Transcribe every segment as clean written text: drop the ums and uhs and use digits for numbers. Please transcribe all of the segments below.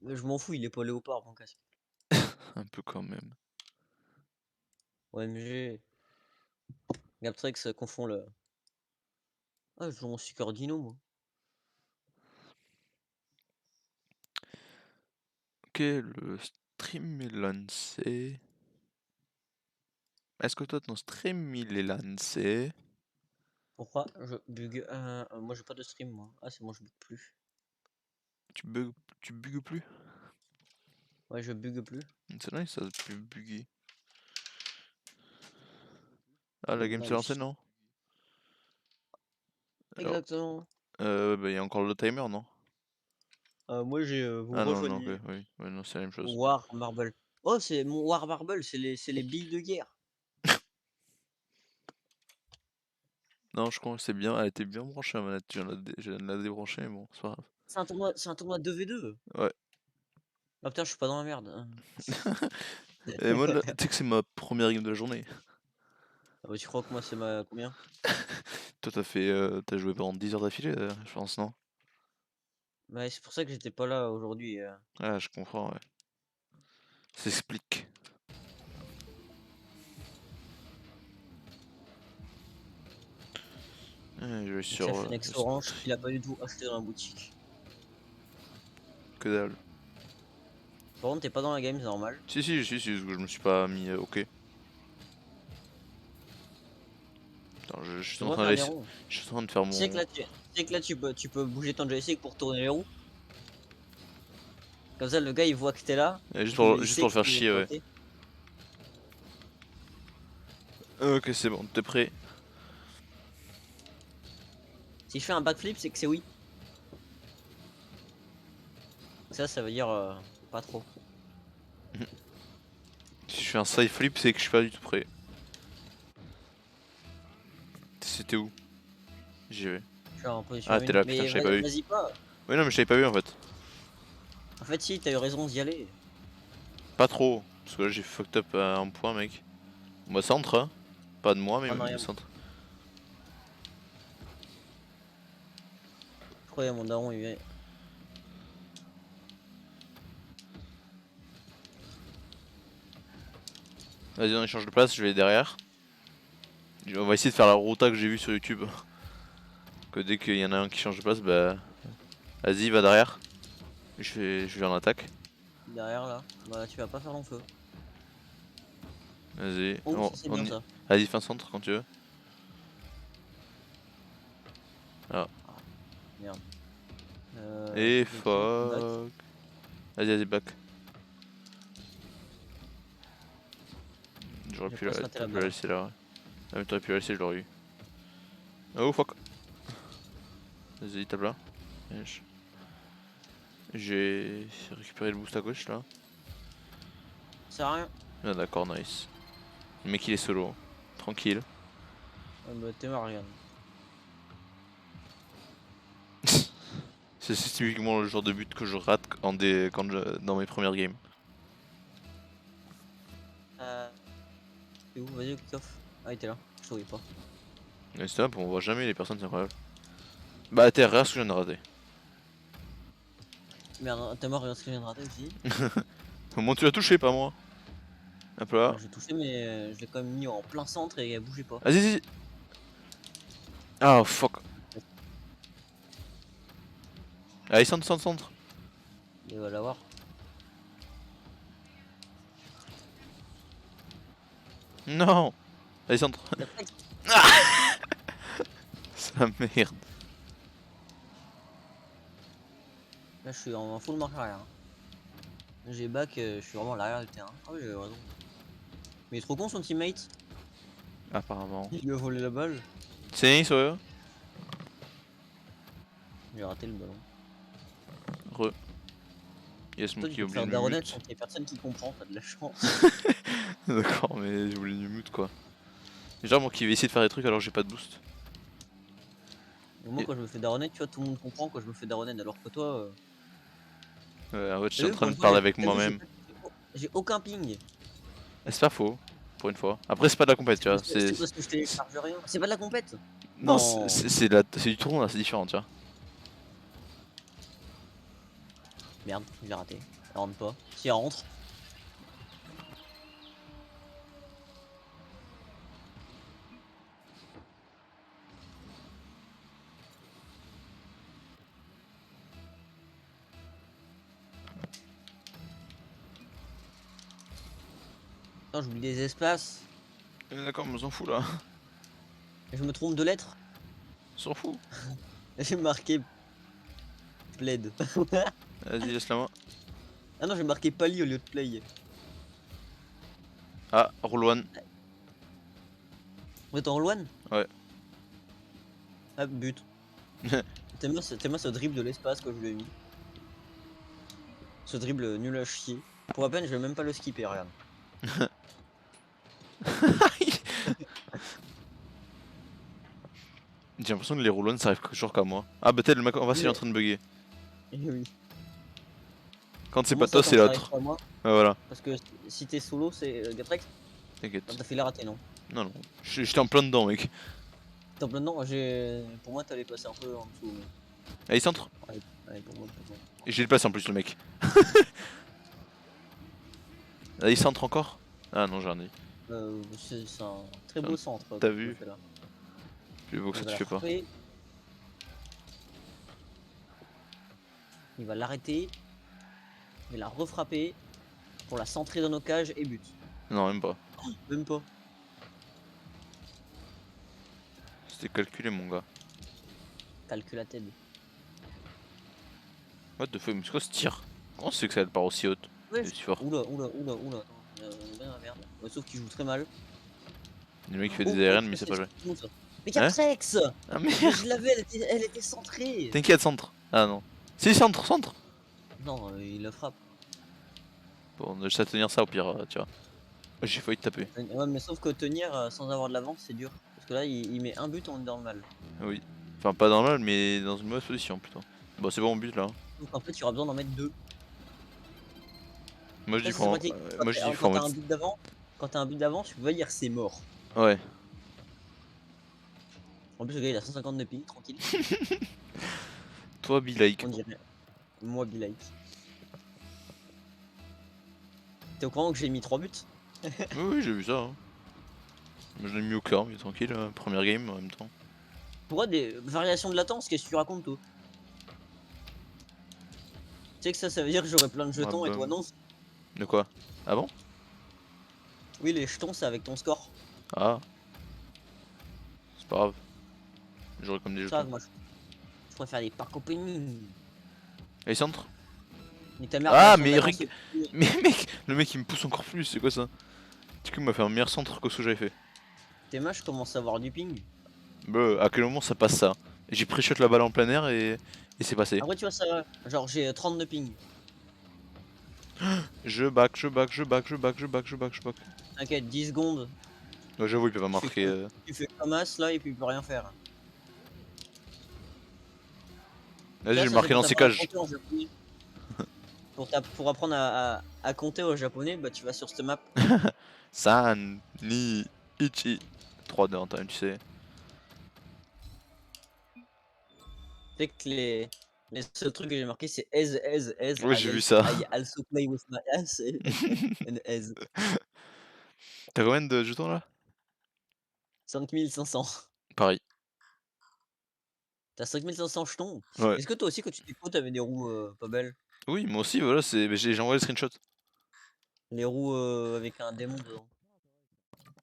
Mais je m'en fous, il est pas léopard mon casque. Un peu quand même. OMG. Gaptrix confond le. Ah, je joue en Sucardino moi. Ok, le stream est lancé. Est-ce que toi ton stream il est lancé? Pourquoi je bug moi j'ai pas de stream moi. Ah c'est moi je bug plus. Tu bug, tu bugs plus? Ouais je bug plus. C'est nice ça peut bugger. Ah la game s'est lancée Nice. non? Alors, Exactement. bah, y a encore le timer non? Moi j'ai vous Ah non, non, ok, rejoignez oui, ouais, non, c'est la même chose. War Marble. Oh c'est mon War Marble, c'est les billes de guerre. Non, je crois que c'est bien, elle était bien branchée la manette, je viens de la débrancher, mais bon, c'est pas grave. C'est un tournoi 2v2. Ouais. Ah putain je suis pas dans la merde, hein. Et moi, là, tu sais que c'est ma première game de la journée. Ah bah tu crois que moi c'est ma combien? Toi, t'as joué pendant 10 heures d'affilée, je pense, non? Ouais c'est pour ça que j'étais pas là aujourd'hui. Ah, je comprends, ouais. Ça s'explique. Je vais Le sur chef le Next Orange stream. qu'il a pas du tout acheté dans la boutique. Que dalle. Par contre t'es pas dans la game, c'est normal. Si, si, si, si, parce que je me suis pas mis OK. Attends, je suis Tu en devrais train faire des d'essayer. ronds. Je suis en train de faire Tu sais que mon. là, tu peux bouger ton joystick pour tourner les roues. Comme ça, le gars, il voit que t'es là. Il Juste sait pour le que faire t'es chier, ouais. OK. Ok, c'est bon, t'es prêt? Si je fais un backflip, c'est que c'est oui. Ça veut dire pas trop. Si je fais un side flip, c'est que je suis pas du tout prêt. C'était où? J'y vais. Je suis en position Ah, t'es 1. là, putain, Mais je t'avais pas vu. vas-y pas. Oui, non, mais je t'avais pas vu en fait. En fait, si, t'as eu raison d'y aller. Pas trop. Parce que là, j'ai fucked up à un point, mec. Moi, centre, hein. Pas de moi, mais En arrière. centre. Je croyais mon daron, il vient. Vas-y, on échange de place, je vais derrière. On va essayer de faire la rota que j'ai vue sur YouTube. Que dès qu'il y en a un qui change de place, bah. Vas-y, va derrière. Je vais en attaque. Derrière là. Bah, tu vas pas faire long feu. Vas-y. Oh, ça c'est bien ça. Vas-y, fin centre quand tu veux. Ah. Ah, merde. Et Je vais essayer de back. fuck. Vas-y, vas-y, back. Je vais pas se rater la T'aurais pu la balle. laisser là. Ouais. Ah, mais t'aurais pu la laisser, je l'aurais eu. Oh fuck. Vas-y, tape là. J'ai récupéré le boost à gauche là. Ça sert à rien. Ah, d'accord, nice. Le mec il est solo. Tranquille. Ah, bah, t'es mort, regarde. C'est typiquement le genre de but que je rate dans mes premières games. Euh, T'es où? Vas-y, au kick-off. Ah, il était là. Je trouvais pas. Mais c'est up, on voit jamais les personnes, c'est incroyable. Bah, t'es rare ce que je viens de rater. Merde, t'es mort, regarde ce que je viens de rater aussi. Au moins tu l'as touché, pas moi. Hop là. Bah, j'ai touché, mais je l'ai quand même mis en plein centre et elle bougeait pas. Vas-y, vas-y. Ah, fuck. Allez, centre, centre, centre. Il va l'avoir. Non. Allez, centre. Gaptex. Sa merde. Là, je suis en full marque arrière, hein. J'ai back, je suis vraiment à l'arrière du terrain. Ah oui, j'ai raison. Mais il est trop con son teammate. Apparemment. Il lui a volé la balle. C'est nice, ouais. J'ai raté le ballon. Re. Yes, moi Toi, tu qui peux te oublie faire de daronette mute. sans qu'il y ait personne qui comprend. T'as de la chance. D'accord, mais j'ai oublié de mute quoi. Genre, moi qui vais essayer de faire des trucs alors que j'ai pas de boost. Et moi, Et- quand je me fais daronette, tu vois, tout le monde comprend quand je me fais daronette. Alors que toi, en fait, je t'as suis en vu, train pour de une fois, parler avec t'as vu, moi-même. j'ai aucun ping. C'est pas faux, pour une fois. Après, c'est pas de la compète, tu vois. C'est parce que je télécharge rien. C'est pas de la compète. Non, Non. c'est du tournoi, c'est différent, tu vois. Merde, j'ai raté. Elle rentre pas. Si elle rentre. Attends, j'oublie des espaces. D'accord, mais on s'en fout là. Je me trompe de lettres. On s'en fout. J'ai marqué plaid. Vas-y, laisse-la moi. Ah non, j'ai marqué pali au lieu de play. Ah, roll one. Vous êtes en one? Ouais. Ah, but. T'es moi ce dribble de l'espace que je lui ai mis. Ce dribble nul à chier. Pour à peine, je vais même pas le skipper, regarde. J'ai l'impression que les roll one ça arrive toujours qu'à moi. Ah, bah peut-être le mec en face il est en train de bugger. Eh oui. Quand c'est Comment pas ça, toi, quand c'est ça arrive l'autre. pas à moi? Ouais, voilà. Parce que si t'es solo, c'est Gatrex. Non, T'inquiète. t'as fait les ratés, non? Non, non. J'étais en plein dedans, mec. T'es en plein dedans, pour moi, t'allais passer un peu en dessous. Mais... Allez, centre. Ouais, ouais, pour moi. Et j'ai le place en plus, le mec. Allez, centre encore. Ah non, j'en ai. C'est un très beau centre T'as que tu me vu? fais là. Plus beau que Il ça, va tu la fais pas. frapper. Il va l'arrêter. Il va la refrapper. Pour la centrer dans nos cages et but. Non, même pas. Même pas. C'était calculé, mon gars. Calculated. What the fuck, mais c'est quoi ce tir? Comment c'est que ça part aussi haute Ouais, et aussi fort? oula, oula, oula, oula. Attends, on est bien dans la merde. Ouais, sauf qu'il joue très mal. Le mec fait Oh, des oh, aériennes, mais il putain, sait c'est pas jouer. smooth. Mais Hein? Catrex! Ah Mais merde! je l'avais, elle était centrée. T'inquiète, centre. Ah non. Si, centre, centre! Non, il la frappe. Bon, on a juste à tenir ça au pire, tu vois. J'ai failli te taper. Ouais, mais sauf que tenir sans avoir de l'avance, c'est dur. Parce que là, il met un but, on est dans le mal. Oui. Enfin, pas normal, mais dans une mauvaise position plutôt. Bon, c'est bon, but là. Donc en fait, il y aura besoin d'en mettre deux. Moi je Ça, dis c'est faut sympathique. moi je dis faut Quand en t'as mode. un but d'avant, quand t'as un but d'avance, tu peux pas dire c'est mort. Ouais. En plus, le gars, il a 150 de ping, tranquille. Toi, be like. On dirait. Moi, be like. T'es au courant que j'ai mis 3 buts? Oui, oui, j'ai vu ça. Hein. Moi, je l'ai mis au cœur, mais tranquille. Première game en même temps. Pourquoi des variations de latence? Qu'est-ce que tu racontes, toi? Tu sais que ça veut dire que j'aurai plein de Ah jetons et bah. toi non? De quoi? Ah bon? Oui, les jetons, c'est avec ton score. Ah, c'est pas grave. J'aurais comme des Ça, jetons. moi, je préfère les parcs opening. Allez, centre. Mais ta mère va Ah, son mais, avance. mais mec, le mec il me pousse encore plus, c'est quoi ça? Du coup, il m'a fait un meilleur centre que ce que j'avais fait. Tes matchs commencent à avoir du ping. Bah, à quel moment ça passe ça? J'ai pré-shot la balle en plein air et c'est passé. Après, tu vois, ça va. Genre, j'ai 30 de ping. Je back, je back, je back, je back, je back, je back, je back. T'inquiète, 10 secondes. Ouais, j'avoue, il peut pas Tu fais marquer. comme, tu fais comme as là et puis il peut rien faire. Vas-y, je Ça, vais ça c'est marquer pour dans ces t'apprendre à cages. compter en japonais. Pour apprendre à compter au japonais, bah tu vas sur cette map. San, ni, ichi. 3 en time, tu sais. Tu sais que les seuls trucs que j'ai marqué c'est as Ouais, j'ai vu ça. I also play with my ass and as. T'as combien de jetons là? 5500. Pareil. T'as 5500 jetons. Ouais. Est-ce que toi aussi quand tu t'es pro t'avais des roues pas belles? Oui, moi aussi, voilà, c'est. Mais j'ai envoyé le screenshot. Les roues avec un démon dedans.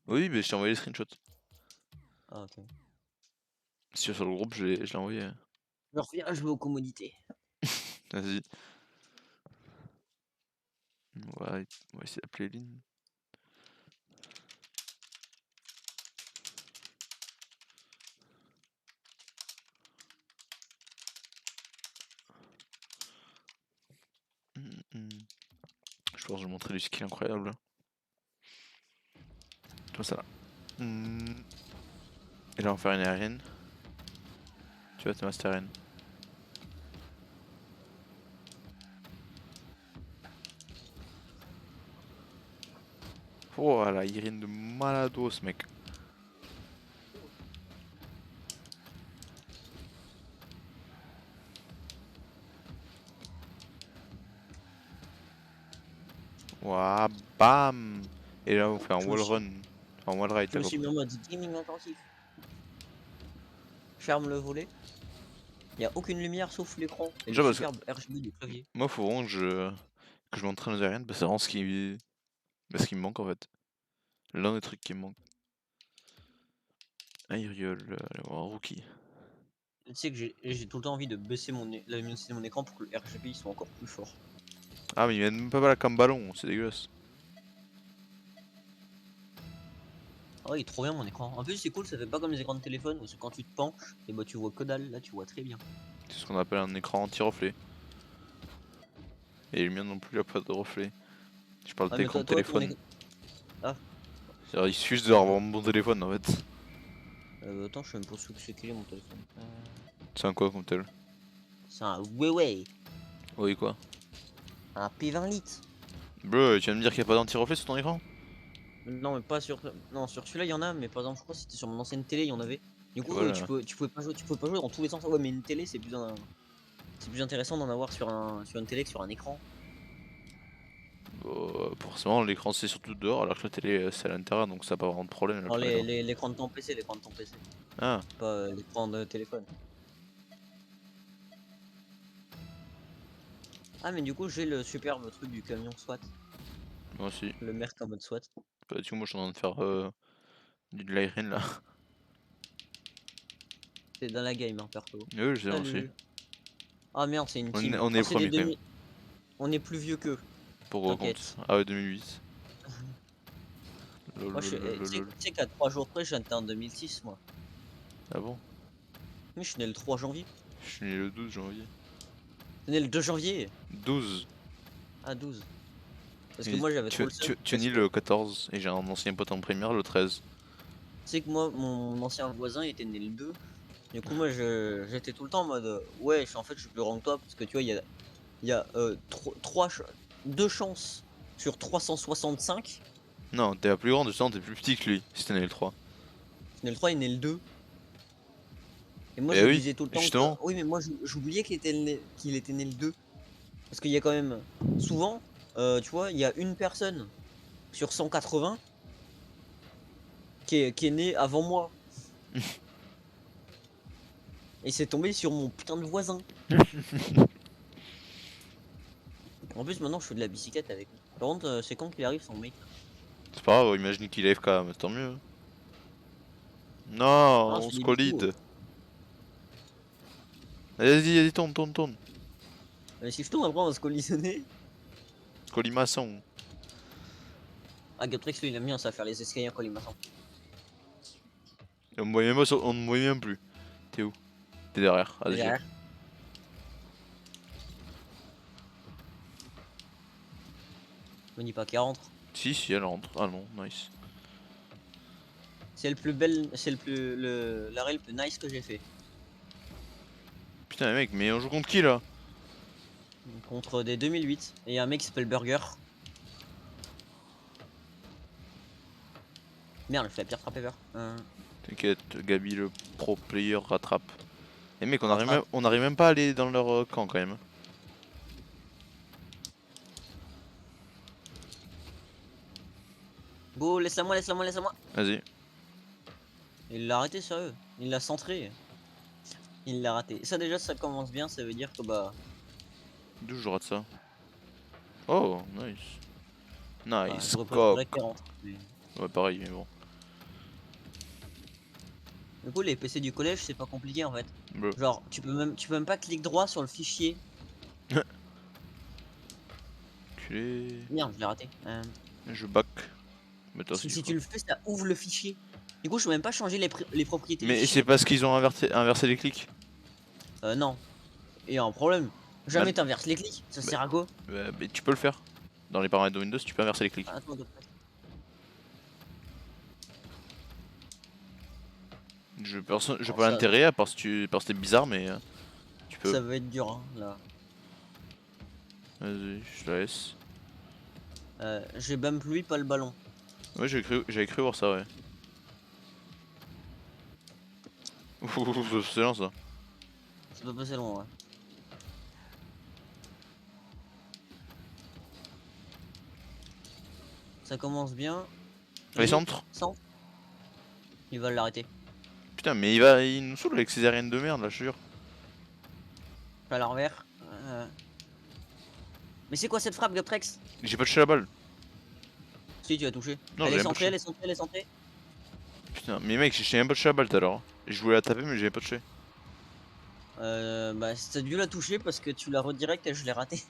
Oui, mais je t'ai envoyé le screenshot. Ah ok. Si tu vas sur le groupe, je l'ai envoyé. Je reviens, je vais aux commodités. Vas-y. On va essayer d'appeler Lynn. Je pense que je vais montrer du skill incroyable. Toi ça là. Et là on va faire une aérienne. Tu vois, t'es master aérienne. Oh la Irine de malados mec. Ouah, bam. Et là on fait un Je me wall suis, run. Enfin wall ride, je t'as me suis mis compris. en mode gaming intensif. Ferme le volet. Il y a aucune lumière sauf l'écran et le Déjà parce que superbe RGB du clavier. moi faut vraiment que je m'entraîne aux aériennes, parce que c'est vraiment ce qui me manque en fait. L'un des trucs qui me manque. Aerial, allez voir rookie. Tu sais que j'ai tout le temps envie de baisser la luminosité de mon écran pour que le RGB il soit encore plus fort. Ah mais il met même pas là comme ballon, c'est dégueulasse. Ah ouais, il est trop bien mon écran. En plus, c'est cool, ça fait pas comme les écrans de téléphone où quand tu te penches, et bah tu vois que dalle. Là, tu vois très bien. C'est ce qu'on appelle un écran anti-reflet. Et le mien non plus a pas de reflet. Je parle Ah, mais d'écran de toi, ton téléphone. écran. Ah, C'est-à-dire, il suffit d'avoir un bon téléphone en fait. attends, je sais même pas ce que c'est quel est mon téléphone. C'est un quoi comme tel? C'est un Huawei, Oui quoi? un P20 litres. Bro, tu viens de me dire qu'il n'y a pas d'anti-reflet sur ton écran? Non, mais pas sur. Non, sur celui-là, il y en a, mais par exemple, je crois que c'était sur mon ancienne télé, il y en avait. Du Et coup, voilà. tu pouvais pas jouer dans tous les sens. Ouais, mais une télé, c'est plus intéressant d'en avoir sur une télé que sur un écran. Bon, forcément, l'écran c'est surtout dehors alors que la télé c'est à l'intérieur donc ça n'a pas vraiment de problème Alors, après l'écran. l'écran de ton PC, l'écran de ton PC, Ah, pas l'écran de téléphone. Ah, mais du coup, j'ai le superbe truc du camion SWAT, moi aussi. le Merc en mode SWAT. Bah, du coup, moi je suis en train de faire de l'aérien là. C'est dans la game, hein, perso. Oui, je sais, moi aussi. Salut. Ah merde, c'est une On est, team. on est Oh, les c'est des premiers quand même. demi. On est plus vieux qu'eux, Pourquoi compte? t'inquiète. Ah ouais, 2008. Moi, tu Lol. sais qu'à 3 jours près, j'étais en 2006, moi. Ah bon? Oui, je suis né le 3 janvier. Je suis né le 12 janvier. Je suis né le 2 janvier. 12. Ah, 12. Parce que Et moi, j'avais trop le seum. tu es Parce né que le 14 et j'ai un ancien pote en première le 13. tu sais que moi, mon ancien voisin était né le 2. Du coup, moi, j'étais tout le temps en mode ouais, en fait, je suis plus grand que toi. Parce que tu vois, il y a 2 chances sur 365. Non, t'es la plus grande, justement, t'es plus petit que lui, si t'es né le 3. Je suis né le 3, il est né le 2. Et moi, Eh je oui, disais tout le temps que. justement. Oui, mais moi, j'oubliais qu'il était né le 2. Parce qu'il y a quand même. Souvent, tu vois, il y a une personne sur 180 qui est née avant moi. Et c'est tombé sur mon putain de voisin. En plus, maintenant, je fais de la bicyclette avec lui. Par contre, c'est quand qu'il arrive son mec là. C'est pas grave, imagine qu'il est FK, mais tant mieux. Ah, Non, on c'est se des bisous. collide. Vas-y, tourne. Si je tourne, après, on va se collisionner. Colimaçon. Ah, Gatrix, lui, il aime bien ça, faire les escaliers en colimaçon. On me voit même, on me voit même plus. T'es où? T'es derrière, Et ADG. derrière. Me dis pas qu'elle rentre. Si, elle rentre. Ah non, nice. C'est le plus belle. C'est l'arrêt le plus nice que j'ai fait. Putain, mec, mais on joue contre qui là? Contre des 2008. Et un mec qui s'appelle Burger. Merde, je fais la pire frappe ever. T'inquiète, Gabi le pro player rattrape. Et mec, Rattrape. on arrive même pas à aller dans leur camp quand même. Go, laisse-la moi, laisse-la moi, laisse-la moi. Vas-y. Il l'a arrêté, sérieux. Il l'a centré. Il l'a raté. Ça, déjà, ça commence bien. Ça veut dire que bah. D'où je rate ça? Oh, nice. Enfin, Nice j'aurais coq. préféré qu'il rentre. Mais... Ouais, pareil, mais bon. Du coup, les PC du collège, c'est pas compliqué en fait. Bro. Genre, tu peux même pas cliquer droit sur le fichier. Culé. Merde, je l'ai raté. Je back. Mais toi aussi, je Si crois. tu le fais, ça ouvre le fichier. Du coup, je peux même pas changer les propriétés du Mais c'est fichier. parce qu'ils ont inversé les clics. Non. Et un problème. Bah, Jamais t'inverses les clics. Ça bah, sert à quoi? mais tu peux le faire. Dans les paramètres de Windows, tu peux inverser les clics. Attends, Je alors pas l'intérêt, à part si parce que c'est bizarre, mais tu peux. ça va être dur, hein, là. Vas-y, je la laisse. J'ai bump lui, pas le ballon. Ouais, j'avais cru voir ça, ouais. Ouh, c'est lent ça. C'est pas passé long, ouais. Ça commence bien. Les Vas-y, centres. centre. Il va l'arrêter. Putain, mais il nous saoule avec ses aériennes de merde là, je te jure. À l'envers. Mais c'est quoi cette frappe, Gaptrex? J'ai pas touché la balle. Si, tu as touché. Non, Elle j'ai est même pas centrée, touché. elle est centrée, elle est centrée. Putain, mais mec, j'ai même pas touché la balle tout à l'heure. Je voulais la taper, mais j'avais pas touché. Bah, t'as dû la toucher parce que tu la redirect et je l'ai raté.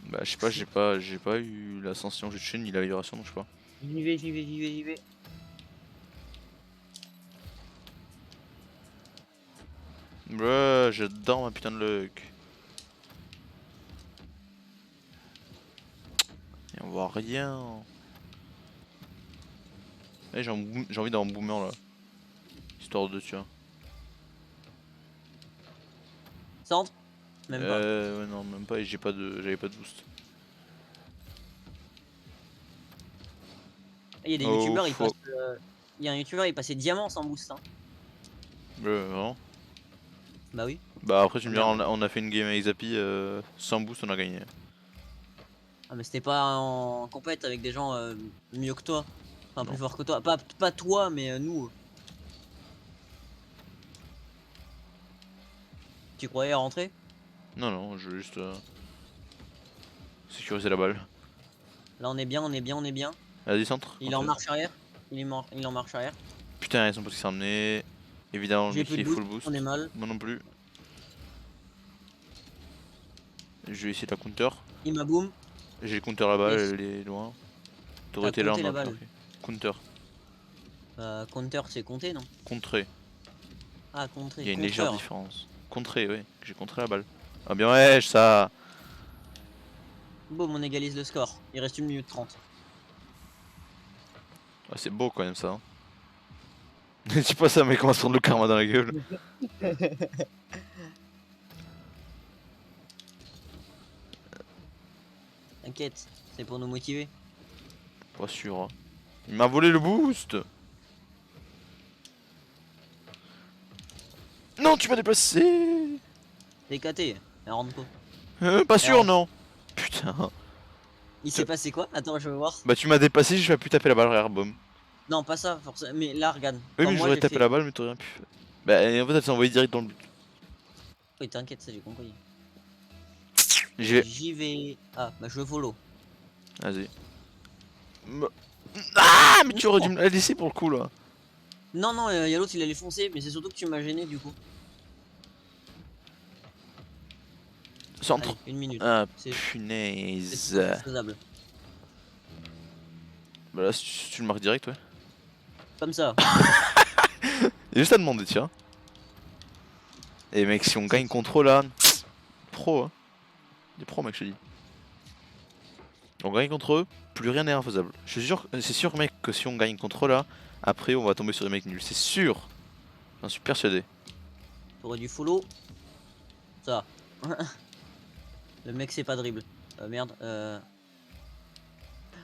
Bah, je sais pas, j'ai pas eu l'ascension, j'ai touché ni la vibration, donc je sais pas. J'y vais, j'y vais, j'y vais, j'y vais. Ouais, j'adore ma putain de luck. Et on voit rien. Eh, j'ai envie d'avoir un boomer là. Histoire de tuer. Centre? Même pas. Ouais, non, même pas, et j'avais pas de boost. Il y a des Oh, youtubeurs, ils passent. faut. Il y a un youtubeur, il passait diamant sans boost. Hein. Vraiment. Bah oui. Bah, après, tu Oh me diras, merde. on a fait une game avec Zappy, sans boost, on a gagné. Ah, mais c'était pas en compète avec des gens mieux que toi. Enfin, plus Non. fort que toi. Pas toi, mais nous. Tu croyais rentrer? Non, non, je veux juste sécuriser la balle. Là, on est bien, on est bien, on est bien. Vas-y, centre. Il est en marche arrière. Il est en marche arrière. Putain, ils sont pas qui s'est ramené. Évidemment, le J'ai mec plus qui de est boost, full on est boost. mal. Moi non plus. Je vais essayer de la counter. Il m'a boom. J'ai le counter là-bas, Yes. elle est loin. T'aurais T'as été là, on compté la aurait pu balle. marquer. Counter. Counter, c'est compté, non? Contrer. Ah, Il contré. y a une légère Contreur. différence. Contrer, oui. J'ai contré la balle. Ah bien ouais, ça. Boum, on égalise le score. Il reste 1 minute 30. Ah, c'est beau quand même ça. Hein. Dis pas ça, mec, on va se prendre le karma dans la gueule. T'inquiète, c'est pour nous motiver. Pas sûr. Hein. Il m'a volé le boost. Non, tu m'as déplacé. DKT, elle rentre pas. Pas Elle sûr, rentre. non. Putain. Il s'est passé quoi? Attends, je veux voir. Bah tu m'as dépassé, j'ai pas pu taper la balle, regarde, boum. Non, pas ça, forcément. Mais là, regarde. Oui, Quand mais moi j'aurais j'ai tapé fait. la balle, mais t'aurais rien pu. Bah en fait, elle s'est envoyée direct dans le but. Oui, t'inquiète, ça j'ai compris. J'y vais. J'y vais. Ah, bah je follow. Vas-y. Ah, mais tu aurais dû Non, me la laisser pour le coup là. non, non, y a l'autre, il allait foncer, mais c'est surtout que tu m'as gêné du coup. Centre. Allez, 1 minute. Ah, C'est punaise. faisable. Bah là, si tu le marques direct, ouais. Comme ça. Il y a juste à demander, tiens. Et mec, si on C'est gagne contre eux là. Pro, hein. Des pros, mec, je te dis. On gagne contre eux, plus rien n'est infaisable. Je suis sûr, c'est sûr, mec, que si on gagne contre eux là, après on va tomber sur des mecs nuls. C'est sûr. J'en suis persuadé. T'aurais dû follow. Ça. Le mec, c'est pas dribble. Merde.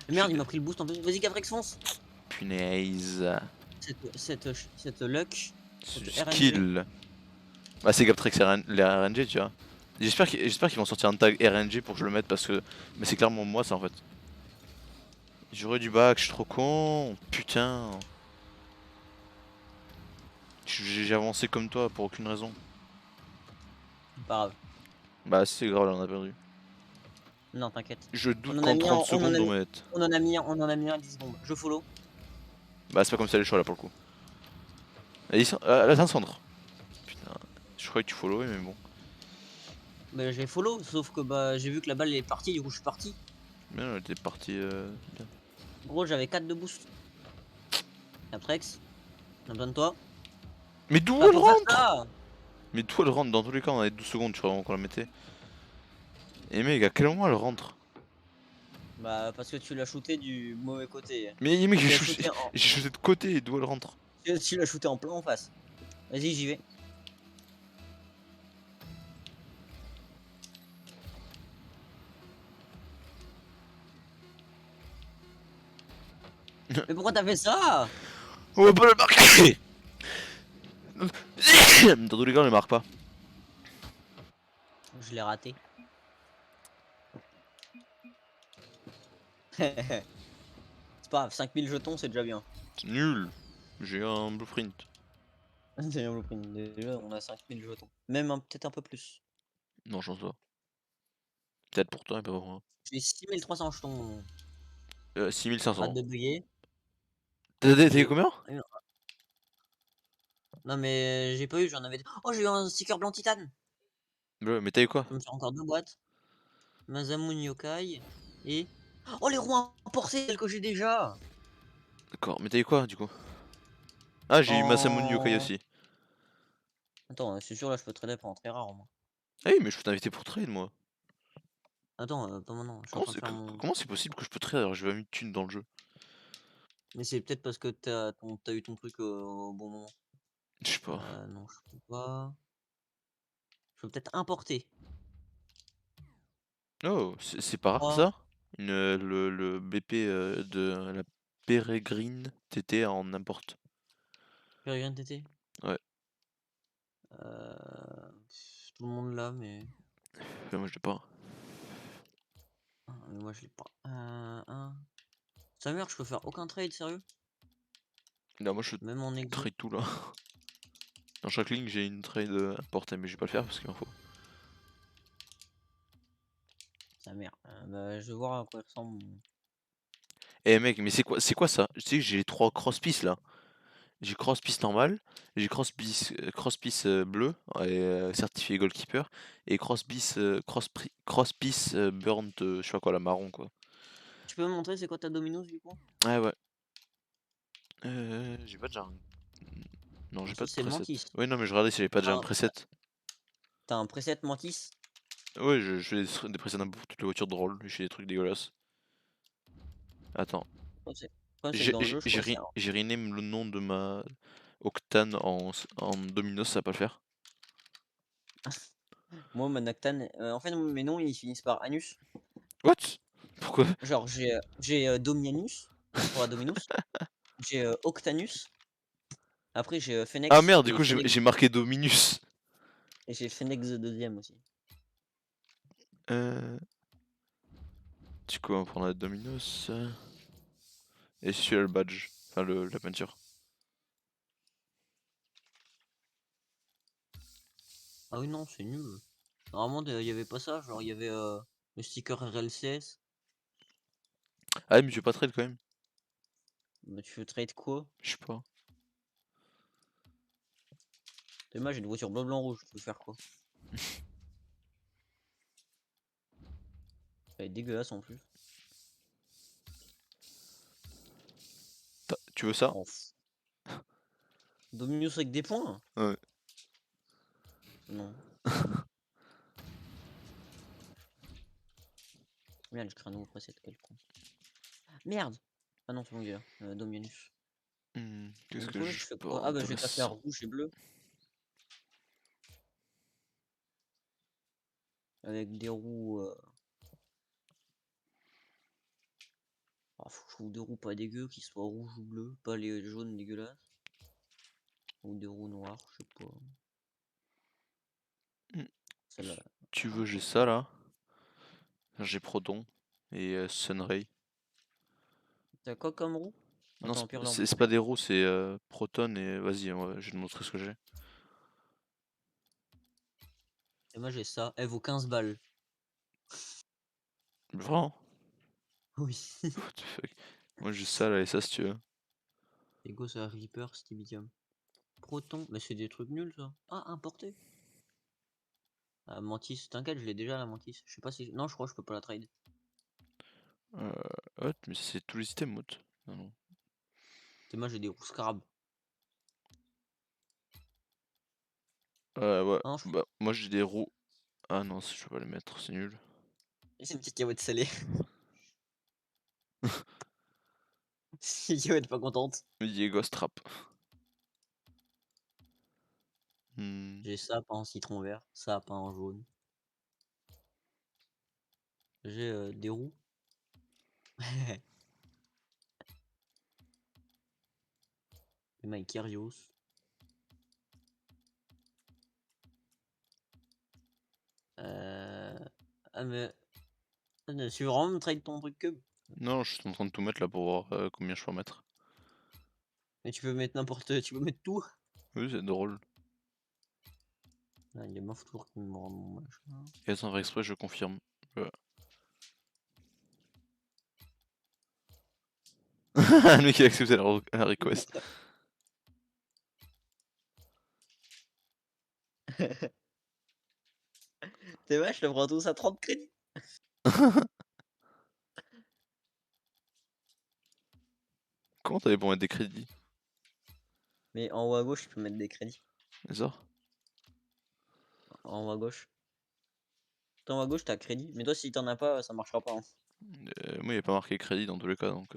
Merde, il m'a pris le boost en plus. Vas-y, Caprex, fonce. Punaise. Cette luck. Cette RNG. Skill. Bah c'est Gaptrex les RNG, tu vois. J'espère qu'ils vont sortir un tag RNG pour que je le mette parce que. Mais c'est clairement moi ça en fait. J'aurais du bac, je suis trop con. Putain. J'ai avancé comme toi pour aucune raison. Pas grave. Bah c'est grave là on a perdu. Non, t'inquiète. Je On doute en a qu'en mis 30 un, secondes on mette. on en a mis un 10 secondes. Je follow. Bah c'est pas comme ça les choix là pour le coup. Là c'est un centre. Putain. Je croyais que tu followais mais bon. Mais j'ai follow, sauf que bah j'ai vu que la balle est partie, du coup je suis parti. Bien elle était partie bien. Gros, j'avais 4 de boost. Caprex, on a besoin de toi. Mais d'où Pas elle pour faire rentre? ça. Mais d'où elle rentre? Dans tous les cas on avait 12 secondes je crois avant qu'on la mettait. Et mec à quel moment elle rentre? Bah parce que tu l'as shooté du mauvais côté. Mais mec Tu j'ai l'as shooté en... shooté de côté, d'où elle rentre? tu l'as shooté en plein en face. Vas-y, j'y vais. Mais pourquoi t'as fait ça? On va pas le marquer. Dans tous les cas on le marque pas. Je l'ai raté. C'est pas, 5000 jetons, c'est déjà bien. C'est nul. J'ai un blueprint. C'est un blueprint. Déjà, on a 5000 jetons. Même peut-être un peu plus. Non, je pense pas. Peut-être pour toi et pas pour moi. J'ai 6300 jetons. 6500. Arrête de briller. T'as eu J'ai combien? Non mais j'ai pas eu, j'en avais. Oh, j'ai eu un sticker blanc titane. Mais t'as eu quoi? Ça me fait encore 2 boîtes. Masamune Yokai et oh, les roues importées, celles que j'ai déjà. D'accord, mais t'as eu quoi du coup? Ah, j'ai eu Masamune Yokai En aussi. attends, c'est sûr là je peux trader pour un très rare moi. Ah oui, mais je peux t'inviter pour trade moi. Attends, pas maintenant, je suis en train de faire mon. Comment c'est possible que je peux trade alors que j'ai pas mis de thunes dans le jeu? Mais c'est peut-être parce que t'as eu ton truc au bon moment. Je sais pas. Non, je peux pas. Je peux peut-être importer. Oh, c'est pas rare Oh, ça? Le BP de la Peregrine TT en n'importe. Peregrine TT. Ouais, Tout le monde l'a, mais. moi je l'ai pas. Mais moi je l'ai pas. Sa mère, je peux faire aucun trade, sérieux? Là, moi je Même en exo. trade tout là. Dans chaque ligne j'ai une trade importée, mais je vais pas le faire parce qu'il m'en faut. Sa mère. Bah, je vais voir à quoi il ressemble. Eh mec, mais c'est quoi ça? Tu sais que j'ai les 3 cross-piece là. J'ai cross-piece normal, j'ai cross-piece bleu, et, certifié goalkeeper, et cross-piece burnt, je sais pas quoi, la marron quoi. Tu peux me montrer c'est quoi ta Dominos du coup? Ouais, ouais. J'ai pas déjà un... Non, Ah, j'ai ça pas de c'est preset. Mantis. Oui, non, mais je regardais si j'avais pas déjà un Ah, preset. t'as un preset Mantis? Ouais, je fais des presets un peu pour toutes les voitures drôles, je fais des trucs dégueulasses. Attends, C'est que dans le jeu, je crois que c'est un. j'ai rename le nom de ma Octane en Dominos, ça va pas le faire. Moi, mon Noctane, en fait, mes noms ils finissent par Anus. What? Pourquoi? Genre, j'ai Domianus pour la Dominus. J'ai Octanus. Après, j'ai Ah Phoenix merde, du et coup Phoenix. j'ai marqué Dominus. Et j'ai Phoenix the deuxième aussi. Euh... Du coup, on va prendre la Dominos. Et celui-là le badge. Enfin, la peinture. Ah oui, non, c'est nul. Normalement, il y avait pas ça. Genre, il y avait le sticker RLCS. Ah, mais tu veux pas trade quand même? Bah, tu veux trade quoi? Je sais pas. Dommage, j'ai une voiture bleu, blanc, rouge. Tu veux faire quoi? Elle est dégueulasse en plus. Tu veux ça? Oh, Dominus avec des points? Ouais. Non. Merde, je crée un nouveau preset, quel con. Merde! Ah non, c'est bon, il est là. Dominus. Qu'est-ce Du que coup, là, je je fais peux quoi? Ah bah, je vais pas faire intéressant? rouge et bleu. Avec des roues. Faut que je trouve des roues pas dégueu, qui soient rouges ou bleues, pas les jaunes dégueulasses. Ou des roues noires, je sais pas. Hmm, Celle-là. Tu Ah, veux, j'ai trop ça stylé. là. J'ai Proton et Sunray. T'as quoi comme roue? Non, Attends, Empire Lambeau. c'est pas des roues, c'est Proton et vas-y, je vais te montrer ce que j'ai. Et moi j'ai ça, elle vaut 15 balles. Vraiment? Oui. What the fuck? Moi j'ai ça là et ça si tu veux. Ego, ça Reaper, Stibidium. Proton, mais c'est des trucs nuls ça. Ah, importé. Ah, Mantis, t'inquiète, je l'ai déjà la Mantis. Je sais pas si. Non, je crois que je peux pas la trade. Euh, Hot, mais c'est tous les items, Hot. Non, non. Et moi j'ai des roues Scarab. Ouais, Ah non, je crois. bah moi j'ai des roues. Ah non, je peux pas les mettre, c'est nul. C'est une petite cahuète salée. Si cahuète pas contente. Diego Strap. Hmm. J'ai ça, pas en citron vert. Ça, pas en jaune. J'ai des roues. Et My Kyrios. Ah mais. Tu veux vraiment me trade ton truc cube? Non, je suis en train de tout mettre là pour voir combien je peux en mettre. Mais tu peux mettre n'importe, tu peux mettre tout. Oui, c'est drôle. Ah, il est mort toujours qui me rend mon machin. Et sans faire exprès, je confirme. Voilà. Le mec il a accepté la request. C'est vrai, je te prends tous à 30 crédits. Comment t'avais pour mettre des crédits? Mais en haut à gauche, tu peux mettre des crédits. C'est ça? En haut à gauche. En haut à gauche, t'as crédit. Mais toi, si t'en as pas, ça marchera pas, hein. Moi il n'y a pas marqué crédit dans tous les cas donc.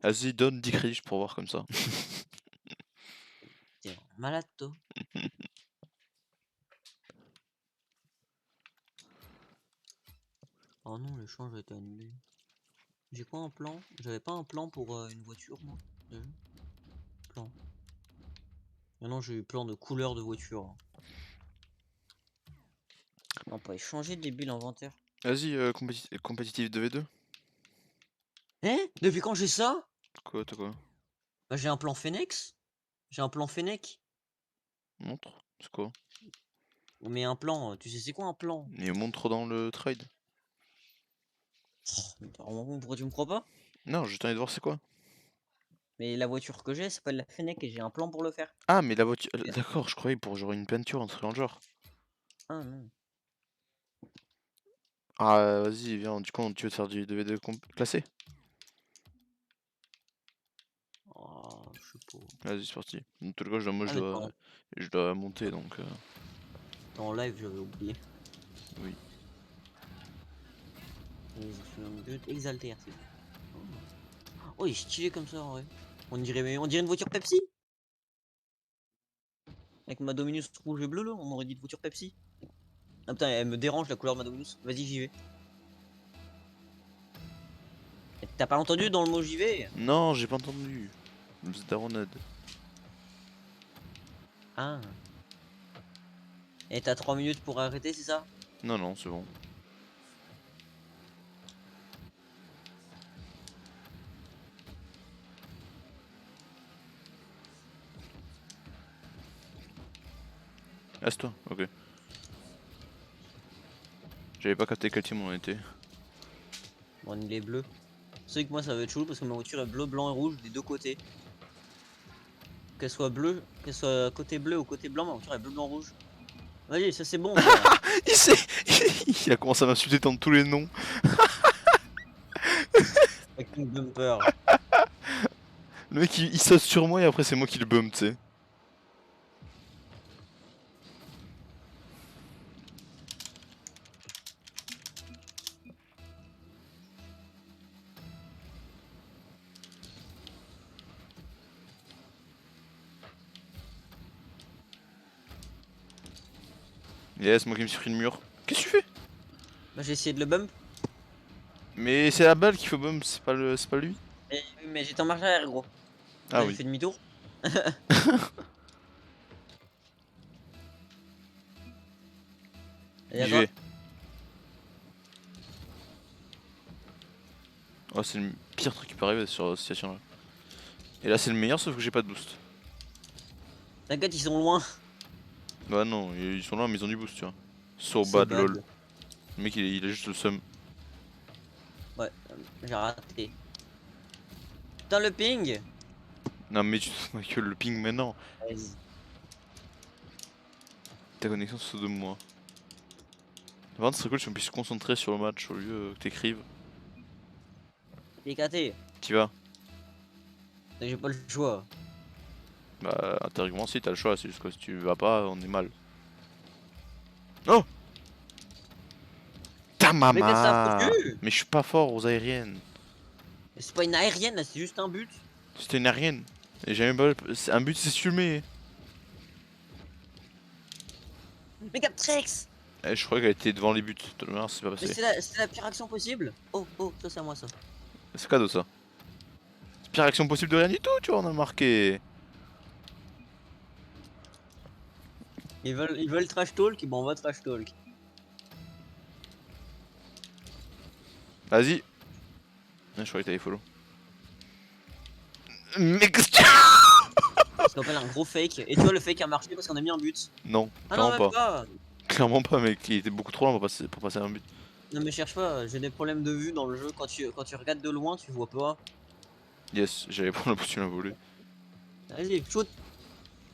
Vas-y, donne 10 crédits pour voir comme ça. T'es vraiment malade, toi. Oh non, l'échange a été annulé. J'ai quoi un plan? J'avais pas un plan pour une voiture, moi, déjà. Plan. Maintenant, j'ai eu plan de couleur de voiture, hein. On peut échanger débile inventaire. Vas-y, compétitif 2v2. Hein? Depuis quand j'ai ça? Quoi, t'as quoi? Bah, j'ai un plan Phoenix. J'ai un plan Fennec. Montre. C'est quoi? Mais un plan, tu sais c'est quoi un plan? Et montre dans le trade. Mais t'as vraiment con, pourquoi tu me crois pas? Non, je t'en ai de voir c'est quoi. Mais la voiture que j'ai s'appelle la Fennec et j'ai un plan pour le faire. Ah, mais la voiture. Et- D'accord, je croyais pour genre une peinture, un truc dans le genre. Ah non. Ah, vas-y, viens, du coup, tu veux te faire du 2v2 classé? Oh, je sais pas. Vas-y, c'est parti. Dans tous les cas, moi, Ah mais t'es je dois monter donc. en live, j'avais oublié. Oui. Exalté RC. Oh, il est stylé comme ça en vrai. On dirait une voiture Pepsi. Avec ma Dominus rouge et bleu là, on aurait dit une voiture Pepsi. Ah putain, elle me dérange la couleur de ma Dominus. Vas-y, j'y vais. Et t'as pas entendu dans le mot j'y vais? Non, j'ai pas entendu. Zdaronade. Ah. Et t'as 3 minutes pour arrêter, c'est ça? Non, non, c'est bon. Laisse-toi, ok. J'avais pas capté quel team on était. Bon, il est bleu. C'est que moi ça va être chaud parce que ma voiture est bleu, blanc et rouge des deux côtés. Qu'elle soit bleue, qu'elle soit côté bleu ou côté blanc, ma voiture est bleu, blanc, rouge. Vas-y, ça c'est bon ça. Il sait. Il a commencé à m'insulter dans tous les noms. Fucking bumper. Le mec il saute sur moi et après c'est moi qui le bum, tu sais. Yes, moi qui me suis pris le mur. Qu'est-ce que tu fais? Bah j'ai essayé de le bump. Mais c'est la balle qu'il faut bum, c'est pas lui. Mais j'étais en marche arrière gros. Ah Là j'ai oui. fait demi-tour. Et à J'y toi. vais. Oh, c'est le pire truc qui peut arriver sur cette situation là. Et là c'est le meilleur sauf que j'ai pas de boost. T'inquiète, ils sont loin. Bah non, ils sont là mais ils ont du boost, tu vois. So So bad lol. bad. Le mec il a juste le seum. Ouais, j'ai raté. Putain le ping. Non mais tu te que le ping maintenant. Vas-y. Ta connexion se de moi. Par contre, ce serait cool si on puisse se concentrer sur le match au lieu que t'écrives. PKT. T'y vas? J'ai pas le choix. Bah, théoriquement, si t'as le choix, c'est juste que si tu vas pas, on est mal. Oh! Ta Mais qu'est-ce que ça a maman! foutu? Mais je suis pas fort aux aériennes. C'est pas une aérienne là, c'est juste un but. C'était une aérienne. Et j'ai même pas. Un but, c'est si tu le mets. Mais Captrex. Eh, je croyais qu'elle était devant les buts. Non, c'est pas Mais passé. c'est la pire action possible. Oh, oh, ça c'est à moi ça. C'est cadeau ça. C'est pire action possible de rien du tout, tu vois, on a marqué. Ils veulent trash talk, bon on va trash talk. Vas-y. je croyais que t'avais follow. Mais qu'est-ce que Ce qu'on appelle un gros fake. Et tu vois, le fake a marché parce qu'on a mis un but. Non, Ah non, clairement même pas. pas. Clairement pas, mec. Il était beaucoup trop loin pour passer un but. Non, mais cherche pas, j'ai des problèmes de vue dans le jeu. Quand tu regardes de loin, tu vois pas. Yes, j'allais prendre la potion à voler. Vas-y, shoot.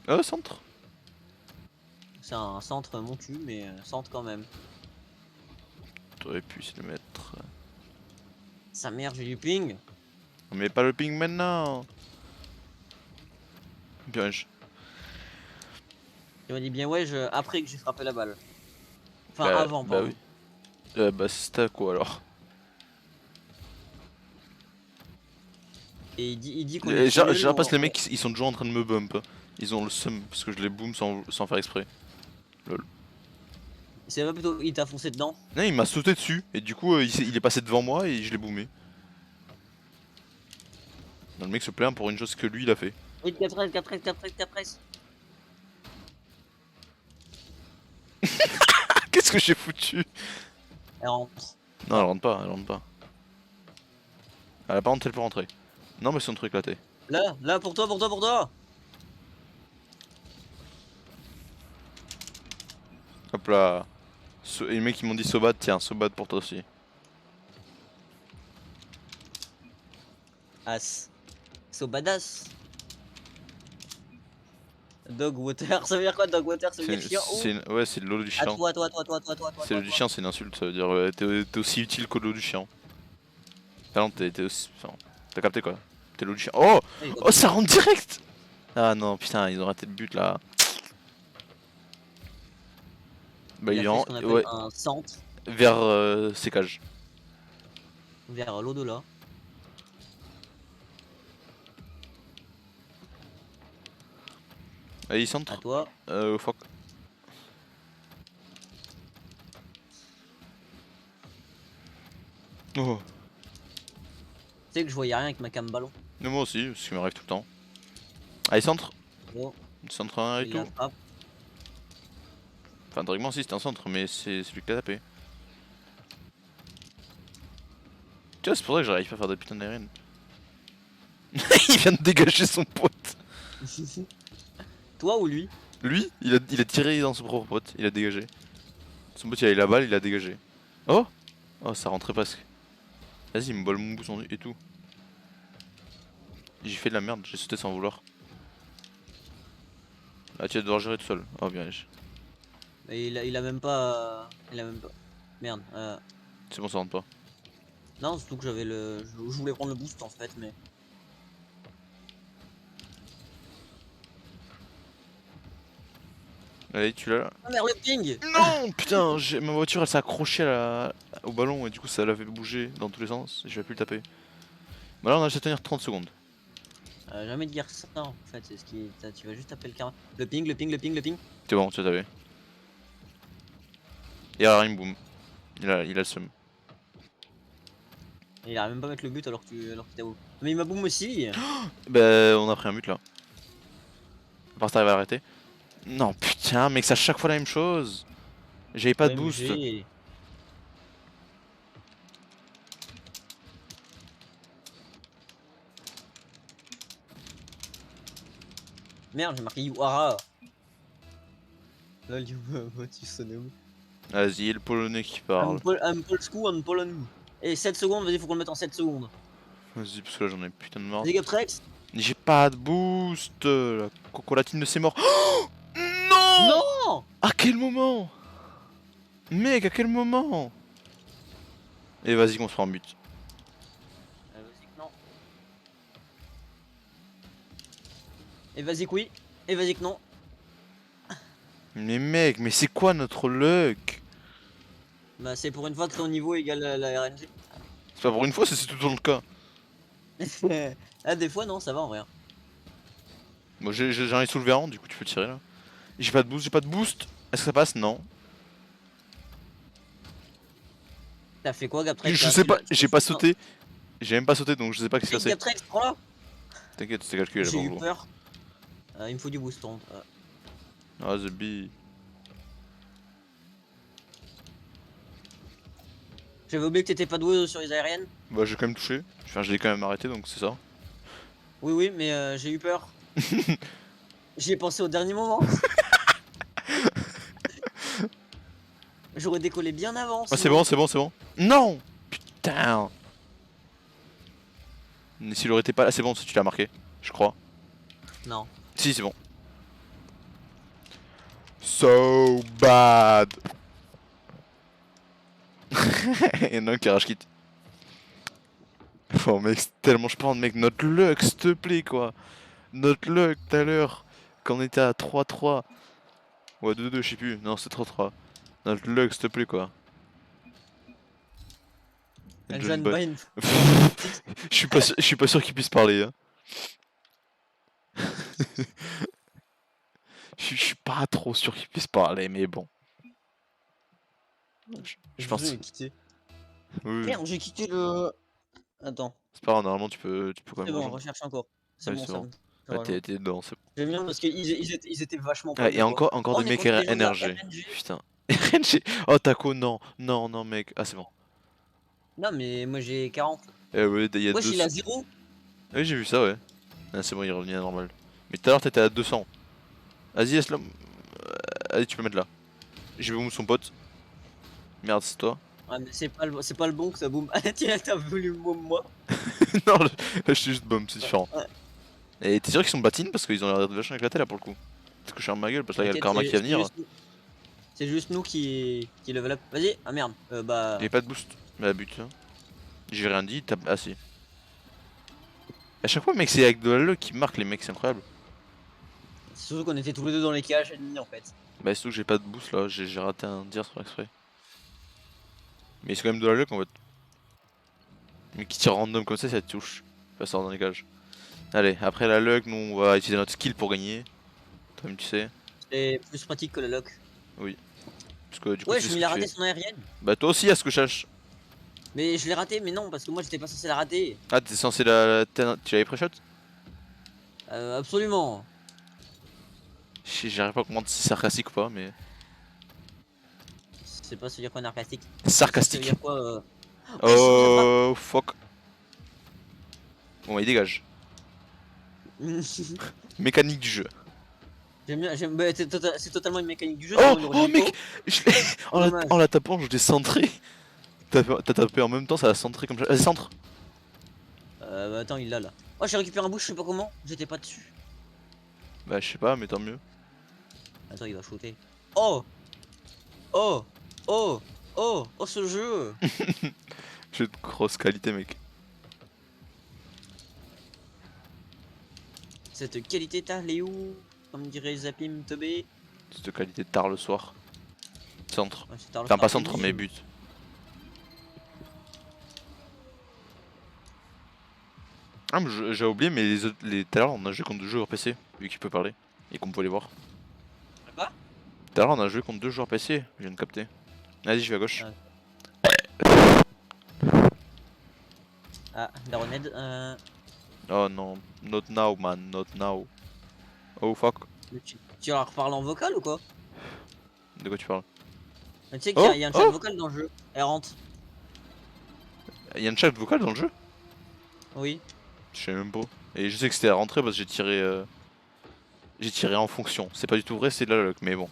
Oh, centre. C'est un centre mon cul, mais centre quand même. T'aurais pu se le mettre. Sa mère, j'ai du ping. Mais pas le ping maintenant. Bien, Tu m'as dit bien ouais, après que j'ai frappé la balle. Enfin, avant, bah pardon. oui. Bah c'est à quoi alors? Et il dit qu'on est trop J'ai nul. l'impression que les mecs ils sont toujours en train de me bump. Ils ont le seum parce que je les boom sans faire exprès. Lol. C'est pas plutôt, il t'a foncé dedans. Non, il m'a sauté dessus et du coup il est passé devant moi et je l'ai boomé. Non, le mec se plaint pour une chose que lui il a fait. Oui, capresse, capresse, capresse, capresse. Qu'est-ce que j'ai foutu? Elle rentre. Non, elle rentre pas, elle rentre pas. Elle a pas rentré, elle peut rentrer. Non, mais son truc éclaté. Là, pour toi, pour toi, pour toi. Hop là. Et les mecs ils m'ont dit Sobat, tiens, Sobat pour toi aussi. As. So badass. Dog water, ça veut dire quoi dog water? Ça veut dire chien haut? Ouais, c'est l'eau du À chien. toi, à toi, à toi, à toi, à toi, à toi, à toi, à C'est l'eau toi, du toi. chien, c'est une insulte, ça veut dire t'es aussi utile que l'eau du chien. Ah non, t'es aussi. Enfin, t'as capté quoi? T'es l'eau du chien. Oh! Allez, Oh, ça rentre direct! Ah non, putain, ils ont raté le but là. Bah, il a il fait ce rentre, qu'on appelle ouais, un centre vers ses cages. vers l'au-delà. Allez, À centre. toi. Fuck. Oh. Tu sais que je voyais rien avec ma cam ballon. Mais moi aussi, ce qui m'arrive tout le temps. Allez, centre. Oh, Centre 1 et il la tout. frappe. Enfin, théoriquement, si, c'est un centre, mais c'est celui qui l'a tapé. Tu vois, c'est pour ça que j'arrive pas à faire de putain d'aérienne. Il vient de dégager son pote. Toi ou lui? Lui, il a tiré dans son propre pote, il a dégagé. Son pote, il a eu la balle, il a dégagé. Oh! Oh, ça rentrait presque. Vas-y, il me vole mon boost et tout. J'ai fait de la merde, j'ai sauté sans vouloir. Ah, tu vas devoir gérer tout seul. Oh, bien. Et il a même pas. Il a même pas. Merde. C'est bon, ça rentre pas. Non, surtout que j'avais le. Je voulais prendre le boost en fait, mais. Allez, tu l'as là. Ah merde, le ping! Non! Putain, ma voiture elle s'est accrochée au ballon et du coup ça l'a fait bouger dans tous les sens. Je vais plus le taper. Bah là, on a juste à tenir 30 secondes. Jamais dire ça en fait, c'est ce qui. Tu vas juste taper le karma. Le ping, le ping, le ping, le ping. C'est bon, tu l'avais. Et alors, il me boom. Il a le seum. Et il arrive même pas à mettre le but alors que t'es où. Mais il m'a boom aussi! Bah, on a pris un but là. À part ça, t'arrives à arrêter. Non, putain, mec, c'est à chaque fois la même chose. J'avais pas de boost. OMG. Merde, j'ai marqué Yuhara. Là, tu sonnais où? Vas-y, le polonais qui parle. Un polsku, un polon. Et 7 secondes, vas-y, faut qu'on le mette en 7 secondes. Vas-y, parce que là j'en ai putain de marre. Vas-y, Gaptrex. J'ai pas de boost. La cocolatine de ses morts. Oh non! Non! À quel moment? Mec, à quel moment? Et vas-y qu'on se prend un but. Vas-y que non. Et vas-y que oui. Et vas-y que non. Mais mec, mais c'est quoi notre luck? Bah, c'est pour une fois que ton niveau égale la RNG. C'est pas pour une fois, c'est tout le temps le cas. Ah, des fois, non, ça va en vrai. Moi j'en ai soulevé un, du coup tu peux tirer là. J'ai pas de boost, j'ai pas de boost. Est-ce que ça passe? Non. T'as fait quoi, Gaptrex? Je sais pas, j'ai pas sauté. J'ai même pas sauté donc je sais pas ce qui s'est passé. Gaptrex, prends-la! T'inquiète, c'était calculé J'ai là eu pour peur. Il me faut du boost. Ah, the bee. J'avais oublié que t'étais pas doué sur les aériennes. Bah j'ai quand même touché. Enfin je l'ai quand même arrêté donc c'est ça. Oui, oui, mais j'ai eu peur. J'y ai pensé au dernier moment. J'aurais décollé bien avant, Ah c'est bon, sinon. c'est bon, c'est bon. Non. Putain. Mais s'il aurait été pas là, c'est bon si tu l'as marqué. Je crois. Non. Si c'est bon. So bad. Il y en a un qui rage quitte. Oh mec, c'est tellement je pense mec, notre luck, s'il te plaît quoi. Notre luck tout à l'heure. Quand on était à 3-3. Ou à 2-2, je sais plus. Non, c'est 3-3. Notre luck, s'il te plaît quoi. Un John John Boy. Byrne. Je suis pas sûr qu'il puisse parler. Hein. Je suis pas trop sûr qu'il puisse parler, mais bon. Je Je pense. vais quitter. Oui, oui. Merde, j'ai quitté le. Attends. C'est pas grave, normalement tu peux quand C'est même bon, rejoindre. recherche encore. C'est Ouais, bon, c'est c'est bon. bon. Je Ouais, rejoins. t'es dedans, c'est bon. J'aime bien parce ils étaient vachement pas Ah, et deux, quoi. encore Oh, des on est mecs contre les gens de la NRG. RNG. Putain. RNG. Oh, Taco, non. Non, non, mec. Ah, c'est bon. Non, mais moi j'ai 40 là. Eh ouais, il y a Wesh, deux. il a 0. Oui, j'ai vu ça, ouais. Ah, c'est bon, il est revenu à normal. Mais tout à l'heure, t'étais à 200. Vas-y, laisse-le. Allez, tu peux mettre là. J'ai vu son pote. Merde, c'est toi. Ah, mais c'est pas le bon que ça boum. Ah, tiens, t'as voulu moi. Non, là, je suis juste bombe, c'est Ouais, différent. ouais. Et t'es sûr qu'ils sont batines parce qu'ils ont l'air de vachement éclatés là pour le coup. Parce que je suis ma gueule parce que là, il y a le T'inquiète, karma qui va venir. c'est juste nous qui level up. Vas-y. Ah merde. J'ai Bah. pas de boost. Mais la but. Hein. J'ai rien dit, t'as. Ah si. À chaque fois, mec, c'est avec de la luck qui marque les mecs, c'est incroyable. C'est surtout qu'on était tous les deux dans les cages ennemies en fait. Bah, surtout que j'ai pas de boost là, j'ai raté un dire sur exprès. Mais c'est quand même de la luck en fait. Mais qui tire random comme ça touche. Ça sort dans les cages. Allez, après la luck, nous on va utiliser notre skill pour gagner. Toi-même tu sais. C'est plus pratique que le lock. Oui. Parce que du coup, tu sais Wesh, ce mais que il a tu raté fais. son aérienne. Bah, toi aussi, à ce que je sache. Mais je l'ai raté, mais non, parce que moi j'étais pas censé la rater. Ah, t'es censé la. Tu l'avais pré-shot. Absolument. J'arrive pas à comprendre si c'est sarcastique ou pas, mais. C'est pas se dire quoi narcatique. C'est se Sarcastique. dire quoi Wesh, ça me va. Oh, fuck. Bon, il dégage. Mécanique du jeu. J'aime bien, bah, c'est totalement une mécanique du jeu, Oh, sinon il aurait oh dit mec oh, je dommage. en la tapant, je l'ai centré. T'as tapé en même temps, ça a centré comme ça. Vas-y, centre. Bah, attends, il l'a là. Oh, j'ai récupéré un boost, je sais pas comment, j'étais pas dessus. Bah, je sais pas, mais tant mieux. Attends, il va shooter. Oh Oh Oh Oh ce jeu. J'ai de grosse qualité, mec. Cette qualité t'as Léo, comme dirait Zapim Tobé. C'est de qualité tard le soir. Centre. Ouais, c'est tard le Enfin, pas soir, centre, mais Elim. but. Ah, mais j'ai oublié, mais tout à l'heure, on a joué contre deux joueurs PC, vu qu'il peut parler. Et qu'on peut les voir. Quoi? Tout à l'heure, on a joué contre deux joueurs PC, je viens de capter. Vas-y, je vais à gauche. Ah, Daroned, Oh non, not now, man, not now. Oh fuck. mais tu leur reparles en vocal ou quoi? De quoi tu parles? Mais tu sais qu'il Oh, y a un chat oh, vocal dans le jeu. Elle rentre. il y a une chat vocale dans le jeu? Oui. Je sais même pas. Et je sais que c'était à rentrer parce que j'ai tiré en fonction. C'est pas du tout vrai, c'est de la luck, mais bon.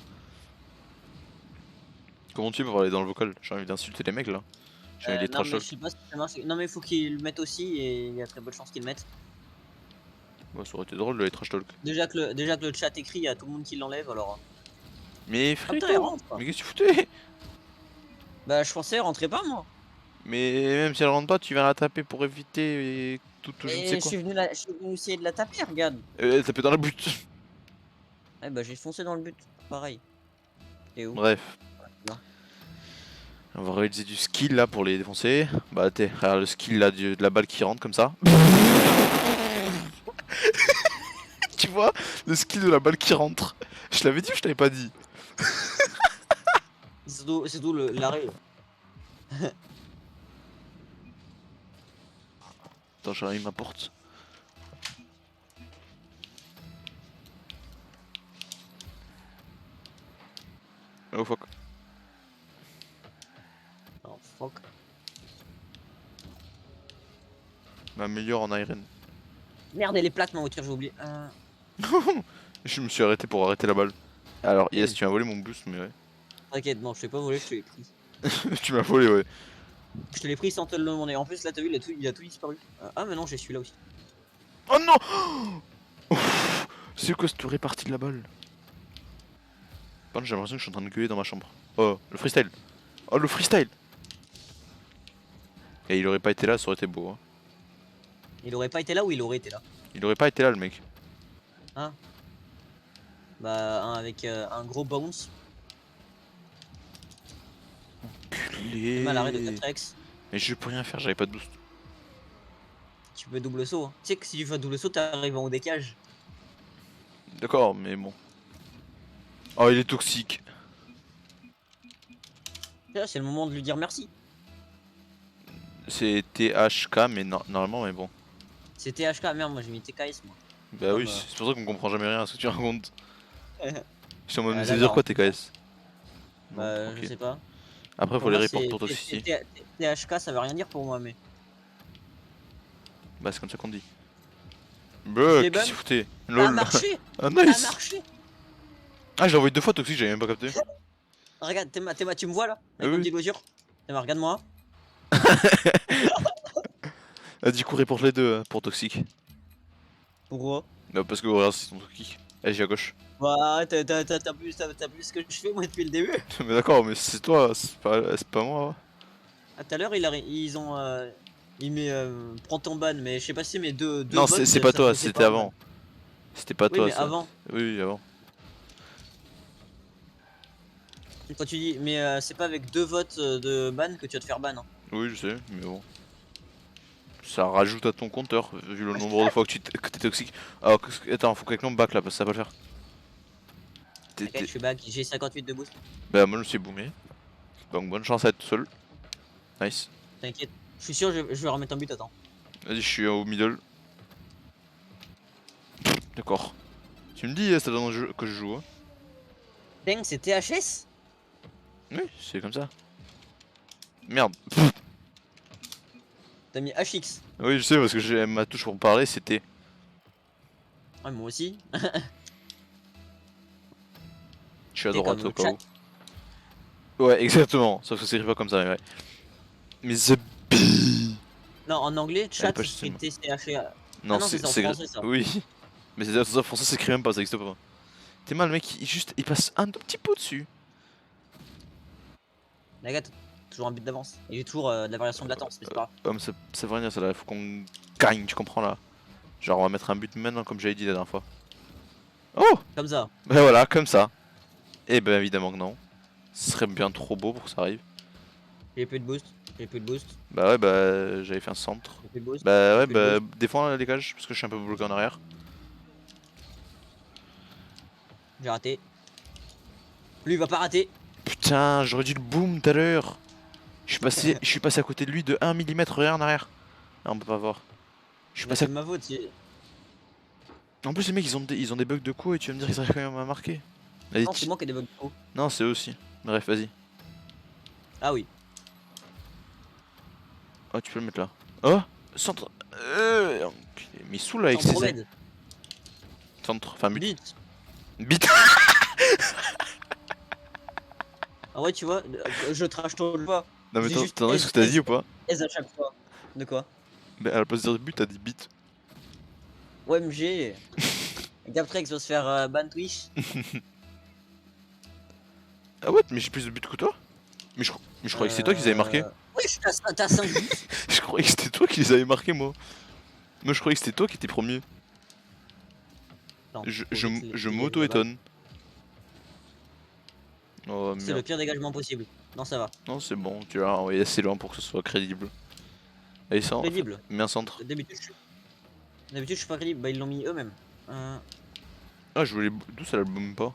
Comment tu peux parler dans le vocal? J'ai envie d'insulter les mecs là. J'ai envie de les Non, trash mais talk. je sais pas si ça marche. Non, mais il faut qu'ils le mettent aussi et il y a très bonne chance qu'ils le mettent. Ouais, ça aurait été drôle de les trash talk. Déjà que le chat écrit, il y a tout le monde qui l'enlève alors. Mais Ah putain, elle frérito, rentre. mais qu'est-ce que tu foutais? Bah, je pensais, elle rentrait pas moi. Mais même si elle rentre pas, tu viens la taper pour éviter tout je ne sais Et quoi. je suis venu essayer de la taper, regarde. Taper dans la butte. Ouais, bah, j'ai foncé dans le but. Pareil. T'es où? Bref, Là. on va réaliser du skill là pour les défoncer. Bah t'es, regarde le skill là de la balle qui rentre comme ça. Tu vois, le skill de la balle qui rentre. Je l'avais dit ou je t'avais pas dit? C'est tout l'arrêt. Attends, j'arrive ma porte. Oh fuck. Oh fuck. m'améliore en iron. Merde, elle est plate ma voiture, j'ai oublié. Je me suis arrêté pour arrêter la balle. Alors, yes, Oui. tu m'as volé mon boost, mais ouais. T'inquiète, non, je t'ai pas volé, je te l'ai pris. Tu m'as volé, ouais. Je te l'ai pris sans te le demander. En plus, là, t'as vu, il a tout disparu. Ah, mais non, j'ai celui-là aussi. Oh non. Ouf, c'est quoi cette répartie de la balle? Par contre, j'ai l'impression que je suis en train de gueuler dans ma chambre. Oh, le freestyle. Oh, le freestyle. Et il aurait pas été là, ça aurait été beau. Hein. Il aurait pas été là ou il aurait été là? Il aurait pas été là, le mec. Hein? Bah, avec un gros bounce. Mal arrêt de Culé. 4x. Mais je peux rien faire, j'avais pas de boost. Tu peux double saut. Hein. Tu sais que si tu fais double saut, t'arrives en haut des cages. D'accord, mais bon. Oh, il est toxique. Là, c'est le moment de lui dire merci. C'est THK, mais normalement, mais bon. C'est THK, merde, moi j'ai mis TKS, moi. Bah Comme, oui, c'est pour ça qu'on comprend jamais rien à ce que tu racontes. Je suis en mode, mais ça veut dire d'accord. quoi TKS? Non, Bah, je tranquille. sais pas. Après, Pour faut les moi, reports c'est pour toxicité. THK, ça veut rien dire pour moi, mais. Bah, c'est comme ça qu'on dit. Je Bah, les qu'est-ce ban. que vous foutez? Ça a LOL. marché! Ah, Ça a nice! marché! Ah, j'ai envoyé 2 fois toxique, j'avais même pas capté. Regarde, tu me vois là? Ah Avec mon oui. petit voiture? Regarde-moi. Ah, du coup, reporte les deux pour toxique. Pourquoi? Bah, parce que regarde, c'est ton toxique. Agis à gauche. Bah, arrête, t'as vu ce que je fais moi depuis le début? Mais d'accord, mais c'est toi, c'est pas moi. À tout à l'heure, ils ont. Il met. Prends ton ban, mais je sais pas si mes deux Non, votes, c'est pas ça toi, faisait c'était pas un ban. avant. C'était pas Oui, toi, mais ça. avant. Oui, oui, avant. Quand tu dis. Mais c'est pas avec 2 votes de ban que tu vas te faire ban. Hein. Oui, je sais, mais bon. Ça rajoute à ton compteur, vu le nombre de fois que que t'es toxique. Alors, attends, faut quelqu'un me back là, parce que ça va pas le faire. T'inquiète, je suis back, j'ai 58 de boost. Bah, moi je me suis boomé. Donc, bonne chance à être tout seul. Nice. T'inquiète. Je suis sûr, je vais remettre un but, attends. Vas-y, je suis au middle. D'accord. Tu me dis, ça donne un jeu que je joue. Hein. Dang, c'est THS? Oui, c'est comme ça. Merde. T'as mis HX. Oui, je sais, parce que j'ai ma touche pour parler, c'était. Ouais, moi aussi. Je suis à T'es droite comme au cas chat. où. Ouais, exactement. Sauf que c'est écrit pas comme ça, mais ouais. Mais The Bee. Non, en anglais, Elle est chat, pas c'est juste écrit moi. TCHA. Ah Non, non, c'est en français ça. Oui. Mais c'est ça, en français, c'est écrit même pas, ça existe pas. T'es mal, le mec, il passe un tout petit peu dessus. La gars, toujours un but d'avance. Il est toujours de la variation de latence, mais c'est pas grave. Comme ça veut rien dire, ça là, faut qu'on gagne, tu comprends là. Genre, on va mettre un but maintenant, comme j'avais dit la dernière fois. Oh! Comme ça. Bah voilà, comme ça. Et ben évidemment que non. Ce serait bien trop beau pour que ça arrive. J'ai plus de boost. J'ai plus de boost. Bah ouais, bah j'avais fait un centre. J'ai plus de boost. Bah J'ai ouais, plus de bah boost. défends les cages, parce que je suis un peu bloqué en arrière. J'ai raté. Lui, il va pas rater. Putain, j'aurais dû le boom tout à l'heure. Je suis passé à côté de lui de 1 mm, rien en arrière. Ah, on peut pas voir. Je suis Bah, passé c'est de ma faute. En plus, les mecs, ils ont des bugs de co et tu vas me dire qu'ils arrivent quand même à marquer. Vas-y, Non, c'est moi qui ai des bugs de pro. non, c'est eux aussi. Bref, vas-y. Ah oui. Oh, tu peux le mettre là. Oh, centre. Mais sous là avec ses ailes. Andromède. Centre, enfin but. Bit. Bit. Ah ouais, tu vois, je trash tout pas. Non, mais J'ai juste t'as entendu ce que t'as dit ou pas? S à chaque fois. De quoi? Mais à la place de dire but, t'as dit bit. OMG. Gaptrex va se faire ban Twitch. Ah ouais, mais j'ai plus de buts que toi? Mais je croyais que c'était toi qui les avais marqués. Oui, t'as 5 buts. Je croyais que c'était toi qui les avais marqués, moi. Moi, je croyais que c'était toi qui étais premier. Non, Je m'auto-étonne. Oh c'est le merde. pire dégagement possible. Non, ça va. Non, c'est bon, tu l'as envoyé assez loin pour que ce soit crédible. Allez, ça, Crédible. mets un centre. D'habitude, je suis pas crédible. Bah, ils l'ont mis eux-mêmes. Ah, je voulais. D'où ça la boom pas?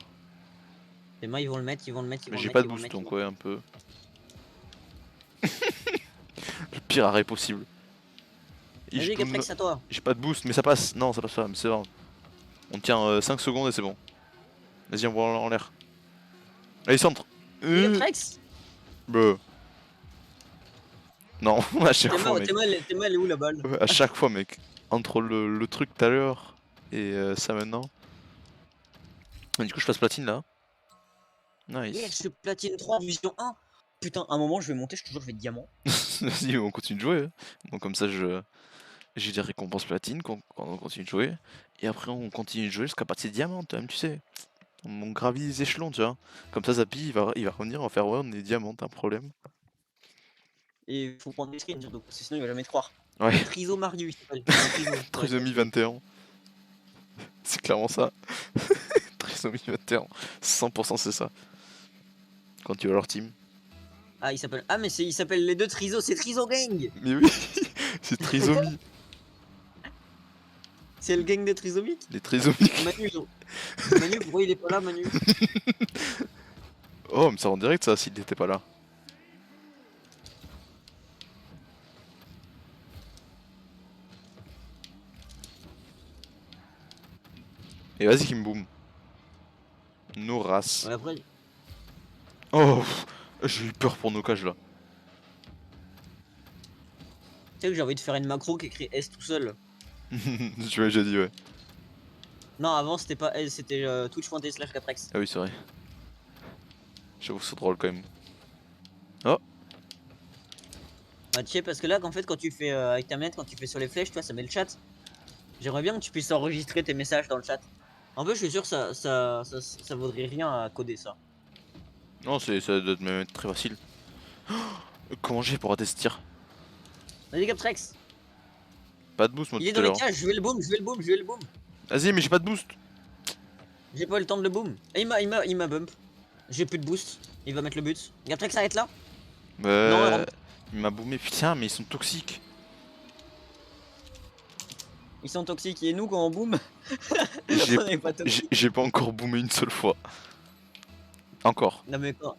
Et moi, ils vont le mettre, ils vont le mettre, ils Mais vont le j'ai mettre. pas de Ils vont le boost mettre, donc, ouais, un peu. Le pire arrêt possible. Et je Vas-y, boom- Gaptrex, à toi. J'ai pas de boost, mais ça passe. Non, ça passe pas, mais c'est bon. On tient 5 secondes et c'est bon. Vas-y, on va en l'air. Allez, centre. Gaptrex. Bah. Non, à chaque fois, mec. T'es mal, elle est où la balle? Ouais, à chaque fois, mec. Entre le truc tout à l'heure et ça maintenant. Et du coup, je passe platine là. Yes, Nice. je platine 3 division 1. Putain, à un moment je vais monter, je te jure, je vais être diamant. Vas-y, on continue de jouer. Hein. Bon, comme ça, j'ai des récompenses platine quand on continue de jouer. Et après, on continue de jouer jusqu'à partir de diamant, même, tu sais. On gravit les échelons, tu vois. Comme ça, Zapi, il va revenir, on va faire ouais, on est diamant, t'as un problème. Et il faut prendre des screens surtout, parce que sinon il va jamais te croire. Ouais, Triso Marius, il s'appelle. Non, Triso, ouais, trisomie Triso. 21. C'est clairement ça. Trisomie 21. 100% c'est ça. Quand tu vas leur team. Ah, il s'appelle. Ah, mais il s'appelle les deux Triso, c'est Triso Gang. Mais oui, c'est trisomie. C'est le gang des trisomiques. Les trisomiques. Manu, Manu, pourquoi il est pas là, Manu? Oh, mais ça rend direct ça s'il n'était pas là. Et vas-y qui me boom. Nos races. Ouais, après, Oh, j'ai eu peur pour nos cages là. tu sais que j'ai envie de faire une macro qui écrit S tout seul. Tu m'as déjà dit, ouais. Non, avant c'était pas S, c'était twitch.tv/caprex. Ah oui, c'est vrai. J'avoue, c'est drôle quand même. Oh, Bah, tu sais, parce que là, en fait, quand tu fais avec ta manette, quand tu fais sur les flèches, toi, ça met le chat. J'aimerais bien que tu puisses enregistrer tes messages dans le chat. En plus, je suis sûr que ça vaudrait rien à coder ça. non, ça doit même être très facile. Comment j'ai pour rater ce tir? Vas-y, Captrex. Pas de boost moi Il est tout dans à les l'heure. cages, je vais le boom, je vais le boom, je vais le boom. Vas-y, mais j'ai pas de boost. J'ai pas eu le temps de le boom. Et il m'a bump. J'ai plus de boost. Il va mettre le but. Captrex, arrête là. Non, il rentre. Il m'a boomé. Putain, mais ils sont toxiques. Ils sont toxiques. Et nous, quand on boom, J'ai on est pas toxiques. j'ai pas encore boomé une seule fois. Encore. Non, mais quoi.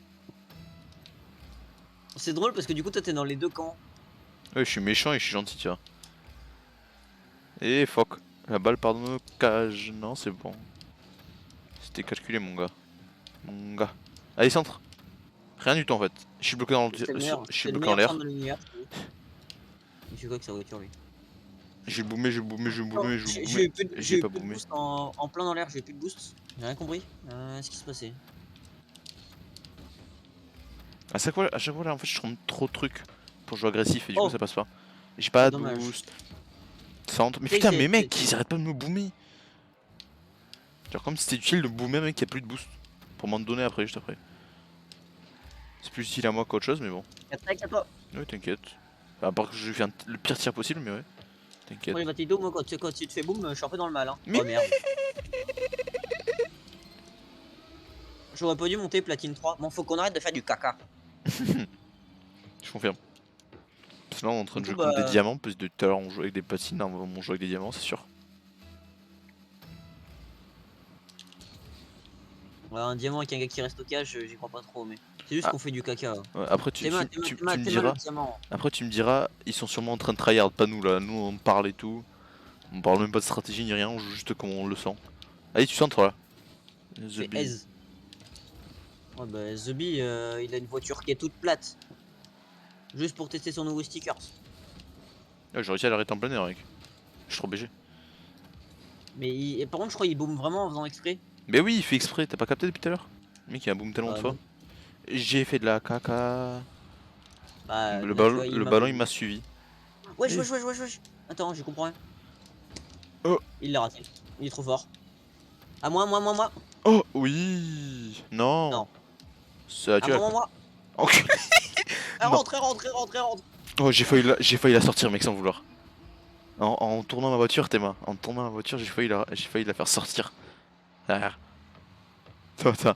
C'est drôle parce que du coup, toi, t'es dans les deux camps. Ouais, je suis méchant et je suis gentil, tu vois. Et fuck. La balle part dans nos cages. Non, c'est bon. C'était calculé, mon gars. Mon gars. Allez, centre. Rien du tout en fait. Je suis bloqué dans C'est le je meilleur, suis c'est le bloqué en meilleur centre l'air. de l'univers. Il fait quoi avec sa voiture, lui? J'ai boomé, j'ai boomé, j'ai Non, boomé, j'ai j'ai boomé. eu plus de, j'ai J'ai eu pas plus de boomé. boost en plein dans l'air, j'ai eu plus de boost. J'ai rien compris. Ce qui se passait. À chaque fois là, en fait, je trompe trop de trucs pour jouer agressif et du coup Oh, ça passe pas. J'ai c'est pas de dommage. boost. Centre. Mais Tu sais, putain, mes mecs, ils arrêtent pas de me boomer. Genre comme si c'était utile de boomer un mec qui a plus de boost. Pour m'en donner après, juste après. C'est plus utile à moi qu'autre chose, mais bon. Attaque à toi. Ouais, t'inquiète. À part que je fais le pire tir possible, mais ouais. T'inquiète. Moi, les Vatido, moi, quand tu te fais boom, je suis un peu dans le mal. Hein. Mais Oh merde. J'aurais pas dû monter platine 3. Bon, faut qu'on arrête de faire du caca. je confirme. Parce que là, on est en train Du de coup, jouer contre des bah. diamants, parce que tout à l'heure on jouait avec des platines, là on joue avec des diamants, c'est sûr. Ouais, un diamant avec un gars qui reste au cage, j'y crois pas trop, mais. C'est juste Ah, qu'on fait du caca. ouais, après T'es mal, t'es mal, t'es mal, me t'es mal le diras, diamant. après tu me diras, ils sont sûrement en train de tryhard, pas nous là, nous on parle et tout. On parle même pas de stratégie ni rien, on joue juste comme on le sent. Allez, tu centres là. The C'est Bee. Ez. Ouais, bah, The Bee, il a une voiture qui est toute plate. Juste pour tester son nouveau stickers. Ah, j'ai réussi à l'arrêter en plein air, mec. Je suis trop BG. Mais et par contre, je crois qu'il boom vraiment en faisant exprès. Mais oui, il fait exprès, t'as pas capté depuis tout à l'heure? Le mec il a boom tellement de Bah, fois. non. J'ai fait de la caca. Bah, là, tu vois, il Le m'a ballon il boom. m'a suivi. Wesh, wesh, wesh, wesh, wesh. Attends, j'y comprends rien. Oh. Il l'a raté. Il est trop fort. À moi, moi, moi, moi. Oh oui. Non. Non. Ça À tu moi, as moi, moi. enculé. Elle Non. rentre, elle rentre, elle rentre, elle rentre. Oh j'ai failli la sortir mec sans vouloir. En tournant ma voiture, Théma. En tournant ma voiture, j'ai failli la faire sortir. Derrière. Attends.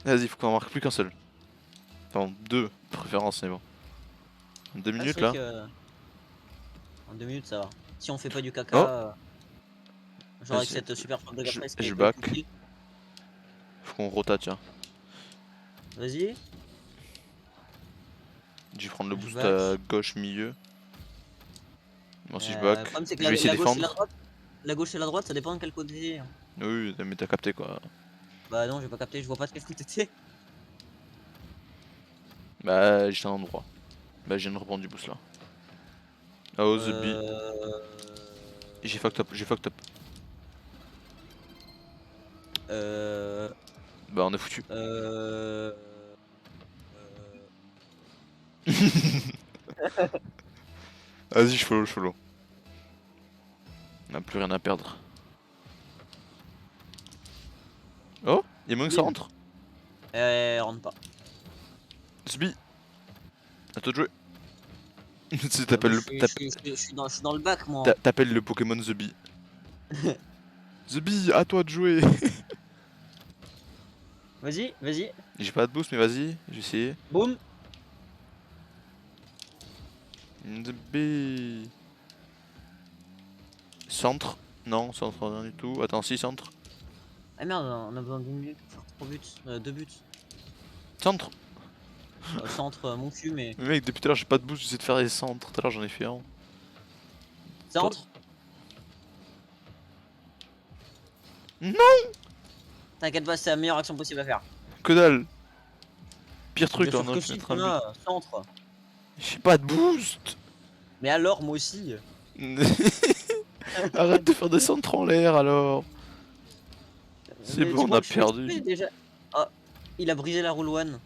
Vas-y, faut qu'on en marque plus qu'un seul. Enfin, deux, de préférence, mais bon. 2 minutes C'est vrai là. que. En 2 minutes, ça va. Si on fait pas du caca. Oh, Genre avec cette super frappe de Gaprès qui je est back. utile. Faut qu'on rotate, tiens. Vas-y. Je vais prendre le Je boost back. à gauche, milieu. Moi si je Le back. problème, c'est que Je vais essayer la de gauche et la défendre. droite. La gauche et la droite, ça dépend de quel côté. Oui, mais t'as capté quoi. Bah non, j'ai pas capté, je vois pas de quel côté t'es. Bah j'étais à un endroit. Bah je viens de reprendre du boost là. Oh the bee. Euh... J'ai fucked up, j'ai fucked up. Euh... Bah on est foutu. Euh... euh, Vas-y, je follow, je follow. On n'a plus rien à perdre. Oh, il y a moyen que ça Bim. rentre. Rentre pas. Sbi, à toi de jouer. Tu sais, Moi, t'appelles le, je suis dans le bac, moi. t'appelles le Pokémon The Bee. The Bee, à toi de jouer. Vas-y, vas-y. J'ai pas de boost, mais vas-y, j'ai essayé. Boum. The Bee. Centre. Non, centre, rien du tout. Attends, si, centre. Ah merde, on a besoin d'une minute pour faire 3 buts. 2 buts. Centre. Centre, mon cul, mais. Mais mec, depuis tout à l'heure, j'ai pas de boost, j'essaie de faire des centres. Tout à l'heure, j'en ai fait un. Toi- Centre. Non. T'inquiète pas, c'est la meilleure action possible à faire. Que dalle. Pire truc, Bien là, on sûr aurait que pu si, mettre un t'en but. as. Centre. J'ai pas de boost. Mais alors, moi aussi. Arrête de faire des centres en l'air alors. C'est Mais tu bon, on crois a que je fais perdu. exprès, déjà? Ah, il a brisé la roule one.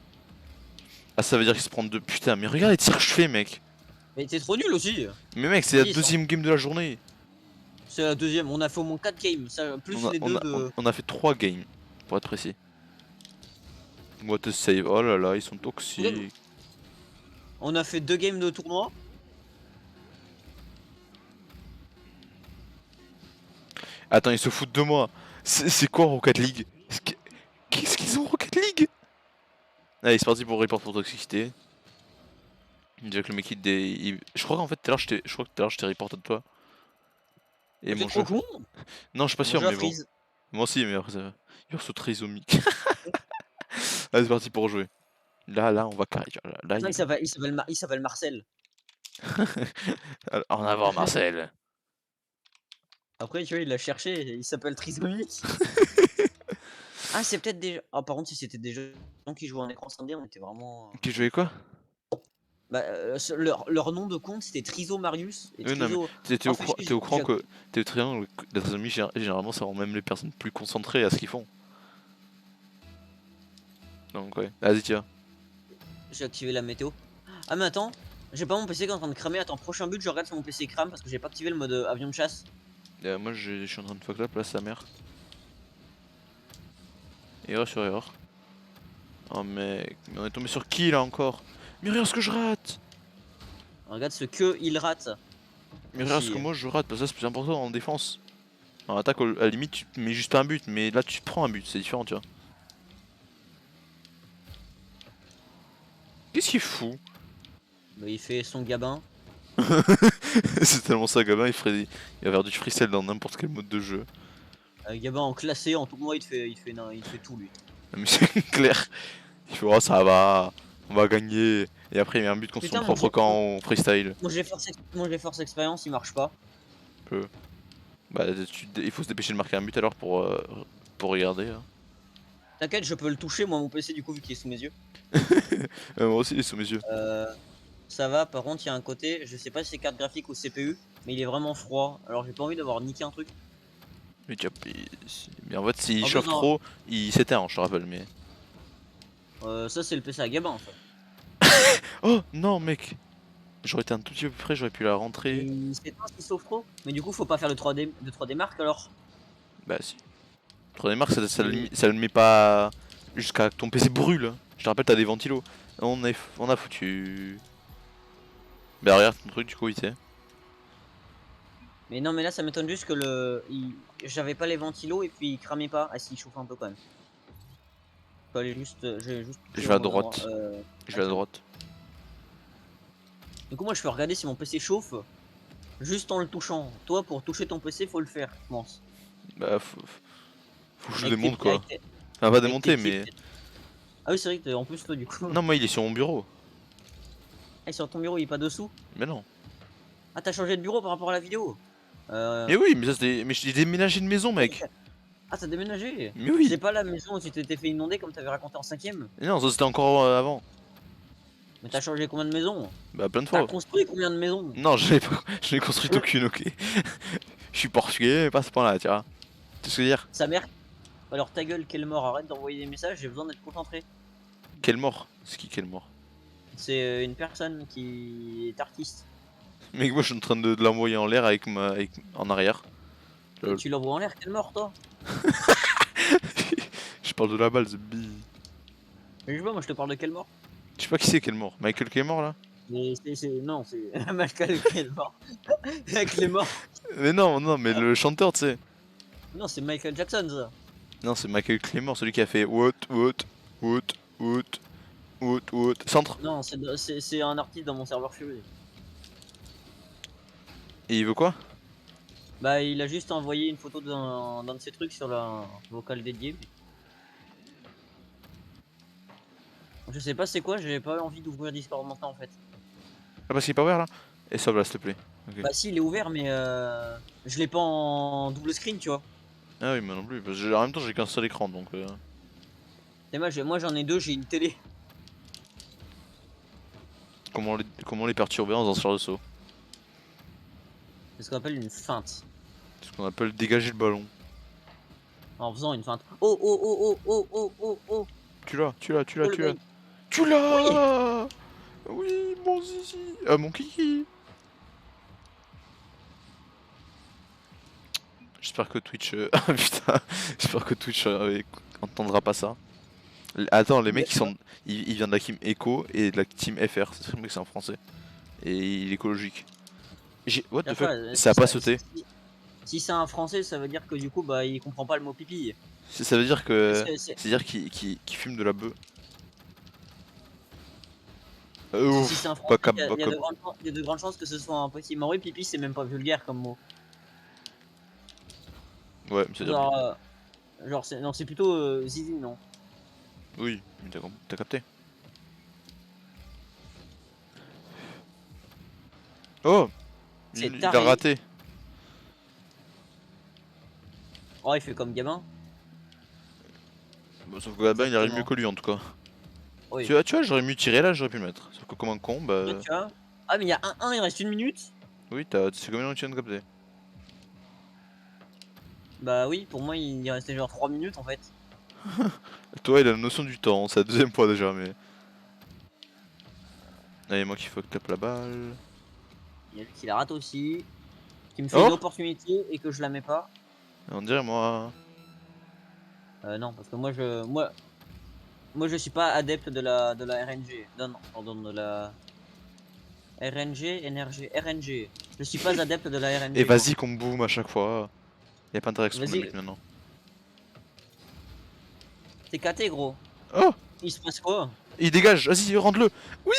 Ah, ça veut dire qu'il se prend deux. Putain, mais regarde les tirs que je fais, mec. Mais t'es trop nul aussi. Mais mec, c'est la Vas-y, centre. deuxième game de la journée. C'est la deuxième. On a fait au moins 4 games. Ça, plus les deux de. On a fait 3 games, pour être précis. What a save. Oh là là, ils sont toxiques. On a fait 2 games de tournoi. Attends, ils se foutent de moi. C'est quoi Rocket League? Qu'est-ce qu'ils ont Rocket League? Allez, c'est parti pour report pour toxicité. Déjà que le mec je crois qu'en fait tout à l'heure je t'ai reporté de toi. Et T'es mon trop jeu. con. Non, je suis pas Mon sûr, jeu a mais bon. freeze. Moi aussi, mais après ça. Il ressort trisomique. Allez, c'est parti pour jouer. Là, on va carré. Là, Non, il va. il s'appelle Marcel. En avant, Marcel. Après, tu vois, il l'a cherché. Il s'appelle Trisomique. Ah, c'est peut-être déjà. Ah, par contre, si c'était des gens qui jouaient en écran scindé, on était vraiment. Qui jouait quoi? Bah, leur nom de compte c'était Triso Marius et Non, mais Triso. En fait, t'es au courant que t'es triangle, la trisomie, généralement, ça rend même les personnes plus concentrées à ce qu'ils font. Donc, ouais. Vas-y, tiens. j'ai activé la météo. Ah, mais attends, j'ai pas mon PC qui est en train de cramer. Attends, prochain but, je regarde si mon PC crame parce que j'ai pas activé le mode avion de chasse. Moi, je suis en train de fuck up là, sa mère. Erreur sur erreur. Oh, mec. Mais on est tombé sur qui là encore? Mais regarde ce que je rate! Regarde ce que il rate. Mais regarde ce que moi je rate, parce que ça c'est plus important en défense. En attaque, à la limite, tu mets juste un but, mais là tu prends un but, c'est différent, tu vois. Qu'est-ce qu'il fout? Bah, il fait son gabin. C'est tellement ça, Gabin, il va faire du freestyle dans n'importe quel mode de jeu. Gabin en classé, en tournoi, non, il fait tout lui. Mais c'est clair, il fait oh ça va, on va gagner. Et après il met un but contre son Putain, propre camp en freestyle. Mon j'ai force expérience, il marche pas. Peu. Bah il faut se dépêcher de marquer un but alors pour regarder. Hein. T'inquiète, je peux le toucher, moi, mon PC, du coup, vu qu'il est sous mes yeux. Moi aussi il est sous mes yeux. Ça va, par contre, il y a un côté, je sais pas si c'est carte graphique ou CPU, mais il est vraiment froid. Alors, j'ai pas envie d'avoir niqué un truc. Mais en fait s'il En chauffe plus, non. trop, il s'éteint, je te rappelle. Mais Ça, c'est le PC à Gabin, en fait. oh non mec, j'aurais été un tout petit peu plus près, j'aurais pu la rentrer. Et c'est pas s'il sauve trop. Mais du coup, faut pas faire le 3D marque alors. Bah si. Prenez marque, ça le met pas jusqu'à que ton PC brûle. Je te rappelle, t'as des ventilos. On a foutu. Bah regarde ton truc du coup, il sait. Mais non, mais là, ça m'étonne juste que j'avais pas les ventilos et puis il cramait pas. Ah, si, il chauffe un peu quand même. Faut aller juste. J'ai juste. Je vais à droite. Je vais à droite. Du coup, moi, je peux regarder si mon PC chauffe juste en le touchant. Toi, pour toucher ton PC, faut le faire, je pense. Bah faut que je le Avec démonte tes- quoi. avec tes- Enfin, pas avec démonter tes pieds, mais. peut-être. Ah oui, c'est vrai que en plus, toi, du coup. Non, moi il est sur mon bureau. Ah, sur ton bureau, il est pas dessous. Mais non. Ah, t'as changé de bureau par rapport à la vidéo. Mais oui, mais ça c'était. Mais j'ai déménagé de maison, mec. Ah, t'as déménagé. Mais oui. C'est pas la maison où tu t'étais fait inonder comme t'avais raconté en 5ème. Mais non, ça c'était encore avant. Mais t'as changé combien de maisons? Bah plein de T'as fois. construit combien de maisons? Non, je l'ai pas... je n'ai construit aucune, ok. Je suis portugais, mais pas à ce point-là, tu vois. Tu sais ce que je veux dire? Sa mère. Alors ta gueule, quelle mort, arrête d'envoyer des messages, j'ai besoin d'être concentré. Quelle mort? C'est qui quelle mort? C'est une personne qui est artiste. Mec, moi je suis en train de l'envoyer en l'air avec en arrière. Et Lol. tu l'envoies en l'air, quelle mort toi? Je parle de la balle, the bee. Mais je vois, moi je te parle de quelle mort? Je sais pas qui c'est quelle mort. Michael qui est mort là? Mais non, c'est Malcolm quelle mort. Avec les morts. Mais non, non, mais le chanteur, tu sais. Non, c'est Michael Jackson ça. Non, c'est Michael Claymore, celui qui a fait what, what, what, what, what, what. Centre. Non, c'est un artiste dans mon serveur privé. Et il veut quoi? Bah, il a juste envoyé une photo d'un de ses trucs sur la vocal dédié. Je sais pas c'est quoi, j'ai pas envie d'ouvrir Discord maintenant en fait. Ah, parce qu'il est pas ouvert là? Et sauve là, s'il te plaît. Ok. Bah si, il est ouvert mais je l'ai pas en double screen, tu vois. Ah oui, moi non plus. Parce que en même temps, j'ai qu'un seul écran donc. Et moi j'en ai deux, j'ai une télé. Comment les perturber en faisant ce genre de saut? C'est ce qu'on appelle une feinte. C'est ce qu'on appelle dégager le ballon. En faisant une feinte. Oh oh oh oh oh oh oh oh. Tu l'as, tu l'as, tu l'as, Oh le tu l'as. bail. Tu Oui. l'as! Oui, mon zizi! Ah, mon kiki! J'espère que Twitch. Ah putain! J'espère que Twitch entendra pas ça. Attends, les mecs, il vient de la team Echo et de la team FR. C'est vrai que c'est en français. Et il est écologique. What the fuck? Ça a pas sauté. Si c'est un français, ça veut dire que du coup, bah, il comprend pas le mot pipi. Ça veut dire que. C'est- C'est-à-dire qu'il fume de la bœuf. Si c'est un Ouf, pas français, comme. il y a il y a de grandes chances que ce soit un petit. Mais en vrai, pipi, c'est même pas vulgaire comme mot. Ouais, c'est-à-dire bien. Genre, non, c'est plutôt zizi, non. Oui, mais t'as capté. Oh! C'est Il a taré. raté. Oh, il fait comme gamin. Bon, sauf que là-bas, il arrive mieux Exactement. que lui en tout cas. Oui. Tu vois, j'aurais mieux tiré là, j'aurais pu le mettre. Sauf que comme un con, Toi, bah. tu vois. Ah, mais il y a un, il reste une minute. Oui, c'est combien tu viens de capter? Bah oui, pour moi, il restait genre 3 minutes en fait. Toi, il a la notion du temps, c'est la deuxième fois déjà, mais. Allez, moi qu'il faut que tape la balle. Il y a lui qui la rate aussi. Qui me fait une Oh! opportunité et que je la mets pas. On dirait moi. Non, parce que moi je suis pas adepte de la RNG. Non, non, pardon, de la RNG. Je suis pas adepte de la Et RNG, moi. vas-y qu'on me boom à chaque fois. Y a pas d'intérêt que je me le Vas-y, mette maintenant. t'es caté, gros. Oh! Il se passe quoi? Il dégage, vas-y, rends-le! Oui!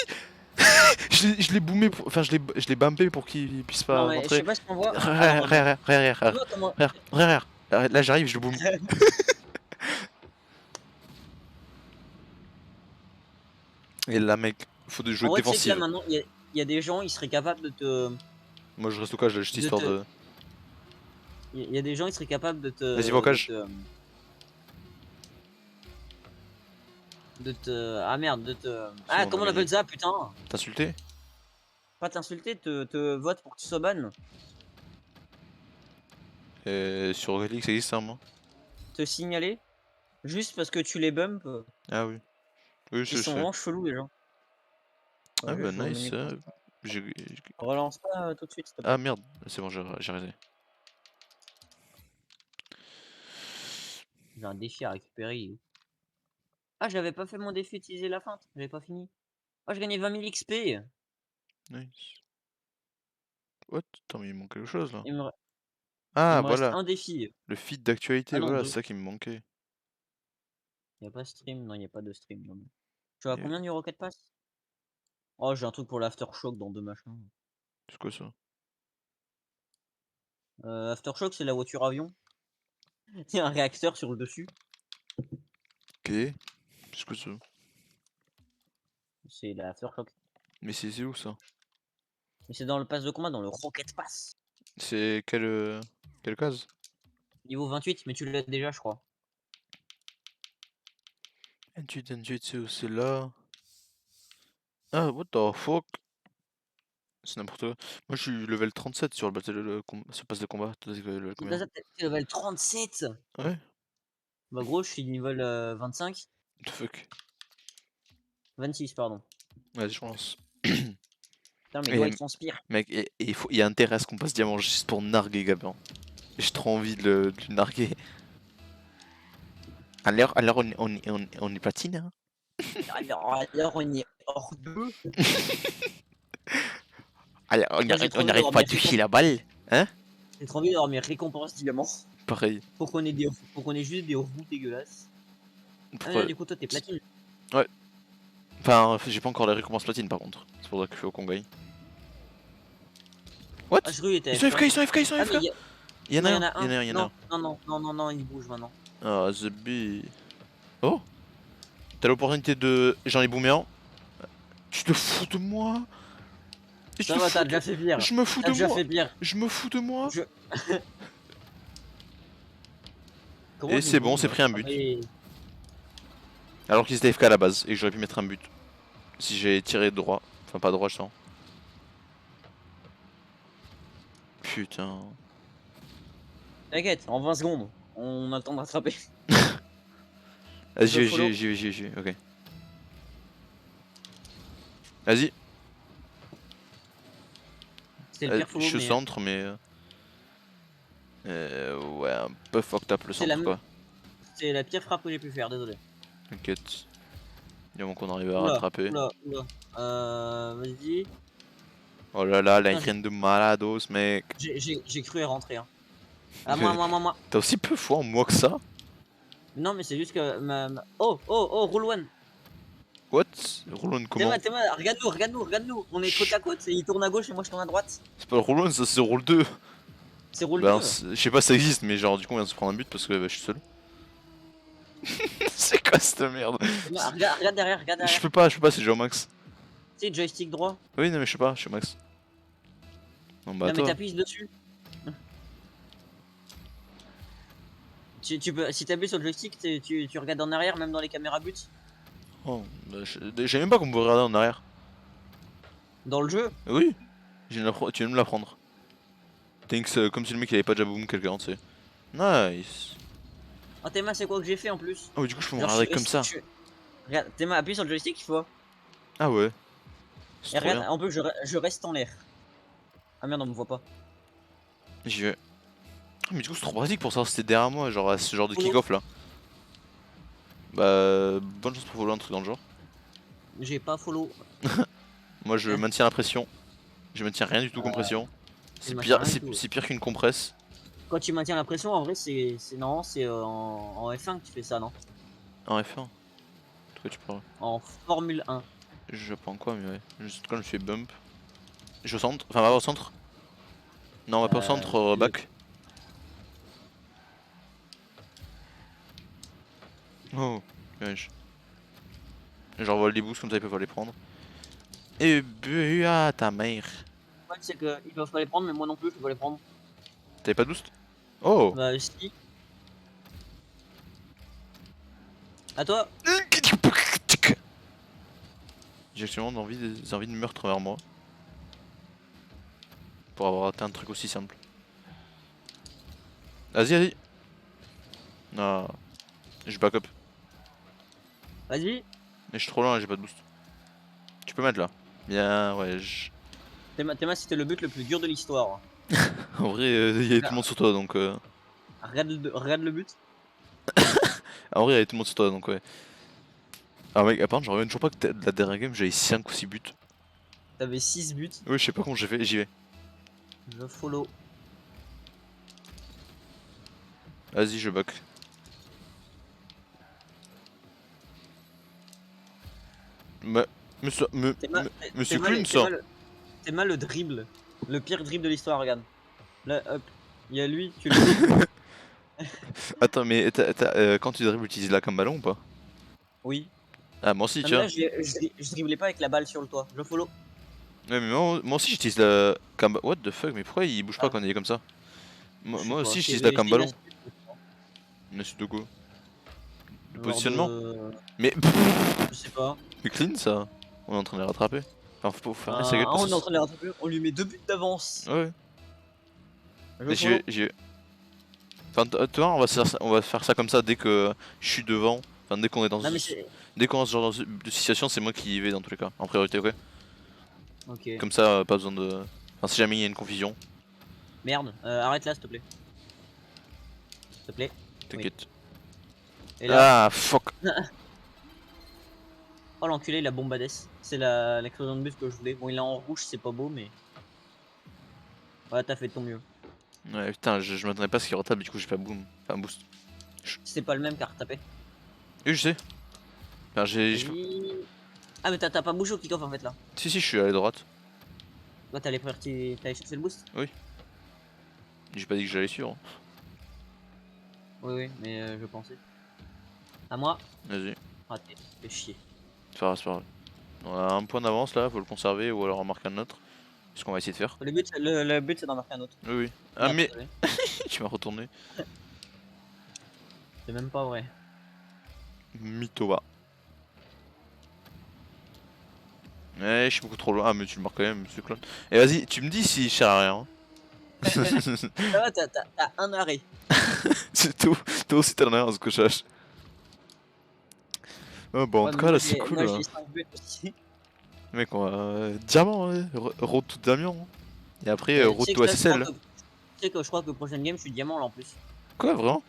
Je l'ai boomé, enfin je l'ai bumpé pour qu'il puisse Non, pas mais je sais rentrer. pas si on voit. Alors, Regarde. vois comment. Là j'arrive, je le boom. Et là mec, faut de En jouer vrai, tu sais que là défensive. maintenant, il y a des gens, ils seraient capables Moi je reste au cage là, juste de histoire te, de. il y a des gens, ils seraient capables Vas-y, va au cage. ah merde, C'est ah, bon, on a comment on gagné. appelle ça, putain? T'insulter? Pas t'insulter, te vote pour que tu sois ban. Sur Rocket League ça existe ça moi? Te signaler. Juste parce que tu les bump. Ah oui. Oui, Ils je sont sais. vraiment chelous, les gens. Ah bah Juste, je me nice. manipule. Relance pas tout de suite, s'il te Ah plaît. merde, c'est bon, j'ai arrêté. J'ai un défi à récupérer. Ah, j'avais pas fait mon défi utiliser la feinte. J'avais pas fini. Ah, je gagnais 20 000 XP. Nice. What? Attends, mais il manque quelque chose là. Il me, il Ah me reste voilà, un défi. le feed d'actualité, Ah non, voilà, c'est deux. ça qui me manquait. Il y a pas stream. Non, il y a pas de stream. Non. Tu as Et, combien du Rocket Pass? Oh, j'ai un truc pour l'Aftershock dans deux machins. c'est quoi ça? Aftershock, c'est la voiture avion. Il y a un réacteur sur le dessus. Ok, c'est quoi ça? C'est l'Aftershock. Mais c'est où ça? Mais c'est dans le pass de combat, dans le Rocket Pass. C'est quelle case? Niveau 28, mais tu l'as déjà, je crois. N8, c'est où? C'est là. Ah, what the fuck? C'est n'importe quoi. Moi, je suis level 37 sur le sur le pass de combat. Toi, t'es level C'est pas combien? ça, t'es level 37. Ouais? Bah gros, je suis niveau 25. What the fuck? 26, pardon. Vas-y, je pense. Putain, mes doigts Et ils transpirent. mec, il y a intérêt à ce qu'on passe diamant juste pour narguer Gabin. J'ai trop envie de le narguer. Alors on est platine, hein? Alors on y est hors deux. Alors Putain, j'ai trop on envie n'arrive d'avoir pas à mes toucher récompenses. la balle? Hein? J'ai trop envie d'avoir mes récompenses diamants. Pareil. Pour qu'on ait juste des roues dégueulasses. Ah mais là Pourquoi? du coup toi t'es platine. Ouais. Enfin, j'ai pas encore les récompenses platine par contre. C'est pour ça qu'il faut qu'on gagne. What? Ah je croyais que Ils était sont AFK. FK, ils sont FK, ils sont Ah mais FK! Il y en a non, il y en un, a il y un. en a un, il y en a un. Non, non, non, non, non, non, il bouge maintenant. Ah, the bee. Oh! T'as l'opportunité de. J'en ai boomé un. Tu te fous de moi? Et tu Ça te va, t'as fous de. déjà fait pire. Je me fous T'as de déjà moi! fait pire. Je me fous de moi! Je... Comment Et je c'est bon, bouge c'est moi? pris un Ah but. mais... Alors qu'ils étaient FK à la base et que j'aurais pu mettre un but. Si j'ai tiré droit. Enfin, pas droit, je sens. Putain. T'inquiète, en 20 secondes, on a le temps de rattraper. Vas-y, Je follow. j'y vais, ok. Vas-y. C'était le pire Je follow, suis au mais centre, mais. Ouais, un peu fucked up le c'est la... centre, quoi. c'est la pire frappe que j'ai pu faire, désolé. T'inquiète. Du moment qu'on arrive à Oula, rattraper. oula, oula. Vas-y. Oh là là, la Putain, graine de malados, mec. j'ai cru à rentrer. Hein. Ah, moi. T'as aussi peu foi en moi que ça? Non, mais c'est juste que Oh, oh, oh, roll one. What? Roulon comment? Théma, regarde-nous. On est côte Chut. à côte, il tourne à gauche et moi je tourne à droite. C'est pas le roulon, ça c'est le roule 2. C'est roll Ben, 2. je sais pas si ça existe, mais genre du coup on vient de se prendre un but parce que bah, je suis seul. C'est quoi cette merde? Théma, regarde derrière, Je peux pas, c'est déjà au max. Tu sais, joystick droit. Oui, non mais je sais pas, je suis au max. Non bah Non, mais toi. t'appuies dessus. Tu peux, si t'appuies sur le joystick, tu regardes en arrière, même dans les caméras buts. Oh, bah, je savais même pas qu'on pouvait regarder en arrière. Dans le jeu. Oui, tu viens de me l'apprendre. Thanks, comme si le mec il avait pas déjà boom quelqu'un, tu sais. Nice. Oh, Théma, c'est quoi que j'ai fait en plus? Oh, du coup je peux me Genre, regarder comme ça. Regarde, Théma, appuie sur le joystick, tu vois. Ah ouais, c'est Et trop regarde, bien. en plus, je reste en l'air. Ah merde, on me voit pas. J'y vais. Ah, mais du coup c'est trop pratique pour savoir si t'es derrière moi, genre à ce genre de Follow. kick-off là. Bah, bonne chance pour voler un truc dans le genre. J'ai pas follow. Moi je maintiens la pression. Je maintiens rien du tout comme pression. Je C'est maintiens pire, rien du tout. c'est pire qu'une compresse. Quand tu maintiens la pression, en vrai, non, c'est en F1 que tu fais ça, non? En F1. De quoi tu parles? En Formule 1. Je sais pas en quoi, mais ouais. Juste quand je fais bump. Je suis au centre. Enfin, on va au centre. Non, on va pas au centre, back. Oh, wesh. J'envoie des boosts comme ça ils peuvent les prendre. Et bu à ta mère. Le problème, c'est qu'ils peuvent pas les prendre, mais moi non plus, je peux pas les prendre. T'avais pas de boost? Oh! Bah, si. À toi. J'ai actuellement des envies de meurtre vers moi. Pour avoir atteint un truc aussi simple. Vas-y, vas-y! Ah, je back up. Vas-y. Mais je suis trop loin, j'ai pas de boost. Tu peux mettre là. Bien, ouais. Théma, c'était le but le plus dur de l'histoire. En vrai, il y avait tout le monde sur toi donc. Regarde le but. En vrai, il y avait tout le monde sur toi donc ouais. Ah mec, apparemment, je reviens toujours pas que la dernière game j'avais 5 ou 6 buts. T'avais 6 buts. Oui, je sais pas comment j'ai fait, j'y vais. Je follow. Vas-y, je back. Monsieur Clune, ça. Théma le dribble. Le pire dribble de l'histoire, regarde. Là, hop. Il y a lui, tu le. Attends, mais quand tu dribbles, tu utilises la comme ballon ou pas? Oui. Ah, moi aussi, Non, mais tiens. là, je driblais pas avec la balle sur le toit. Je follow. Ouais, mais moi aussi, j'utilise la cam. What the fuck, mais pourquoi il bouge pas Ah, quand il est comme ça? je sais Moi pas. aussi, j'utilise la cam C'est une ballon. astuce. Mais c'est de quoi? Le Genre positionnement? de. Mais. Je sais pas. Mais clean ça. On est en train de les rattraper. Enfin, faut faire sa gueule On est en parce train de les rattraper, on lui met 2 buts d'avance. que. Ouais, Je mais follow. j'y vais. Enfin, toi, on va faire ça comme ça dès que je suis devant. Enfin, dès qu'on est dans Non mais c'est... dès qu'on est dans ce genre de situation, c'est moi qui y vais dans tous les cas, en priorité, ok? Ok. Comme ça, pas besoin de. Enfin, si jamais il y a une confusion, Merde, arrête là s'il te plaît. S'il te plaît. Oui. t'inquiète. Et là... Ah, fuck! Oh l'enculé, il a bombades. C'est l'explosion de bus que je voulais. Bon, il est en rouge, c'est pas beau, mais... Ouais, t'as fait de ton mieux. Ouais, putain, je m'attendais pas à ce qu'il retape, du coup j'ai pas boom. Enfin, boost. C'est pas le même qu'à retaper. Oui, je sais. Enfin, Vas-y. Ah mais t'as pas bougé au kick-off en fait là. Si, si, je suis allé droite. Là t'allais chercher le boost. Oui. J'ai pas dit que j'allais sur. Hein. Oui oui mais je pensais. À moi. Vas-y, Raté. Fais chier. c'est pas grave, c'est pas grave. On a un point d'avance là, faut le conserver ou alors en marquer un autre. C'est ce qu'on va essayer de faire. Le but c'est d'en marquer un autre. Oui, oui. Ah, Merde, mais désolé. tu m'as retourné. C'est même pas vrai. Mythoba. Ouais, je suis beaucoup trop loin. Ah, mais tu le marques quand même, monsieur Clown. Et vas-y, tu me dis s'il sert à rien. Ça va, t'as un arrêt. C'est tout. Toi aussi t'en as un, ce que je sache. Ah, bah, en Ouais tout mais cas, là, c'est cool. moi Hein. j'ai 5 buts aussi. Mec, on va. Diamant, ouais. Road to Damian. Hein. Et après, Tu Road sais to que là SSL. je crois que prochaine game je suis diamant là en plus. Quoi, vraiment?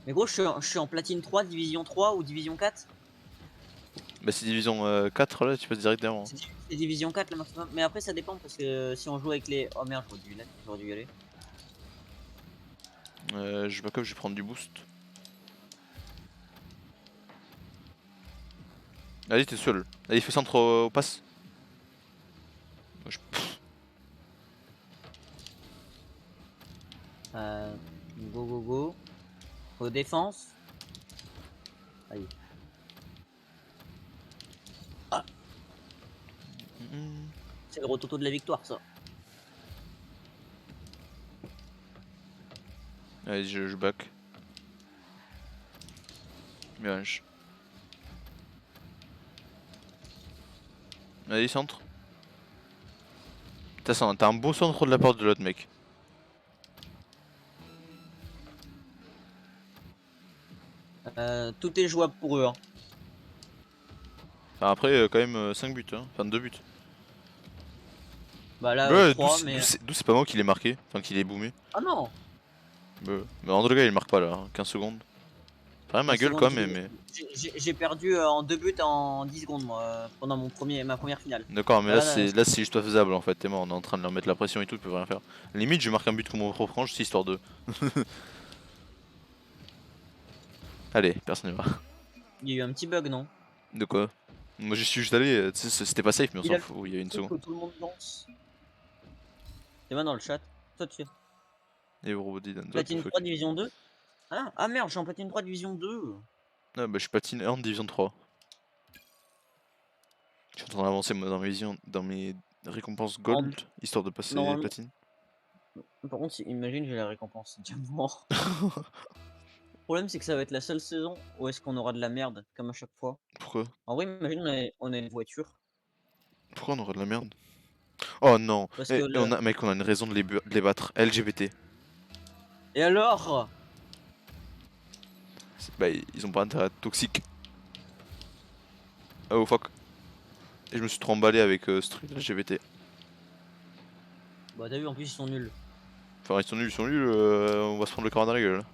Mais gros je suis en platine 3, division 3 ou division 4. Bah, c'est division 4 là, tu passes direct diamant. Hein. C'est division 4 le maximum. Mais après ça dépend parce que si on joue avec les... Oh merde j'aurais dû y aller. Je back up, je vais prendre du boost. Allez, t'es seul. Allez, fais centre au pass. Je- Go go go. Aux défenses. Allez. Ah, Mm. c'est le rototo de la victoire ça. Allez, je back. Bien. Allez, centre. T'as un beau centre de la part de l'autre mec. Tout est jouable pour eux. Hein. Enfin, après, quand même 5 buts. Hein. Enfin, 2 buts. Bah là Bah, 3 mais... d'où c'est pas moi qui l'ai marqué. Enfin, qui l'ai boomé. Ah non. Bah, mais en tout cas, il marque pas là. Hein. 15 secondes. Enfin, ma 15 gueule secondes, quand même, mais. j'ai perdu en 2 buts en 10 secondes moi pendant ma première finale. D'accord, mais Bah, là c'est juste pas faisable en fait. T'es mort, on est en train de leur mettre la pression et tout, ils peuvent rien faire. Limite, je marque un but comme mon propre range, histoire de. Allez, personne n'y va. il y a eu un petit bug non? De quoi? Moi j'y suis juste allé, tu sais, c'était pas safe, mais on Il s'en a fout, il y a une truc seconde. que tout le monde danse. C'est moi dans le chat. Toi tu fais Et Eurobody, what the platine fuck. 3 division 2. Ah merde, je suis en platine 3 division 2. Ah bah je suis platine 1 division 3. Je suis en train d'avancer moi dans mes récompenses En... gold, histoire de passer Normalement, platine. par contre, imagine j'ai la récompense diamant. Le problème c'est que ça va être la seule saison où est-ce qu'on aura de la merde comme à chaque fois. Pourquoi? En vrai, imagine on a une voiture. Pourquoi on aura de la merde? Oh non! Parce que Et le... mec, on a une raison de les battre. LGBT. Et alors? Bah ils ont pas intérêt à être toxiques. Oh fuck. Et je me suis trop emballé avec ce truc LGBT. Bah t'as vu en plus ils sont nuls. Enfin, ils sont nuls, on va se prendre le corps dans la gueule.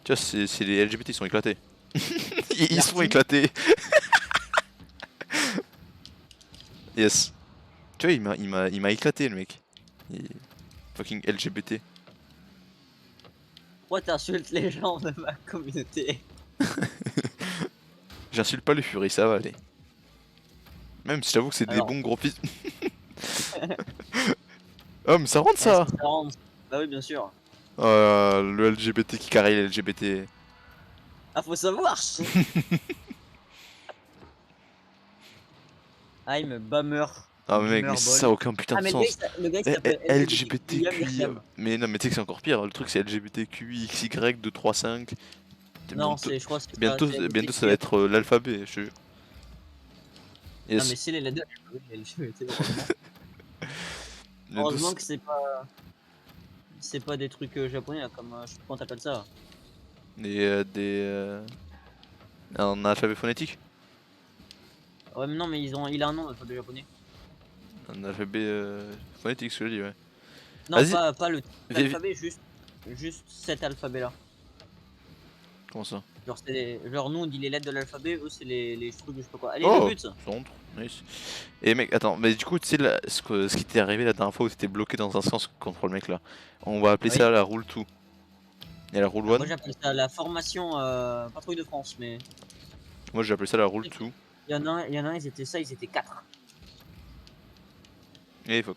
Tu vois, c'est les LGBT, ils sont éclatés. Ils sont L'arty. éclatés. Yes. Tu vois, il m'a éclaté le mec. Fucking LGBT. Pourquoi t'insultes les gens de ma communauté? J'insulte pas les furies, ça va aller. Même si j'avoue que c'est des Alors, bons gros fils. Oh, mais ça rentre est-ce ça! que ça rend... Bah oui, bien sûr. Le LGBT qui carry les LGBT. Ah, faut savoir! I'm Bummer. Ah, mais mec, mais ça a Bummerball. aucun putain Ah, de mais sens. le gars il s'appelle LGBTQIA LGBTQI. Myriam. Mais non, mais tu sais que c'est encore pire. Le truc c'est LGBTQI, XY, 235. Non, je crois que c'est ça, Bientôt, c'est bientôt ça va LGBTQIA+. être l'alphabet, je te jure. Non, mais Yes. c'est les LED de l'alphabet, heureusement. Le Heureusement dos. que c'est pas des trucs japonais là, comme je sais plus comment t'appelles ça. Un alphabet phonétique. Ouais, mais non, mais il a un nom l'alphabet japonais. Un alphabet phonétique, ce que je dis, ouais. Non, Vas-y, pas le type viens. d'alphabet, juste cet alphabet-là. Comment ça? Genre, genre, nous on dit les lettres de l'alphabet, eux c'est les trucs, je sais pas quoi. Allez, le Oh, but! centre, nice. Et mec, attends, mais du coup, tu sais, ce qui t'est arrivé la dernière fois où t'étais bloqué dans un sens contre le mec là, on va appeler Oui. ça la rule 2. Et la rule Ah, moi 1, j'appelle ça la formation patrouille de France, mais moi j'ai appelé ça la rule 2. il y en a un, ils étaient 4. Et fuck.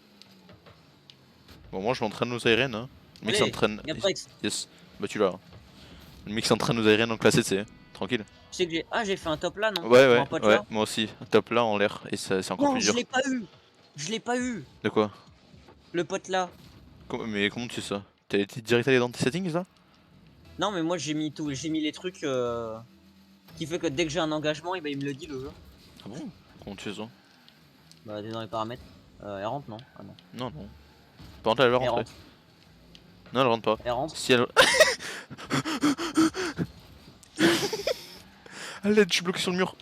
Bon, moi je m'entraîne aux aériennes, hein. Le mec Allez, s'entraîne. Gaprex, Yes, bah tu l'as. Hein. Le mec s'entraîne aux aériennes en classe C, tranquille. tu sais que j'ai fait un top là, non? Ouais, Pour ouais, un pote ouais, là? moi aussi. Top là en l'air, et ça, c'est encore Non, plus je dur. l'ai pas eu! Je l'ai pas eu! De quoi? Le pote là. Mais comment tu sais ça? T'as été direct allé dans tes settings là? Non, mais moi j'ai mis les trucs qui fait que dès que j'ai un engagement, et ben, il me le dit le jeu. Ah bon? Comment tu sais ça? Bah, t'es dans les paramètres. Elle rentre, non? Ah non. Non, non. Par contre, elle va Elle rentrer. rentre. Non, elle rentre pas. Elle rentre. Si elle. À l'aide, je suis bloqué sur le mur.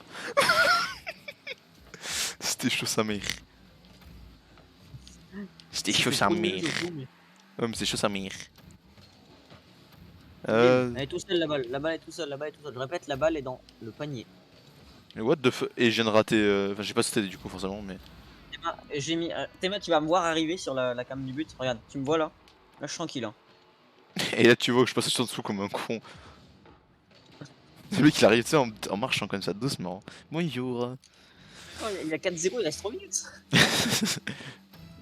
C'était chaud sa mère. C'était chaud sa trop nul, mère. le coup, mais- Ouais, mais c'est chaud sa mère. Bim. Elle est tout seule la balle. La balle est tout seule. La balle est tout seule. Je répète, la balle est dans le panier. Mais what the fuck? Et je viens de rater. Enfin, je sais pas si c'était du coup, forcément, mais. Théma, tu vas me voir arriver sur la cam du but. Regarde, tu me vois là. Là, je suis tranquille. Hein. Et là, tu vois que je passe en dessous comme un con. Le mec, il arrive, tu sais, en marchant comme ça, doucement. Bonjour. Oh, il y a 4-0, il reste 3 minutes.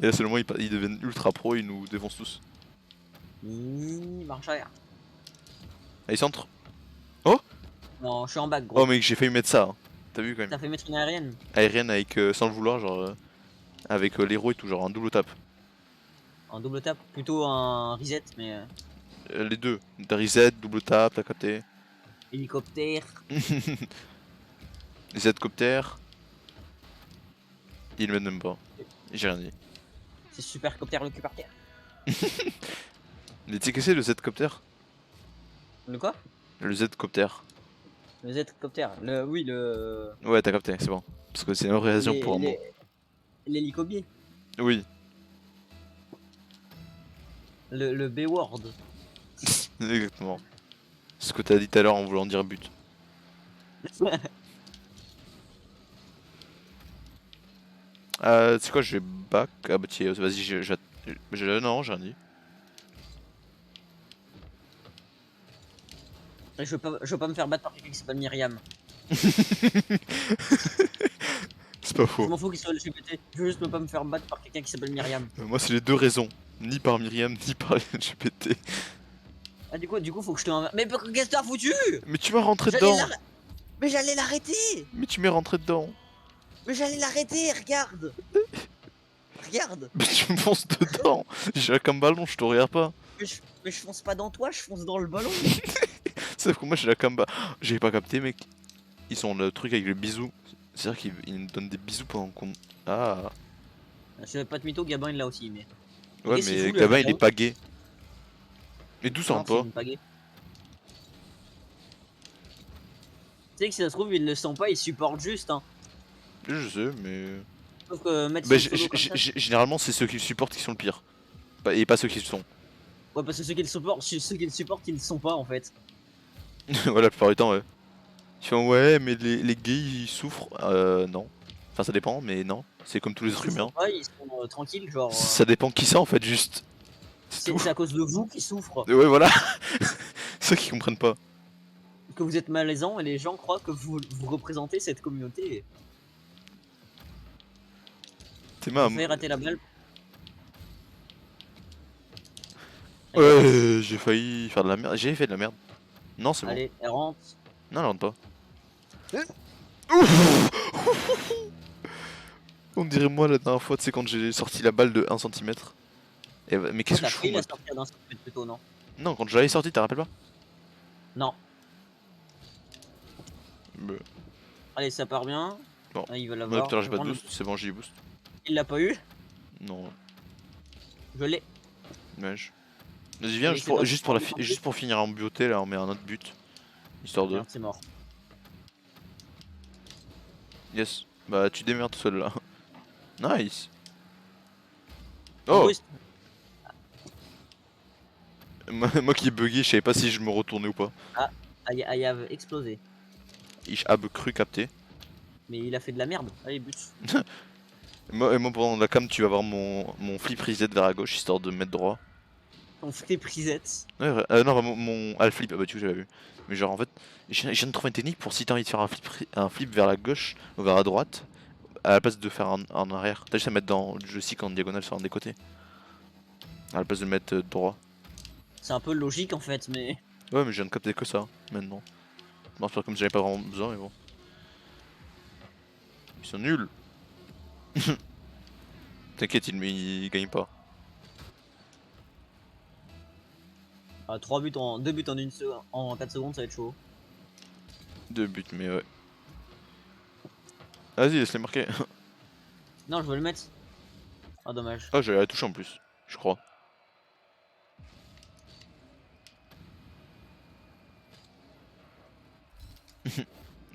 Et là, seulement, ils deviennent ultra pro, ils nous défoncent tous. Marche arrière. Allez, centre. Non, je suis en bac, Oh, gros. mec, j'ai failli mettre ça. Hein. T'as vu quand même? T'as fait mettre une aérienne. Aérienne avec, sans le vouloir, genre. Avec l'héros et tout, genre un double tap. En double tap. Plutôt un reset, mais Les deux. Reset, double tap, t'as capté. hélicoptère. Z-copter. Il m'aide même pas. J'ai rien dit. C'est super copter le cul par terre. Mais tu sais que c'est le Z-copter? Le quoi? Le Z-copter. Le Z-copter. Oui, Ouais, t'as capté, c'est bon. Parce que c'est une réaction pour un mot. l'hélicobier. Oui, Le B-word. exactement. Ce que t'as dit tout à l'heure en voulant dire but. Tu sais quoi, je vais back. Ah bah tiens, vas-y, non, j'ai rien dit. Je veux pas me faire battre par quelqu'un qui s'appelle Myriam. C'est pas Je faux. m'en fous qu'il soit LGBT. Je veux juste ne pas me faire battre par quelqu'un qui s'appelle Myriam. Moi, c'est les deux raisons. Ni par Myriam, ni par les LGBT. Ah, du coup, faut que je te. Mais qu'est-ce que t'as foutu? Mais tu m'as rentré J'allais dedans. la- Mais j'allais l'arrêter. Mais tu m'es rentré dedans. Mais j'allais l'arrêter, regarde. Regarde. Mais tu me fonces dedans. J'ai comme ballon, je te regarde pas. Mais je fonce pas dans toi, je fonce dans le ballon. Sauf que moi, j'ai la camba. J'ai pas capté, mec. Ils sont le truc avec le bisou. C'est-à-dire qu'ils nous donnent des bisous pendant qu'on. Ah. Je savais pas de mytho, Gabin il l'a aussi, mais. Ouais, Qu'est-ce qu'il mais fout, le Gabin, il est Gabin pas gay. Et d'où ça Non, pas? c'est une pagaie. Tu sais que si ça se trouve, il le sent pas, il supporte juste. Hein. Je sais, mais. Sauf que mettre Bah, son pseudo comme ça. généralement, c'est ceux qui le supportent qui sont le pire. Et pas ceux qui le sont. Ouais, parce que ceux qui le supportent, ils le sont pas en fait. Voilà, la plupart du temps, ouais. Tu fais ouais, mais les gays ils souffrent. Non. Enfin, ça dépend, mais non. C'est comme tous les Ils êtres souffrent humains. pas, ils sont tranquilles, genre. Ça dépend qui c'est en fait, juste. C'est C'est tout. c'est à cause de vous qui souffrent. Ouais, voilà. Ceux qui comprennent pas. Que vous êtes malaisant et les gens croient que vous représentez cette communauté. T'es Vous ma. faites rater la balle. Ouais, j'ai failli faire de la merde. J'ai fait de la merde. Non, c'est bon. Allez, elle rentre. Non, elle rentre pas. Hein. On dirait moi la dernière fois, tu sais, quand j'ai sorti la balle de 1 cm. Mais qu'est-ce que T'as je fous failli moi? la sortir d'un centimètre plutôt, non? Non, quand je l'avais sorti, t'as rappelles pas? Non. Bah. Allez, ça part bien. Bon. Ah, il va Ouais, l'avoir. putain, là Je j'ai vais pas de prendre boost, c'est bon, j'ai boost. Il l'a pas eu. Non, Je l'ai. dommage. Vas-y, Je viens, vais essayer d'en prendre un but en plus. juste pour finir en beauté, là, on met un autre but. Histoire de. Merde, c'est mort. Yes. Bah, tu démerdes tout seul là. Nice. En Oh! boost. Moi qui est bugué, je savais pas si je me retournais ou pas. Ah, I have explosé. Ich habe cru capter. Mais il a fait de la merde. Allez, but. Moi, pendant la cam, tu vas voir mon flip reset vers la gauche, histoire de me mettre droit. On fait prisette. Ouais, non, vraiment, mon half flip, ah bah tu vois, j'avais vu. Mais genre, en fait, je viens de trouver une technique pour si t'as envie de faire un flip vers la gauche ou vers la droite, à la place de faire en arrière. T'as juste à mettre dans le joystick en diagonale sur un des côtés. À la place de mettre droit. C'est un peu logique en fait, mais. Ouais, mais je viens de capter que ça, maintenant. Bon, c'est pas comme si j'avais pas vraiment besoin, mais bon. Ils sont nuls. T'inquiète, ils gagnent pas. Ah, 2 buts en en 4 secondes, ça va être chaud. 2 buts, mais ouais. Vas-y, laisse-les marquer. Non, je veux le mettre. Ah, dommage. Ah, j'allais la toucher en plus, je crois.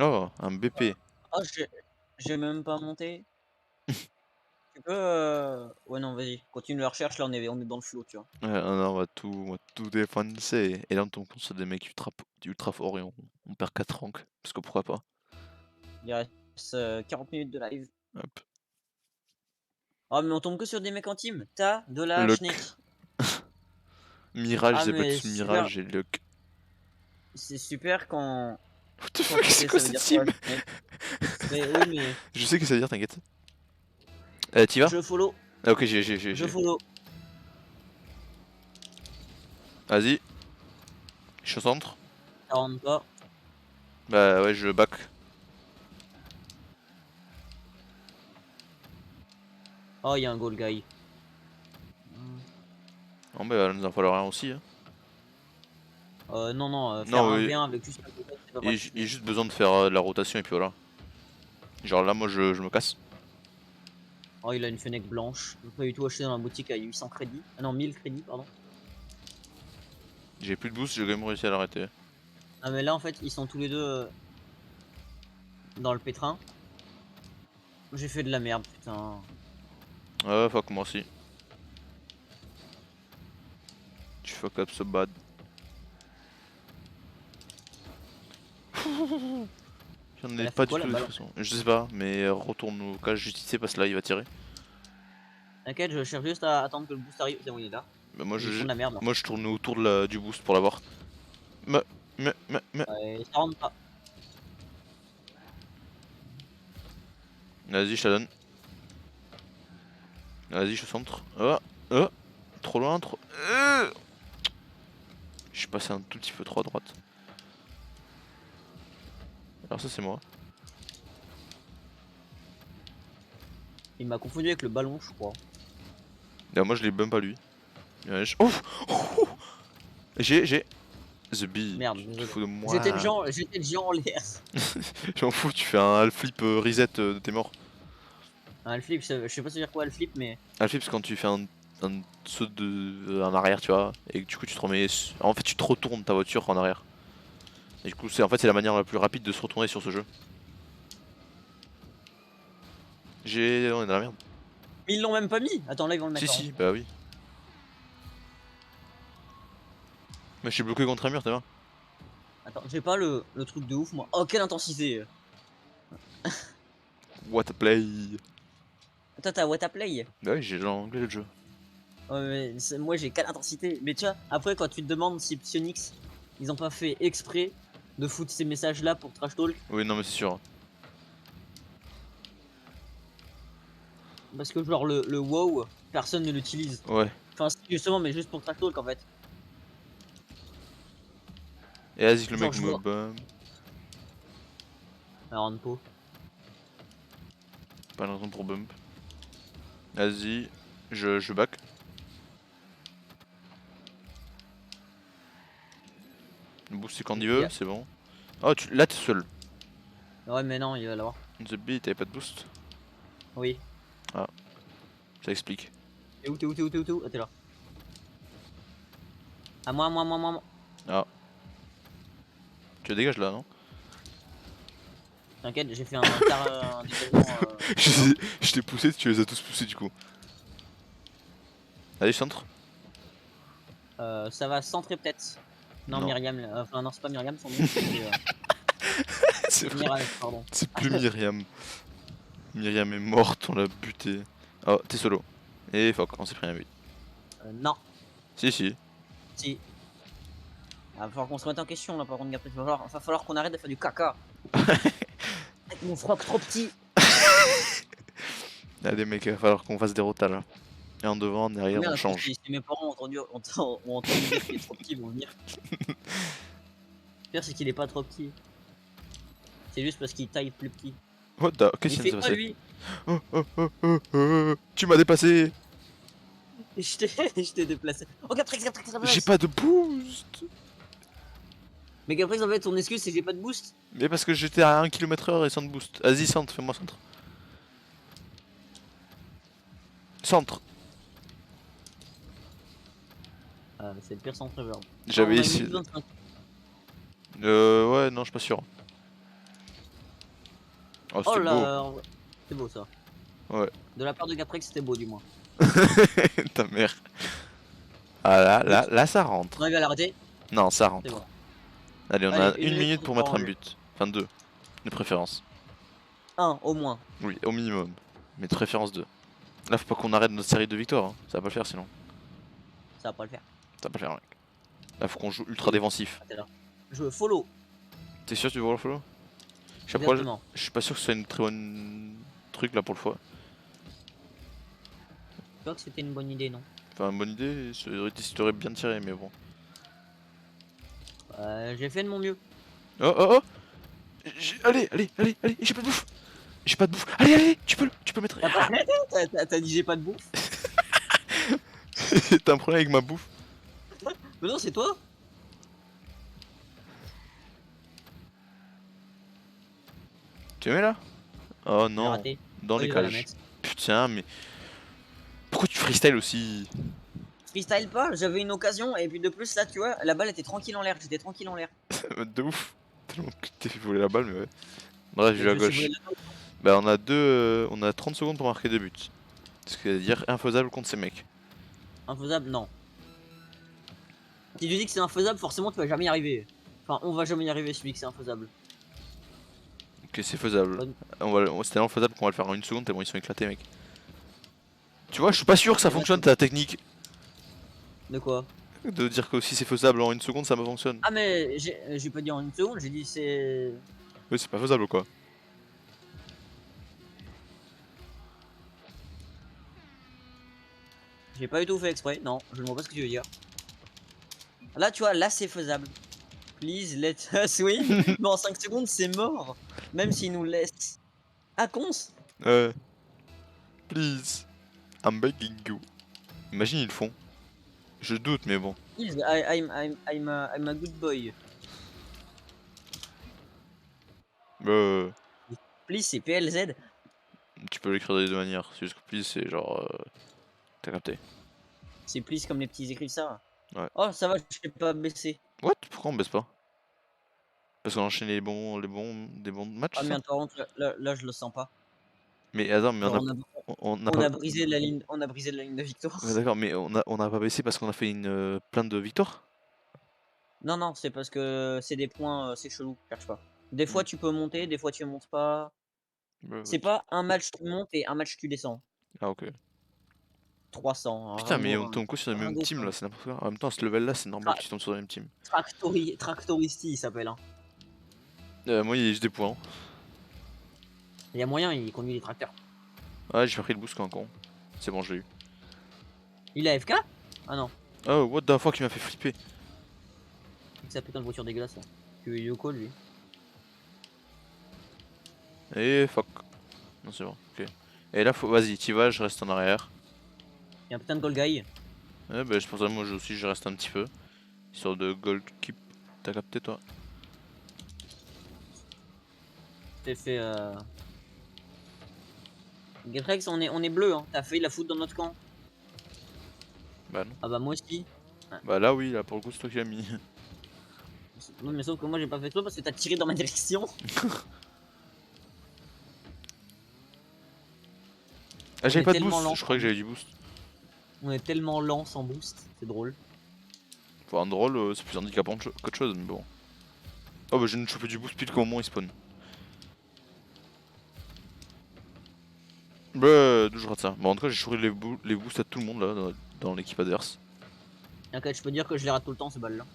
Oh, un BP. Ah, j'ai même pas monté. Tu peux. Ouais, non, vas-y. Continue la recherche. Là, on est dans le flot, tu vois. Ouais, non, on va tout défoncer. Et là, on tombe contre c'est des mecs ultra forts et on perd 4 ranks. Parce que pourquoi pas. Il reste 40 minutes de live. Hop. Ah, mais on tombe que sur des mecs en team. T'as de la Luck. schneck. Mirage, Ah, c'est pas mais tous super. Mirage et Luck. C'est super What the quand fuck, tu c'est sais, quoi ça veut cette dire team? quoi, schneck. Mais oui, mais. Je sais que ça veut dire, t'inquiète. T'y vas? Je follow. Ah, ok, Je j'ai. follow. Vas-y, je suis au centre. Ça rentre pas. Bah ouais, je back. Oh, il y a un goal guy. Non, bah, il nous en falloir un aussi. Hein. Non, non, faire Non, un oui, V1 avec juste un goal guy, c'est pas pratique. il y a Mais... juste besoin de faire de la rotation et puis voilà. Genre là, moi je me casse. Oh, il a une fenêtre blanche. Je peux pas du tout acheter dans la boutique à 800 crédits. Ah non, 1000 crédits, pardon. J'ai plus de boost, j'ai quand même réussi à l'arrêter. Ah, mais là, en fait, ils sont tous les deux dans le pétrin. J'ai fait de la merde, putain. Ah, fuck, moi aussi. Tu fuck up so bad. J'en Elle ai a fait pas du quoi tout la de balle? façon. Je sais pas, mais retourne au cage justicier parce que là il va tirer. T'inquiète, je cherche juste à attendre que le boost arrive. C'est bon, il est là. Bah, Ils font de la merde là. moi je tourne autour du boost pour l'avoir. Mais, mais. Ouais, ça rentre pas. Vas-y, je te la donne. Vas-y, je suis au centre. Oh, trop loin, trop. Je suis passé un tout petit peu trop à droite. Alors ça c'est moi. Il m'a confondu avec le ballon, je crois. Et moi je l'ai bump à lui. Ouais, Ouf. J'ai. The Bee, Merde, tu te désolé. fous de moi. J'étais le géant en l'air. J'en fous, tu fais un half flip reset, t'es mort. Un flip, je sais pas se dire quoi le flip, mais. Half flip c'est quand tu fais un saut en arrière, tu vois, et que du coup tu te remets. En fait, tu te retournes ta voiture en arrière. Et du coup, c'est la manière la plus rapide de se retourner sur ce jeu. On est dans la merde. Mais ils l'ont même pas mis. Attends, là ils vont le Si, mettre en. si, bah oui. Mais je suis bloqué contre un mur, t'es vois. Attends, j'ai pas le truc de ouf moi. Oh, quelle intensité. What a play. Toi t'as what a play. Bah oui, j'ai anglais le jeu. Ouais, mais moi j'ai quelle intensité. Mais tu vois, après quand tu te demandes si Psyonix ils ont pas fait exprès de foutre ces messages là pour trash talk. Oui, non, mais c'est sûr. Parce que genre le wow, personne ne l'utilise. Ouais. Enfin si, justement, mais juste pour trash talk en fait. Et vas-y, que le Genre mec je me vois. bum. Alors Anpo. Pas de raison pour bump. Vas-y, je back. Le boost c'est quand il veut, c'est bon. Oh, là t'es seul. Ouais mais non, il va l'avoir. The Bee, t'avais pas de boost? Oui. Ça explique. T'es où? T'es où? T'es où? T'es où? T'es où? Ah, t'es là. À moi, moi, moi, moi, moi. Ah. Tu dégages là, non? T'inquiète, j'ai fait un dégagement. Je t'ai poussé, tu les as tous poussés du coup. Allez, centre. Ça va centrer peut-être. Non, Non. Myriam. Enfin, non, c'est pas Myriam son nom. C'est vrai. Mirage, pardon. C'est plus Myriam. Myriam est morte, on l'a buté. Oh, t'es solo. Et fuck, on s'est pris un but. Non, Si, si. si. Ah, va falloir qu'on se remette en question là, par contre, Gabriel. Va falloir qu'on arrête de faire du caca. Avec mon froc trop petit. Allez, mec, il va falloir qu'on fasse des rotas là. Et en devant, en Ah, derrière, on merde, change. si mes parents ont entendu dire qu'il est trop petit, ils vont venir. Le pire, c'est qu'il est pas trop petit. C'est juste parce qu'il taille plus petit. What the... Il Qu'est-ce qui fait vient de se quoi passer? lui? Tu m'as dépassé. Je t'ai déplacé. Oh, Gaprex, Gaprex, J'ai Gaprex. pas de boost. Mais Gaprex, en fait, ton excuse, c'est que j'ai pas de boost. Mais parce que j'étais à 1 km/h et sans de boost. Vas-y, centre, fais-moi centre. Centre. C'est le pire centre ever. J'avais On a essayé. mis 25. Ouais, non, je suis pas sûr. Oh, Oh c'était beau. là, c'est beau ça. Ouais. De la part de Gaprex, c'était beau du moins. Ta mère. Ah là, là, là, ça rentre. On arrive à l'arrêter. Non, ça C'est bon. rentre. Allez, on Allez, a une une minute minute pour pour se mettre un ranger. but. Enfin, deux. De préférence. Un, au moins. Oui, au minimum. Mais de préférence 2. Là, faut pas qu'on arrête notre série de victoires. Hein. Ça va pas le faire sinon. Ça va pas le faire. Ça va pas le faire, mec. Là, faut qu'on joue ultra Oui. défensif. Ah, t'es là. Je veux follow. T'es sûr que tu veux le follow? Je sais pas, Exactement. je suis pas sûr que ce soit une très bonne truc là pour le fois. Je crois que c'était une bonne idée, non? Enfin, bonne idée, ça aurait été si t'aurais bien tiré, mais bon. J'ai fait de mon mieux. Oh oh oh! Allez, allez, allez, allez, j'ai pas de bouffe! J'ai pas de bouffe! Allez, allez, tu peux mettre. T'as dit j'ai pas de bouffe? T'as un problème avec ma bouffe? Mais non, c'est toi? Tu mets là? Oh J'ai non, raté. dans Oh, les il va la cages. mettre. Putain, mais. Pourquoi tu freestyle aussi? Freestyle pas, j'avais une occasion et puis de plus là tu vois, la balle était tranquille en l'air, j'étais tranquille en l'air. De ouf! Tellement que t'es fait voler la balle, mais ouais. Bref, je vais Je à me suis volé gauche. la balle. Bah, on a 30 secondes pour marquer 2 buts. Ce qui veut dire infaisable contre ces mecs. Infaisable, non. Si tu dis que c'est infaisable, forcément tu vas jamais y arriver. Enfin, on va jamais y arriver celui que c'est infaisable. Ok, c'est faisable. Bonne- C'est tellement faisable qu'on va le faire en une seconde, tellement ils sont éclatés, mec. Tu vois, je suis pas sûr que ça fonctionne ta technique. De quoi? De dire que si c'est faisable en une seconde, ça me fonctionne. Ah mais j'ai pas dit en une seconde, j'ai dit c'est... Oui, c'est pas faisable quoi. J'ai pas du tout fait exprès, non, je ne vois pas ce que tu veux dire. Là tu vois, là c'est faisable. Please let us win. Mais en 5 secondes c'est mort. Même s'il nous laisse. Ah cons. Please. I'm begging you. Imagine ils le font. Je doute, mais bon. Please, I'm a good boy. Euh, Please c'est PLZ. Tu peux l'écrire des deux manières. C'est juste que please, c'est genre. T'as capté. C'est please comme les petits écrivent ça. Ouais. Oh ça va, je t'ai pas baissé. What? Pourquoi on baisse pas? Parce qu'on enchaîne des bons matchs, Ah ça? mais par contre là je le sens pas. Mais attends, mais Genre on n'a on pas. a brisé la ligne, on a brisé la ligne de victoire. Ouais, d'accord, mais on a pas baissé parce qu'on a fait une plainte de victoire? Non non, c'est parce que c'est des points, c'est chelou, cherche pas. Des fois Hmm. tu peux monter, des fois tu montes pas. Bah, C'est pas un match tu montes et un match tu descends. Ah, ok. 300, Putain, mais on Ringo, tombe quoi sur la même Ringo team là, Fun. c'est n'importe quoi. En même temps, à ce level là, c'est normal Tra que tu tombes sur la même team. Tractoristi il s'appelle hein. Moi, il y a juste des points. Il y a moyen, il conduit les tracteurs. Ah, j'ai pris le boost comme un con. C'est bon, je l'ai eu. Il a FK? Ah non, Oh, what the fuck, il m'a fait flipper. c'est sa putain de voiture dégueulasse là. Tu veux Yoko lui? Et fuck. Non, c'est bon, ok. Et là, faut... vas-y, t'y vas, je reste en arrière. Il y a un putain de goal guy. Bah, je pense à moi aussi, je reste un petit peu. Sur de gold keep. T'as capté, toi? T'es fait Getrex, on est bleu, hein. T'as failli la foutre dans notre camp. Bah non. Ah bah moi aussi. Ouais. Bah là oui, là pour le coup c'est toi qui l'as mis. Oui, mais sauf que moi j'ai pas fait exprès parce que t'as tiré dans ma direction. Ah On j'avais est pas de tellement boost, lent. je croyais que j'avais du boost. On est tellement lent sans boost, c'est drôle. Pour un drôle, c'est plus handicapant qu'autre chose, mais bon. Oh bah je viens de choper du boost pile qu'au moment où il spawn. Bah d'où je rate ça. Bon en tout cas j'ai chouré les boosts à tout le monde là dans l'équipe adverse. Ok, je peux dire que je les rate tout le temps ces balles là.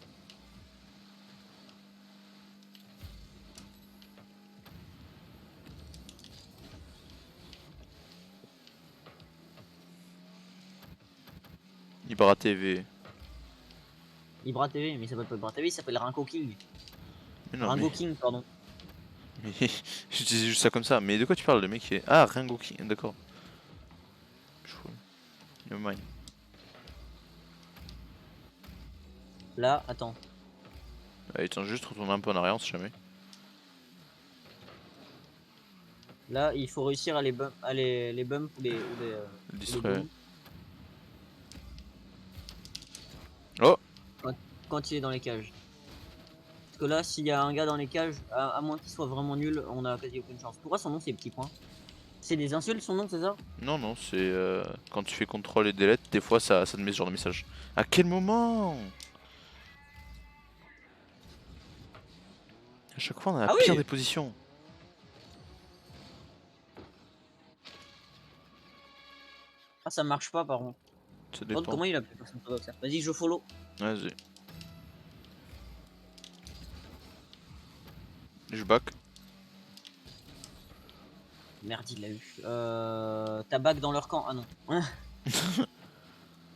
Ibra TV. Ibra TV, mais il s'appelle pas Ibra TV, il s'appelle Ringo King. Mais non mais. Ringo King, pardon. Mais j'utilisais juste ça comme ça. Mais de quoi tu parles le mec qui est. Ah Ringo King, d'accord. Nevermind. Là, attends. Allez tiens juste retourner un peu en arrière on sait jamais. Là, il faut réussir à les bump Le ou les distrait. boom Oh quand il est dans les cages. Parce que là, s'il y a un gars dans les cages, à moins qu'il soit vraiment nul, on a quasi aucune chance. Pourquoi son nom c'est Petit Point? C'est des insultes son nom, c'est ça? non non c'est quand tu fais contrôle et delete, des fois ça te met ce genre de message. À quel moment? À chaque fois on a la Ah pire oui! des positions. Ah, ça marche pas par contre. Ça Par contre, dépend. comment il a pu faire son truc ça? Vas-y, je follow. Vas-y. Je back. Merde, il l'a eu. T'as back dans leur camp? Ah non.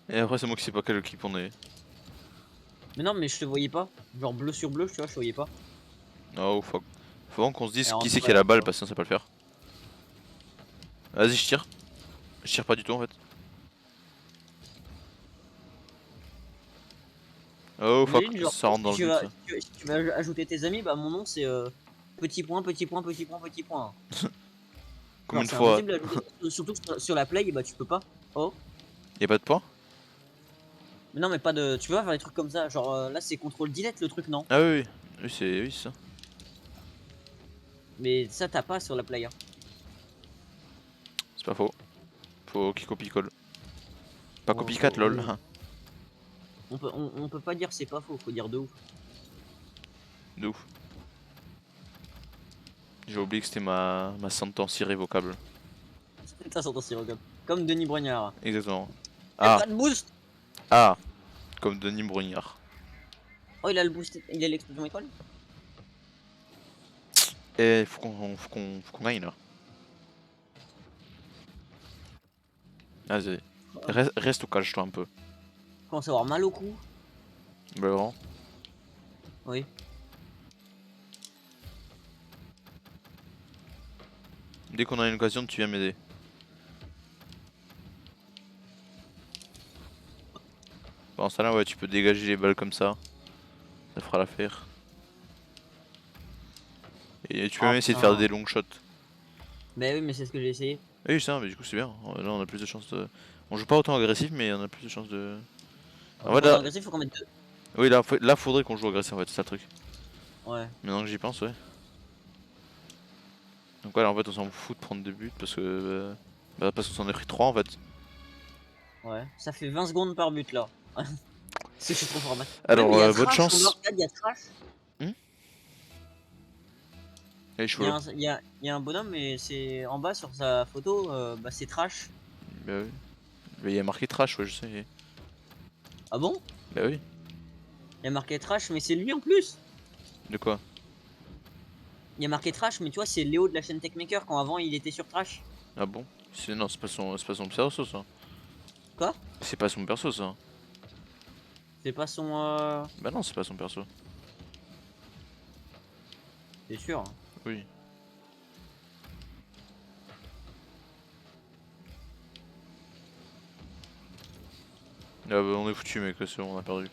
Et après c'est moi qui sais pas quelle équipe on est. Mais non, mais je te voyais pas. Genre bleu sur bleu, tu vois, je te voyais pas. Oh fuck. Faut vraiment qu'on se dise Alors, qui en c'est tout qui a cas, la balle parce que sinon ça va pas le faire. Vas-y je tire. Je tire pas du tout en fait. Oh fuck, imagine, genre, ça rentre dans le but ça. si tu vas ajouter tes amis, bah mon nom c'est petit point, petit point, petit point, petit point. Combien Genre, de c'est fois? impossible d'ajouter. Surtout que sur la play, bah tu peux pas. Oh. Y'a pas de points? Mais non, mais pas de. Tu peux pas faire des trucs comme ça. Genre là, c'est contrôle delete le truc, non? Ah oui oui. Oui c'est ça. Mais ça, t'as pas sur la play. Hein. C'est pas faux. Faut qu'il copie-colle. Pas copycat lol. Oui. On peut pas dire c'est pas faux, faut dire de ouf. De ouf. J'ai oublié que c'était ma sentence irrévocable. Ça s'entend si regarde. Comme Denis Brognard. Exactement. Y'a Ah, pas de boost! ah, comme Denis Brognard. Oh, il a le boost, il a l'explosion étoile? Et faut qu'on gagne là. Vas-y. Reste au calme toi un peu. Commence à avoir mal au cou. Bah vraiment. Oui. Dès qu'on a une occasion, tu viens m'aider. Bon, ça là, ouais, tu peux dégager les balles comme ça. Ça fera l'affaire. Et tu peux Oh même essayer de faire putain. des long shots. Bah oui, mais c'est ce que j'ai essayé. Oui, ça, mais du coup, c'est bien. Là, on a plus de chances de. On joue pas autant agressif, mais on a plus de chances de. En fait, Pour être là, agressif, faut qu'on mette deux. oui, là faudrait qu'on joue agressif en fait, c'est ça le truc. Ouais. Maintenant que j'y pense, ouais. Donc voilà, en fait, on s'en fout de prendre des buts parce que. Parce qu'on s'en est pris 3 en fait. Ouais. Ça fait 20 secondes par but là. C'est je suis trop fort. Ouais, mais Alors, il y a bonne Trash en chance. arcade, il y a Trash. Hmm. Allez, je suis Il y, follow. a un, il y a un bonhomme, mais c'est en bas sur sa photo, bah c'est Trash. Bah oui. Mais il y a marqué trash, ouais, je sais. Ah bon? Bah oui. Il y a marqué Trash, mais c'est lui en plus. De quoi? Il y a marqué Trash, mais tu vois, c'est Léo de la chaîne Techmaker quand avant il était sur Trash. Ah bon? Non, c'est pas son perso ça. Quoi? C'est pas son perso ça. C'est pas son. Bah non, c'est pas son perso. C'est sûr. Hein. Oui. Ah bah on est foutu mec, c'est bon, on a perdu.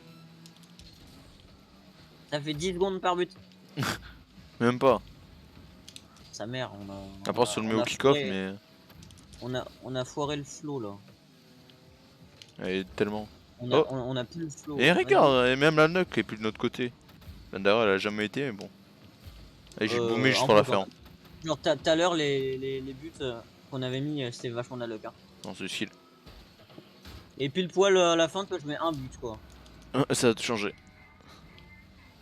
Ça fait 10 secondes par but. Même pas. Sa mère, À part si on le met au kick-off, fourré. mais. On a foiré le flow là. Et tellement. On a, Oh, on, on a plus le flow. et Vas-y. regarde, et même la nuque est plus de notre côté. D'ailleurs, elle a jamais été, mais bon. Et j'ai boomé juste Un pour la peu faire. quand Hein. même. Genre, tout à l'heure, les buts qu'on avait mis, c'était vachement de la luck. Hein. Non, c'est skill. Et pile poil à la fin, toi, je mets un but, quoi. Ça a tout changé.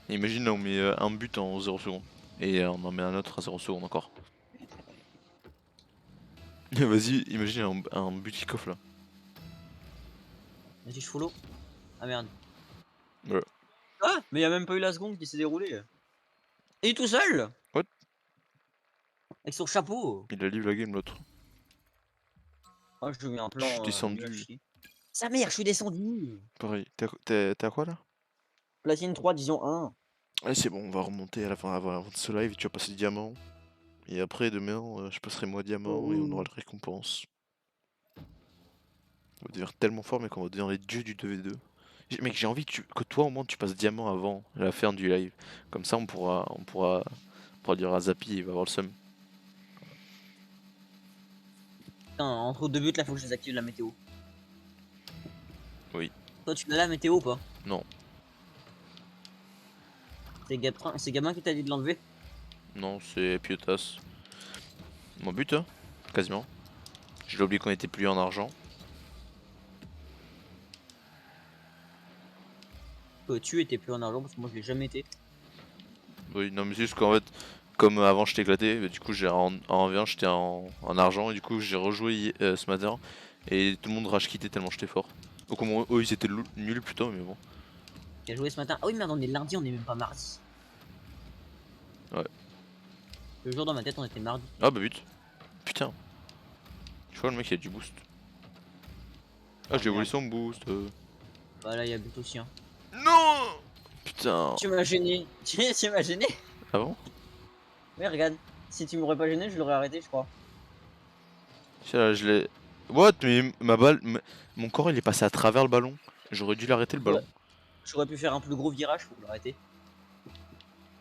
Imagine, on met un but en 0 secondes. Et on en met un autre à 0 secondes encore. Vas-y, imagine un but kick-off là. Vas-y, je follow. Ah merde. Voilà. Ah, mais il y a même pas eu la seconde qui s'est déroulée. Et il est tout seul, What? avec son chapeau. Il a live la game l'autre. Ah, je lui mets un Je suis plan nul à descendu. chier. Sa mère, je suis descendu. Pareil. T'es à quoi là? Platine 3, disons 1. Ouais, c'est bon, on va remonter à la fin avant de ce live. Tu vas passer diamant. Et après, demain, je passerai moi diamant et on aura Oh. la récompense. On va devenir tellement fort, mec, on va devenir les dieux du 2v2. Mec, j'ai envie que toi, au moins, tu passes diamant avant la fin du live. Comme ça, on pourra dire à Zappy, il va avoir le seum. Putain, entre deux buts, là, faut que je désactive la météo. Oui. Toi, tu l'as la météo ou pas? Non. C'est Gabin qui t'a dit de l'enlever? Non, c'est Piotas. Mon but, hein, quasiment. J'ai oublié qu'on était plus en argent. Tu étais plus en argent parce que moi, je l'ai jamais été. Oui, non, mais c'est juste qu'en fait, comme avant je t'éclatais, bah, du coup, en V1, j'étais en argent. Et du coup, j'ai rejoué ce matin. Et tout le monde rage quitté tellement j'étais fort. Donc, comment eux, ils étaient nuls plutôt, mais bon. Qui a joué ce matin? Ah oui, merde, on est lundi, on est même pas mardi. Ouais. Le jour dans ma tête, on était mardi. Ah, bah, but. Putain. Je vois le mec, il a du boost. Ah, Ah j'ai volé merde. son boost. Bah là, il y a but aussi. Hein. Non. Putain. Tu m'as gêné. Tu m'as gêné. Ah bon? Mais regarde, si tu m'aurais pas gêné, je l'aurais arrêté, je crois. Tiens, là, je l'ai. What? Mais ma balle. Mon corps, il est passé à travers le ballon. J'aurais dû l'arrêter le Ouais. ballon. J'aurais pu faire un plus gros virage pour l'arrêter.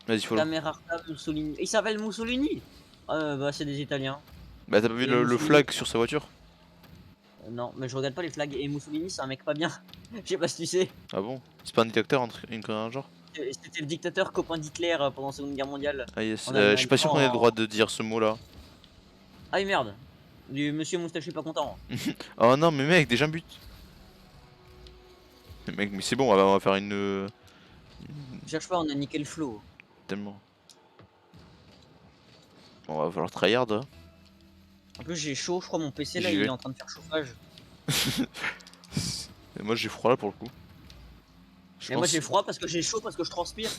Vas-y, follow. Camerata Mussolini. Il s'appelle Mussolini. Bah c'est des Italiens. Bah, t'as pas vu Et le Mussolini. flag sur sa voiture? Non, mais je regarde pas les flags. Et Mussolini, c'est un mec pas bien. Je sais pas si tu sais. Ah bon? C'est pas un dictateur, un genre? C'était le dictateur copain d'Hitler pendant la Seconde Guerre mondiale Ah yes, en je suis Allemagne. pas sûr qu'on ait le droit Oh, de dire ce mot là. ah merde. Du monsieur moustachu pas content. Oh non mais mec, déjà un but. Mais mec, mais c'est bon, on va faire Cherche pas, on a niqué le flow. tellement. Bon, on va falloir tryhard. Hein. En plus j'ai chaud, je crois mon PC là J'y il est vais. en train de faire chauffage. Et moi j'ai froid là pour le coup. Je Et moi pense. j'ai froid parce que j'ai chaud parce que je transpire.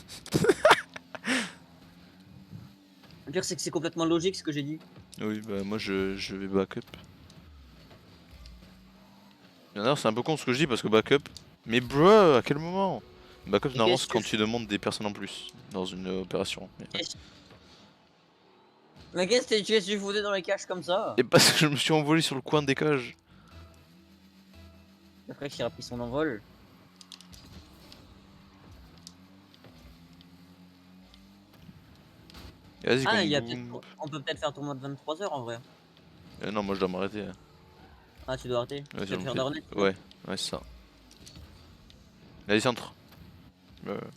Le pire c'est que c'est complètement logique ce que j'ai dit. Oui, bah moi je vais backup. D'ailleurs, c'est un peu con ce que je dis parce que backup. Mais bro, à quel moment? Backup, Et normalement, qu'est-ce c'est que quand tu tu demandes des personnes en plus dans une opération. Mais, ouais. Mais qu'est-ce que tu foutais dans les caches comme ça? Et parce que je me suis envolé sur le coin des cages. Après qu'il a pris son envol. Et vas-y, Ah, qu'on il y a boum. on peut peut-être faire tournoi de 23 heures en vrai. Non, moi je dois m'arrêter. Ah, tu dois arrêter. Tu Vas-y, vas on le le faire fait. d'Ornet. Ouais, ouais, c'est ça. Allez, centre.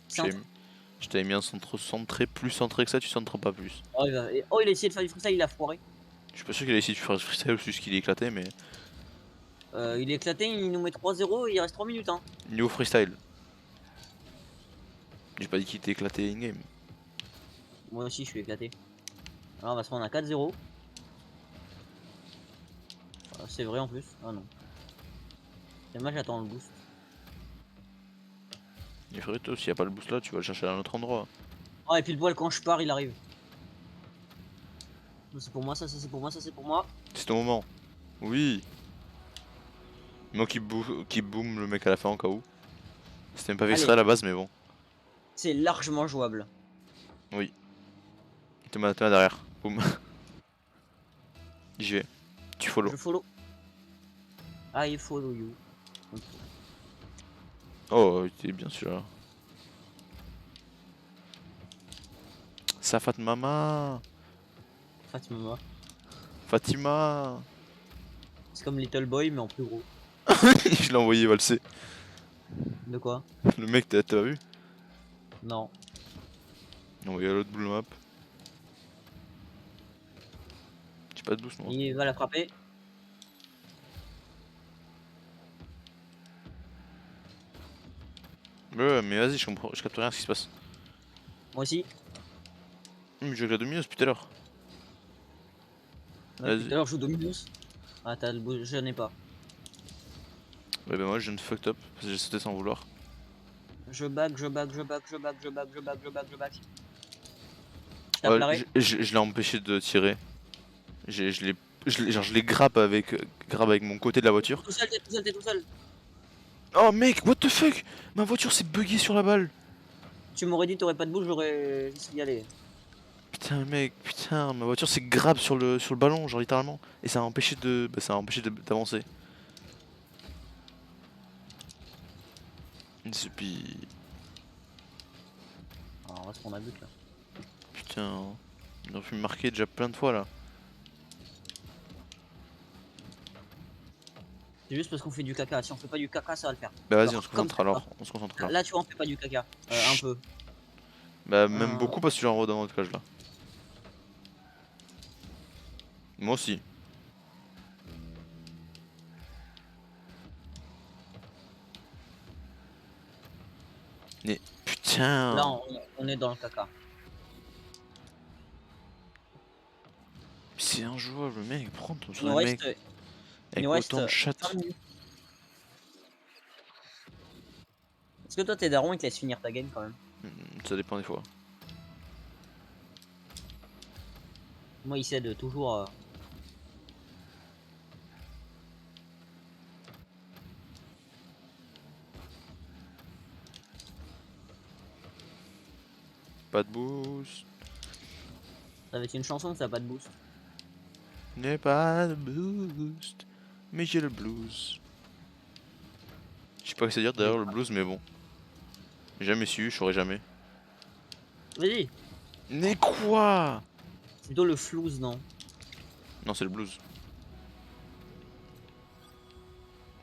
Centre. Je t'avais mis un centre centré, plus centré que ça, tu centres pas plus. Oh, oh, il a essayé de faire du freestyle, il a foiré. Je suis pas sûr qu'il a essayé de faire du freestyle ou juste qu'il est éclaté, mais. Il est éclaté, il nous met 3-0 et il reste 3 minutes. Hein. Niveau freestyle. J'ai pas dit qu'il était éclaté in-game. Moi aussi, je suis éclaté. Alors, on va se prendre un 4-0. C'est vrai en plus. Ah non. C'est dommage, j'attends le boost. Et frérot, s'il y a pas le boost là, tu vas le chercher à un autre endroit. Oh, et puis le poil, quand je pars, il arrive. Ça c'est pour moi, ça c'est pour moi, ça c'est pour moi. C'est ton moment. Oui. Moi qui boom le mec à la fin en cas où. C'était même pas fait exprès à Allez, la base, mais bon. c'est largement jouable. Oui. Thomas derrière. Boum. J'y vais. Tu follow. Je follow. I follow you. Oh, t'es bien sûr. Safat Mama. Fatima. Fatima. C'est comme Little Boy, mais en plus gros. Je l'ai envoyé valser. De quoi? Le mec, t'as vu? Non. Il a envoyé à l'autre bout de la map. J'ai pas de boost moi. Il va la frapper. Ouais, mais vas-y, je comprends, je capte rien à ce qui se passe. Moi aussi. Mais je joue avec la Dominos depuis tout à l'heure. Ouais, depuis Vas-y. tout à l'heure, je joue Dominus. Ah, t'as le boost, je n'ai pas. Ouais, bah moi je viens de fucked up parce que j'ai sauté sans vouloir. Je back, je back, je back, je back, je back, je back, je back, je back. Je tape Ouais, l'arrêt. je l'ai empêché de tirer. Genre, je l'ai grappe avec mon côté de la T'es voiture. tout seul, t'es tout seul, t'es tout seul. Oh mec, what the fuck? Ma voiture s'est buggée sur la balle. Tu m'aurais dit t'aurais pas de bouche, j'aurais y aller. Putain mec, putain, ma voiture s'est grab sur le ballon, genre littéralement. Et ça a empêché de. Bah, ça a empêché d'avancer. Et puis. Alors, on va se prendre un but là. Putain. On aurait pu me marquer déjà plein de fois là. C'est juste parce qu'on fait du caca. Si on fait pas du caca, ça va le faire. Bah vas-y, on Genre, se comme concentre ça. alors. On se concentre alors. Là, tu vois, on fait pas du caca. Un peu. Bah même beaucoup parce que je suis en rodant dans cage là. Moi aussi. Mais putain. Là, on est dans le caca. C'est injouable mec, prends ton Il sur nous des reste, mecs il nous avec reste autant de 5 chattes. minutes. Est-ce que toi, t'es daron, il te laisse finir ta game quand même? Ça dépend des fois. Moi, il cède toujours. Pas de boost. Ça va être une chanson, ça a pas de boost. N'ai pas de boost. Mais j'ai le blues. Je sais pas ce que c'est dire d'ailleurs le blues mais bon. J'ai jamais su, je saurais jamais. Vas-y. Mais quoi? C'est plutôt le flouze, non? Non c'est le blues.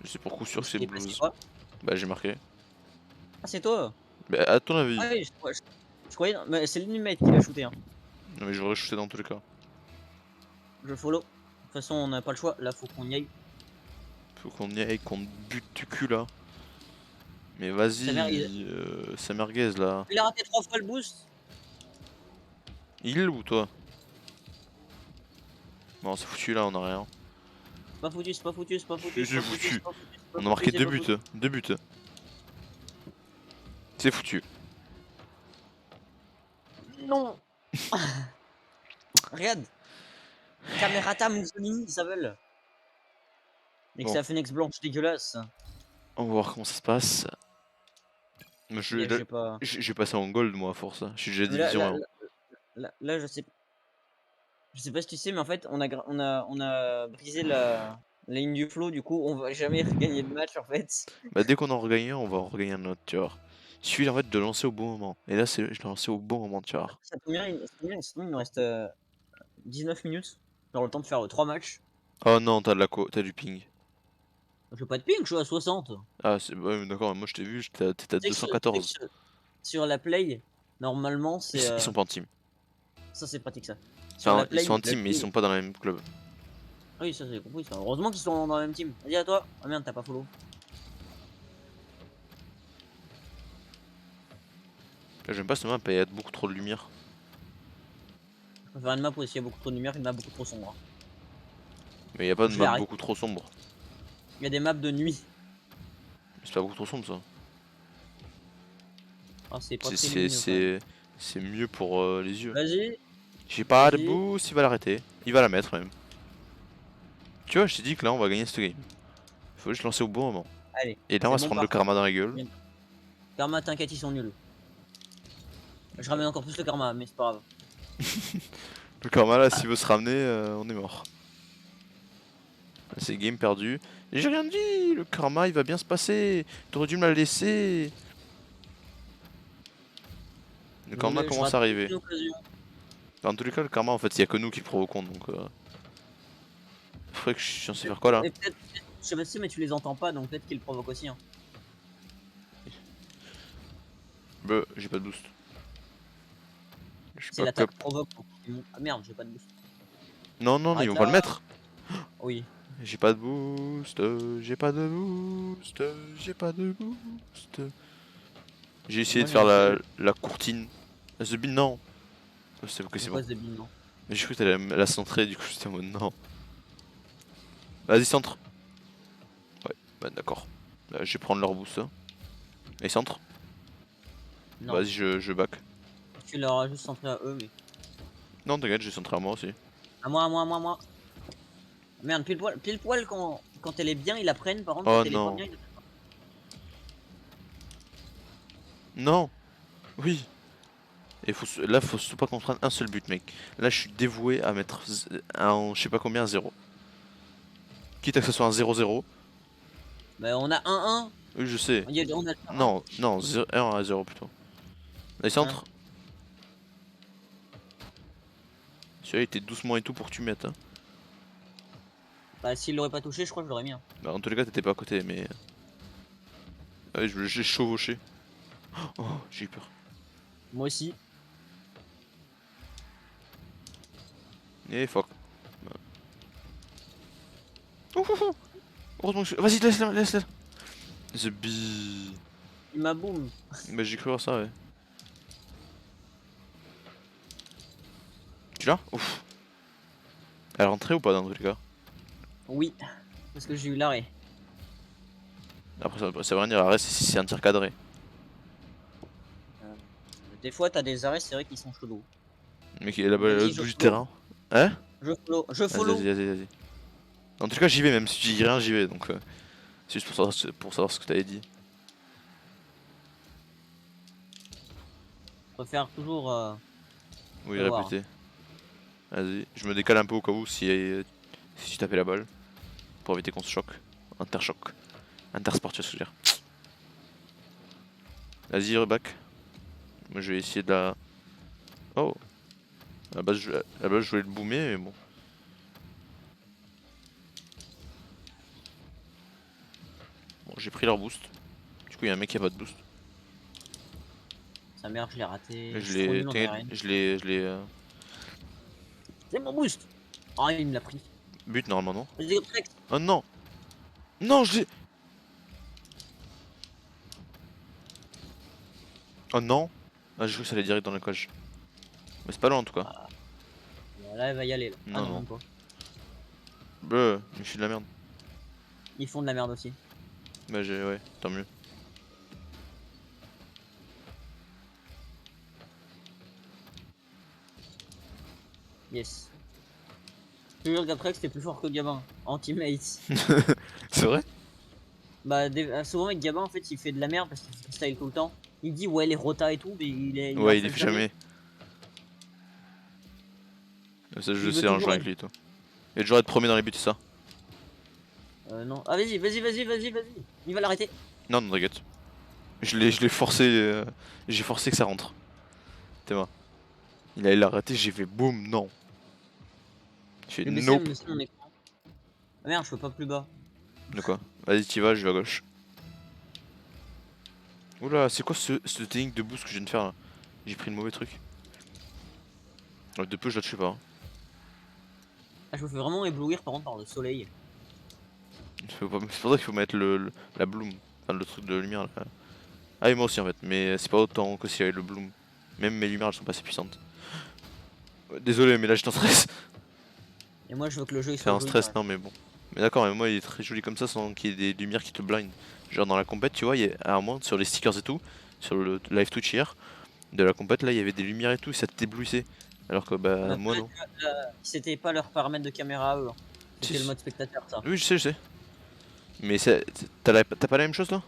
Je sais pour coup sûr que c'est Il est passé blues. quoi? Bah j'ai marqué. Ah, c'est toi? Bah à ton avis. Ah oui, je croyais. Mais c'est l'ennemi qui l'a shooté. Hein. Non mais j'aurais shooté dans tous les cas. Je follow. De toute façon, on n'a pas le choix. Là, faut qu'on y aille. Faut qu'on y aille, qu'on bute du cul là. Mais Sa mère, vas-y, ça merguez là. il a raté 3 fois le boost. Il ou toi? Non c'est foutu là, on a rien. C'est pas foutu, c'est pas foutu, c'est pas foutu, C'est c'est pas foutu, c'est foutu. pas foutu, c'est pas On a foutu, marqué c'est deux pas buts. foutu. 2 buts. C'est foutu. Non. Regarde. Camerata Mussolini, ça veut. Et que Bon, c'est la Phoenix blanche dégueulasse. on va voir comment ça se passe. Moi, Ok, je sais pas. je vais passer en gold moi à force. Je suis déjà Mais là, division là, 1. là, là, je sais pas si tu sais, mais en fait, on a brisé la ligne du flow. Du coup, on va jamais regagner de match en fait. Bah dès qu'on en regagne un, on va en regagner un autre, tu vois. Il suffit en fait de lancer au bon moment. Et là, je l'ai lancé au bon moment, tu vois. Ça tombe bien, il nous reste 19 minutes. Genre le temps de faire 3 matchs. Oh non, t'as du ping. Je veux pas de ping, je suis à 60. Ah, c'est ouais, d'accord, moi je t'ai vu, t'étais à Tu sais que 214. sur la play, normalement, c'est. Ils sont pas en team. Ça, c'est pratique ça. Sur Enfin, la ils sont play, en team, mais ils sont pas dans le même club. ah oui, ça j'ai compris ça. Heureusement qu'ils sont dans la même team. Vas-y à toi. Ah merde, t'as pas follow. Là, j'aime pas ce map, il y a beaucoup trop de lumière. Je préfère une map où il y a beaucoup trop de lumière qu'une map beaucoup trop sombre. Mais il y a pas de Je map vais arrêter. beaucoup trop sombre. Il y a des maps de nuit. C'est pas beaucoup trop sombre ça. Ah, c'est pas C'est très c'est- lumineux quand même. c'est- c'est mieux pour les yeux. Vas-y, J'ai pas de vas-y. boost, il va l'arrêter. Il va la mettre même. Tu vois, je t'ai dit que là on va gagner cette game. Faut juste lancer au bon moment. Allez, Et là on c'est va se bon prendre le parti. karma dans la gueule. Karma, t'inquiète, ils sont nuls. Je ramène encore plus le karma, mais c'est pas grave. Le karma là, s'il veut se ramener, on est mort. C'est game perdu. J'ai rien dit, le karma il va bien se passer. T'aurais dû me la laisser. Le karma Je commence rate à aucune arriver. occasion. Dans tous les cas, le karma en fait, il y a que nous qui le provoquons donc. Faudrait que je suis censé faire quoi là? Et peut-être, je sais pas si, mais tu les entends pas, donc peut-être qu'ils le provoquent aussi, hein. Bah, j'ai pas de boost. Je suis C'est pas cop. l'attaque provoque, donc ils montent. Ah merde, j'ai pas de boost. Non, non, ils Arrête vont pas le là! mettre. Oui. J'ai pas de boost, j'ai pas de boost, j'ai pas de boost. J'ai essayé Moi de j'en faire ai pas la, eu. la courtine. The Bean, non. C'est ok, C'est c'est bon. quoi ce débile, non? Mais j'ai cru que t'allais la centrer, du coup j'étais en mode non. Vas-y, centre. Ouais, bah d'accord. Là, je vais prendre leur boost. Hein. Et centre. Non. Vas-y, je back. Tu leur as juste centré à eux, mais. Non, t'inquiète, j'ai centré à moi aussi. À moi, à moi, à moi, à moi. Merde, pile poil quand elle est bien, ils la prennent. Par contre, Oh quand elle est pas non. bien, ils la prennent. Non. Oui. Et là, faut surtout pas qu'on prenne un seul but, mec. Là, je suis dévoué à mettre un, je sais pas combien, 0. Quitte à que ce soit un 0-0. Bah, on a 1-1. Oui, je sais. On a déjà 1. Non, non, 1 à 0 plutôt. Les Hein. centres. Celui-là, il était doucement et tout pour que tu mettes. Hein. Bah, s'il l'aurait pas touché, je crois que je l'aurais mis, hein. Bah, en tous les cas, t'étais pas à côté, mais. Ouais, j'ai chevauché. Oh, j'ai eu peur. Moi aussi. Et fuck. Ouh, ouh, ouh. Heureusement que vas-y, laisse-la, laisse-la. The bee. Il m'a boum. Bah, j'ai cru à ça, ouais. Tu l'as? Ouf. Elle est rentrée ou pas dans tous les cas? Oui. Parce que j'ai eu l'arrêt. Après, ça veut rien dire, arrête si c'est un tir cadré. Euh, des fois, t'as des arrêts, c'est vrai qu'ils sont chelous. Le mec, il est là-bas, à Vas-y, l'autre je bout du follow. terrain. Hein? Je follow. Je Vas-y, vas-y, follow. vas-y, vas-y. En tout cas, j'y vais, même si tu dis rien, j'y vais, donc. C'est juste pour savoir ce que t'avais dit. Je préfère toujours Oui, savoir. répéter. Vas-y, je me décale un peu au cas où si tu tapais la balle. Pour éviter qu'on se choque. Interchoc. Intersport, tu vois ce que je veux dire. Vas-y, reback. Moi, je vais essayer de la. Oh! À la base, je voulais le boomer, mais bon. Bon, j'ai pris leur boost. Du coup, il y a un mec qui a pas de boost. Sa mère, je l'ai raté. Et Je je suis trop l'ai. nul en T'inquiète, arène. je l'ai. C'est mon boost. Ah, il me l'a pris. But normalement, non? Vas-y, Optrex. Oh non! Non, je l'ai. Oh non! Ah, j'ai cru que ça allait direct dans la coche. Mais c'est pas loin en tout cas. Ah, là, elle va y aller. Là. Ah Non, non, non. même pas. Je suis de la merde. Ils font de la merde aussi. Bah, ouais, tant mieux. Yes. Je te jure qu'Optrex, c'était plus fort que Gabin. En teammates. C'est vrai? Bah, souvent avec Gabin, en fait, il fait de la merde parce qu'il freestyle tout le temps. Il dit, ouais, les rotas et tout, mais il en Ouais, il les fait fait jamais. jamais. Ça, je le Il veut sais en jouant toujours avec être. lui, toi. Et toujours être premier dans les buts, c'est ça? Non. Ah, vas-y, vas-y, vas-y, vas-y, vas-y. Il va l'arrêter. Non, non, t'inquiète. Je l'ai forcé. J'ai forcé que ça rentre. T'es moi. Il allait l'arrêter, j'ai fait boum, non. J'ai fait nope. Baissé mon écran. Ah merde, je peux pas plus bas. De quoi? Vas-y, t'y vas, je vais à gauche. Oula, c'est quoi ce technique de boost que je viens de faire là? J'ai pris le mauvais truc. De peu, je la tue pas. Hein. Ah, je me fais vraiment éblouir par contre par le soleil. C'est pour ça qu'il faut mettre la bloom. Enfin, le truc de lumière là. Ah, et moi aussi en fait, mais c'est pas autant que si avec le bloom. Même mes lumières elles sont pas assez puissantes. Désolé, mais là j'étais en stress. Et moi, je veux que le jeu il C'est soit un joli quand stress, même. non mais bon. Mais d'accord, mais moi il est très joli comme ça sans qu'il y ait des lumières qui te blind. Genre dans la compète, tu vois, à un moment sur les stickers et tout, sur le live Twitch hier, de la compète là il y avait des lumières et tout, et ça t'éblouissait. Alors que bah Bah, moi non. c'était pas leur paramètre de caméra à eux, hein. Si, C'était le mode spectateur, ça. oui, je sais, je sais. Mais t'as pas la même chose là?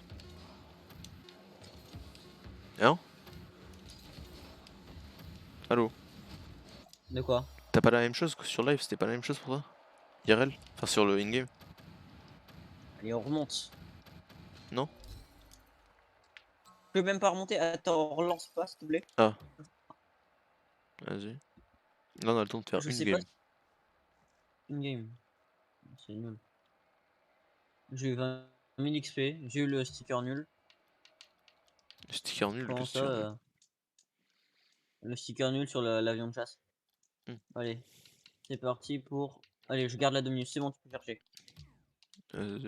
Hein? Allô? De quoi? T'as pas la même chose que sur live? C'était pas la même chose pour toi? IRL? Enfin sur le in-game? Allez, on remonte. Non? Je peux même pas remonter. Attends, relance pas, s'il te plaît. Ah, vas-y. Là on a le temps de faire Je une sais pas game. si une game. C'est nul. J'ai eu 20 000 XP, j'ai eu le sticker nul. Sticker nul, Comment que ça sticker nul. le sticker nul sur l'avion de chasse. Hmm. Allez, c'est parti pour... Allez, je garde la 2 minutes, c'est bon, tu peux chercher. Euh,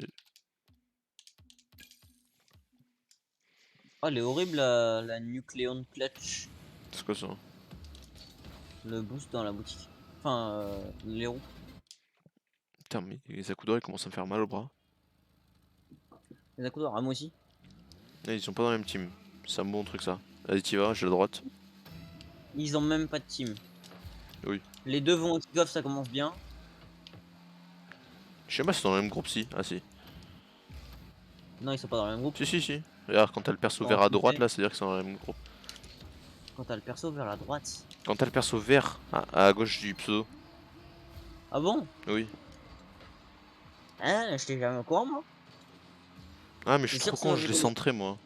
Oh, elle est horrible la Nucleon Clutch. c'est quoi ça? Le boost dans la boutique. Enfin, les roues. Putain, mais les accoudoirs ils commencent à me faire mal au bras. Les accoudoirs, ah moi aussi. Ils sont pas dans la même team. C'est un bon truc ça. Vas-y, t'y vas, j'ai la droite. Ils ont même pas de team. Oui. Les deux vont au kick-off, ça commence bien. Je sais pas si c'est dans le même groupe, si. Ah si. Non, ils sont pas dans le même groupe. Si, si, si. Regarde, quand t'as le perso Bon, vert à tu droite sais, là, c'est-à-dire qu'ils sont dans le même groupe. quand t'as le perso vers la droite. Quand t'as le perso vert à gauche du pseudo. Ah bon? Oui. Hein, je t'ai jamais au courant, moi. Ah, mais je T'es suis sûr trop que c'est dans con, le je l'ai même groupe? centré moi.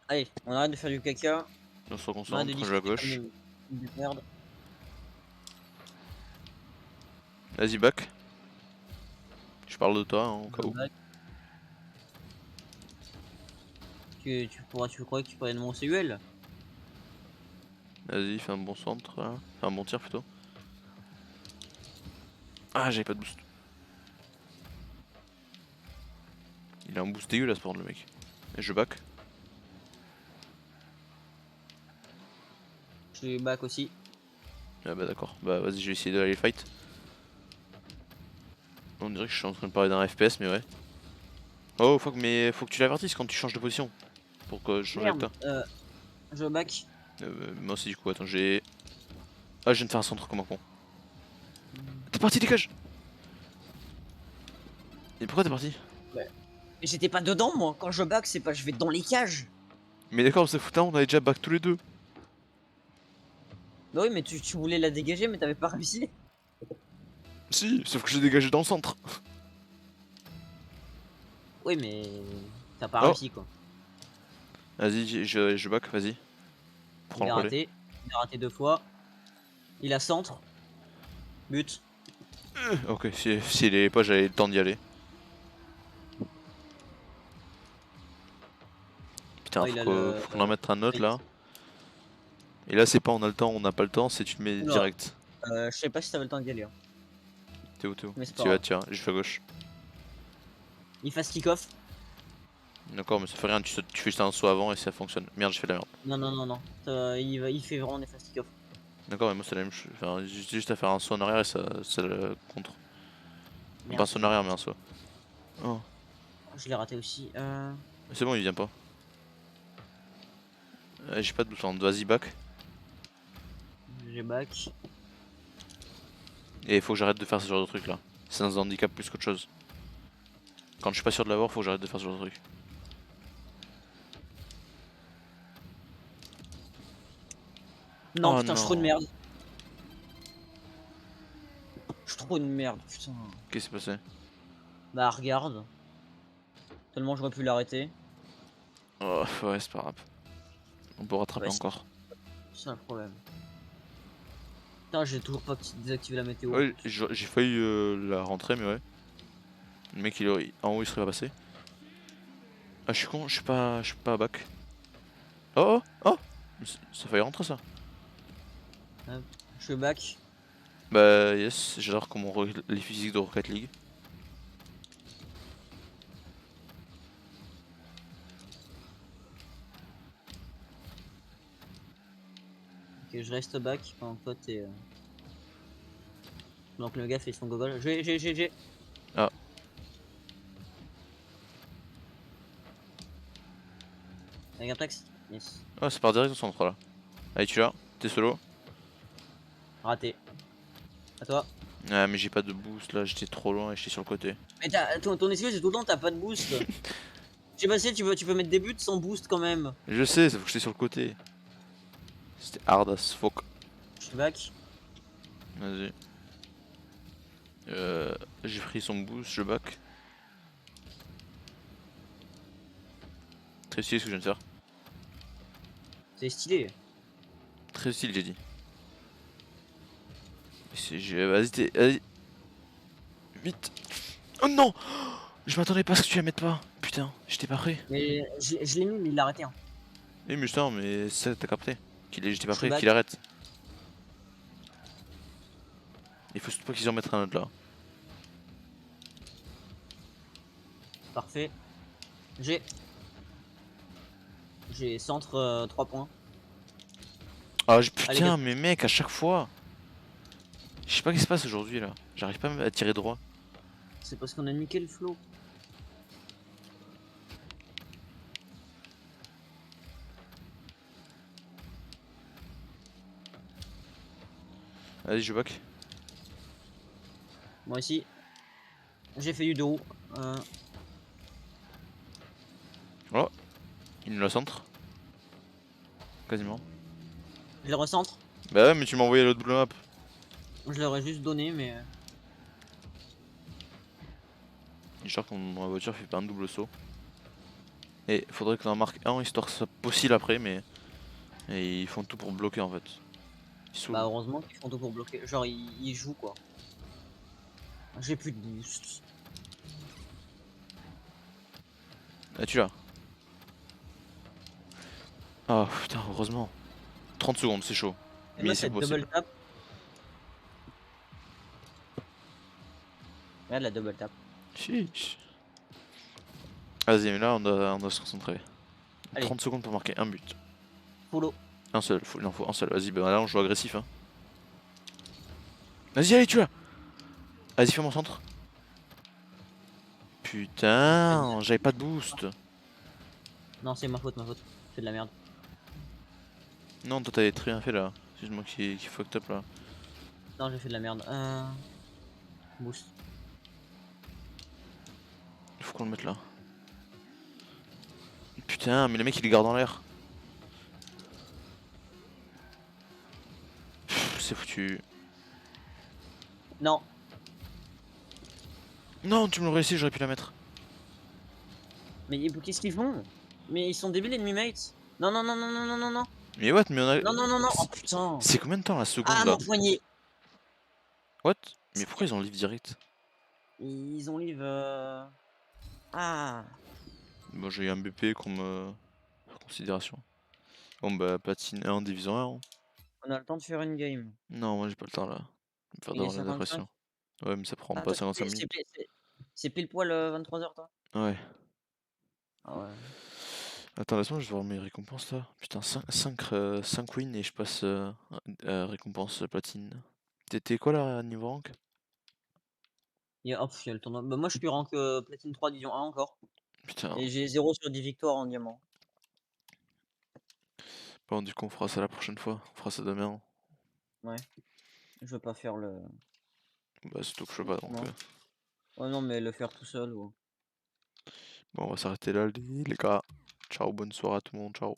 Allez, on arrête de faire du caca. On se On arrête de reconcentre, je vais à discuter comme gauche. des merdes. Vas-y, back. Je parle de toi, hein, au cas Je où. blague. Tu croyais que tu parlais de mon CUL? Vas-y, fais un bon centre là. Fais un bon tir plutôt. Ah, j'avais pas de boost. Il a un boost dégueulasse pour le mec. Et je back. Je suis back aussi. Ah bah d'accord. Bah vas-y, je vais essayer d'aller fight. On dirait que je suis en train de parler d'un FPS, mais ouais. Oh, fuck, mais faut que tu l'avertisses quand tu changes de position. Pour que je change avec Merde, toi. je back. Moi aussi, du coup, attends, j'ai. Ah, je viens de faire un centre comme un con. T'es parti, dégage! Et pourquoi t'es parti? Ouais. Mais j'étais pas dedans, moi. Quand je back, c'est pas je vais dans les cages. Mais d'accord, c'est foutin, on avait déjà back tous les deux. Bah oui, mais tu voulais la dégager, mais t'avais pas réussi. Si, sauf que j'ai dégagé dans le centre. Oui, mais t'as pas Oh, réussi, quoi. vas-y, je back, vas-y. Prends Il le a relais. raté. Il a raté 2 fois. Il a centre. But. Ok, si il est pas, j'avais le temps d'y aller. Putain, Oh, il a faut qu'on en mette un autre le... là. Et là, c'est pas on a le temps, on n'a pas le temps, c'est tu te mets Oula. direct. Je sais pas si t'avais le temps d'y aller, hein. T'es où, t'es où? Mais c'est pas Tu vas, grave. tiens, je fais à gauche. Il fasse kick-off. D'accord, mais ça fait rien, tu fais juste un saut avant et ça fonctionne. Merde, j'ai fait la merde. Non, non, non, non. Il fait vraiment des fast kick-off. D'accord, mais moi c'est la même chose. Enfin, j'ai juste à faire un saut en arrière et ça le contre. Pas un Merde, saut en j'ai arrière, mais raté. un saut. Oh, Je l'ai raté aussi. c'est bon, il vient pas. J'ai pas de doute, vas-y, back. J'ai back. Et il faut que j'arrête de faire ce genre de truc là. C'est un handicap plus qu'autre chose. Quand je suis pas sûr de l'avoir, faut que j'arrête de faire ce genre de truc. Non, Oh putain, je suis trop une non, merde. Je suis trop une merde, putain. qu'est-ce qui s'est passé? Bah, regarde. Tellement j'aurais pu l'arrêter. Oh, ouais, c'est pas grave. On peut rattraper Ouais, encore. c'est un problème. Putain, j'ai toujours pas désactivé la météo en Ouais, plus. j'ai failli la rentrer, mais ouais. Le mec, en haut, il serait pas passé. Ah, je suis con, je suis pas à back. Oh, oh, oh! Ça failli rentrer ça. Hop, je suis back. Bah, yes, j'adore comment les physiques de Rocket League. Ok, je reste back pendant que toi t'es. Donc le gars fait son gogol. J'ai. Ah, Avec un tax. Yes. ah c'est par direct au centre là. Allez, tu l'as, t'es solo. Raté. À toi. Ah, mais j'ai pas de boost là, j'étais trop loin et j'étais sur le côté. Mais ton excuse, c'est tout le temps, t'as pas de boost. Je sais pas si tu peux mettre des buts sans boost quand même. Je sais, ça faut que j'étais sur le côté. C'était hard as fuck. Je suis back. Vas-y. J'ai pris son boost, je back. Très stylé ce que je viens de faire. C'est stylé. Très stylé, j'ai dit. Vas-y, vas-y. Vite. Oh non! Je m'attendais pas à ce que tu la mettes pas. Putain, j'étais pas prêt. Mais je l'ai mis, mais il l'a arrêté, hein. Oui, mais justement, mais ça, t'as capté. J'étais pas Je suis prêt, back. qu'il arrête. Il faut surtout pas qu'ils en mettent un autre là. Parfait. J'ai centre 3 points. Ah, Allez, putain, mais mec, à chaque fois. Je sais pas ce qui se passe aujourd'hui là. J'arrive pas à tirer droit. c'est parce qu'on a niqué le flow. Vas-y, je back. Moi aussi. J'ai fait du dos. Oh, il me la centre. Quasiment. Je le recentre. Bah ouais, mais tu m'as envoyé l'autre blue map. Je leur ai juste donné, mais. J'espère que ma voiture fait pas un double saut. Et faudrait qu'on en marque un histoire que ça soit possible après, mais. Et ils font tout pour bloquer en fait. Ils Bah, saoulent. heureusement qu'ils font tout pour bloquer. Genre, ils jouent quoi. J'ai plus de boost. Ah, tu l'as. Ah putain, heureusement. 30 secondes, c'est chaud. Et Mais moi, c'est cette double possible. tap. Regarde la double tap. Chiche. Vas-y, mais là on doit se concentrer. Allez, 30 secondes pour marquer un but. follow. Un seul, il en faut un seul. Vas-y, bah là on joue agressif. Hein. Vas-y, allez, tu l'as. Vas-y, fais mon centre. Putain, j'avais pas de boost. Non, c'est ma faute, ma faute. C'est de la merde. Non, toi t'avais très bien fait là. C'est juste moi qui fucked up là. Non, j'ai fait de la merde. Boost. Il faut qu'on le mette là. Putain, mais le mec il les garde en l'air. C'est foutu. Non. Non, tu me l'aurais laissé, j'aurais pu la mettre. Mais qu'est-ce qu'ils font? Mais ils sont débiles, ennemis mates. Non, non, non, non, non, non, non, non. Mais what, mais on a. Non, non, non, non. Oh putain. C'est combien de temps la seconde Ah, là? mon poignet. What? Mais pourquoi ils ont live direct? Ils ont live. Ah. Bon, j'ai eu un BP comme considération. Bon bah, patine 1 division 1. Hein. On a le temps de faire une game. Non, moi j'ai pas le temps là. Je vais me faire Il est devant la 55. dépression. Ouais, mais ça prend Ah, pas toi, 55 minutes. c'est pile poil 23h, toi? Ouais. Ah ouais. Attends, laisse-moi, je vais voir mes récompenses là. Putain, 5 wins et je passe récompense platine. T'étais quoi là, niveau rank? Il y a le tournoi. Bah, moi, je suis rank platine 3 division 1 encore. Putain. Et j'ai 0 sur 10 victoires en diamant. Bon, du coup, on fera ça la prochaine fois. On fera ça demain. Ouais. Je veux pas faire le. Bah, surtout que je sais pas donc. Non. Oh non, mais le faire tout seul. Bon, on va s'arrêter là, les gars. Ciao, bonne soirée à tout le monde. Ciao.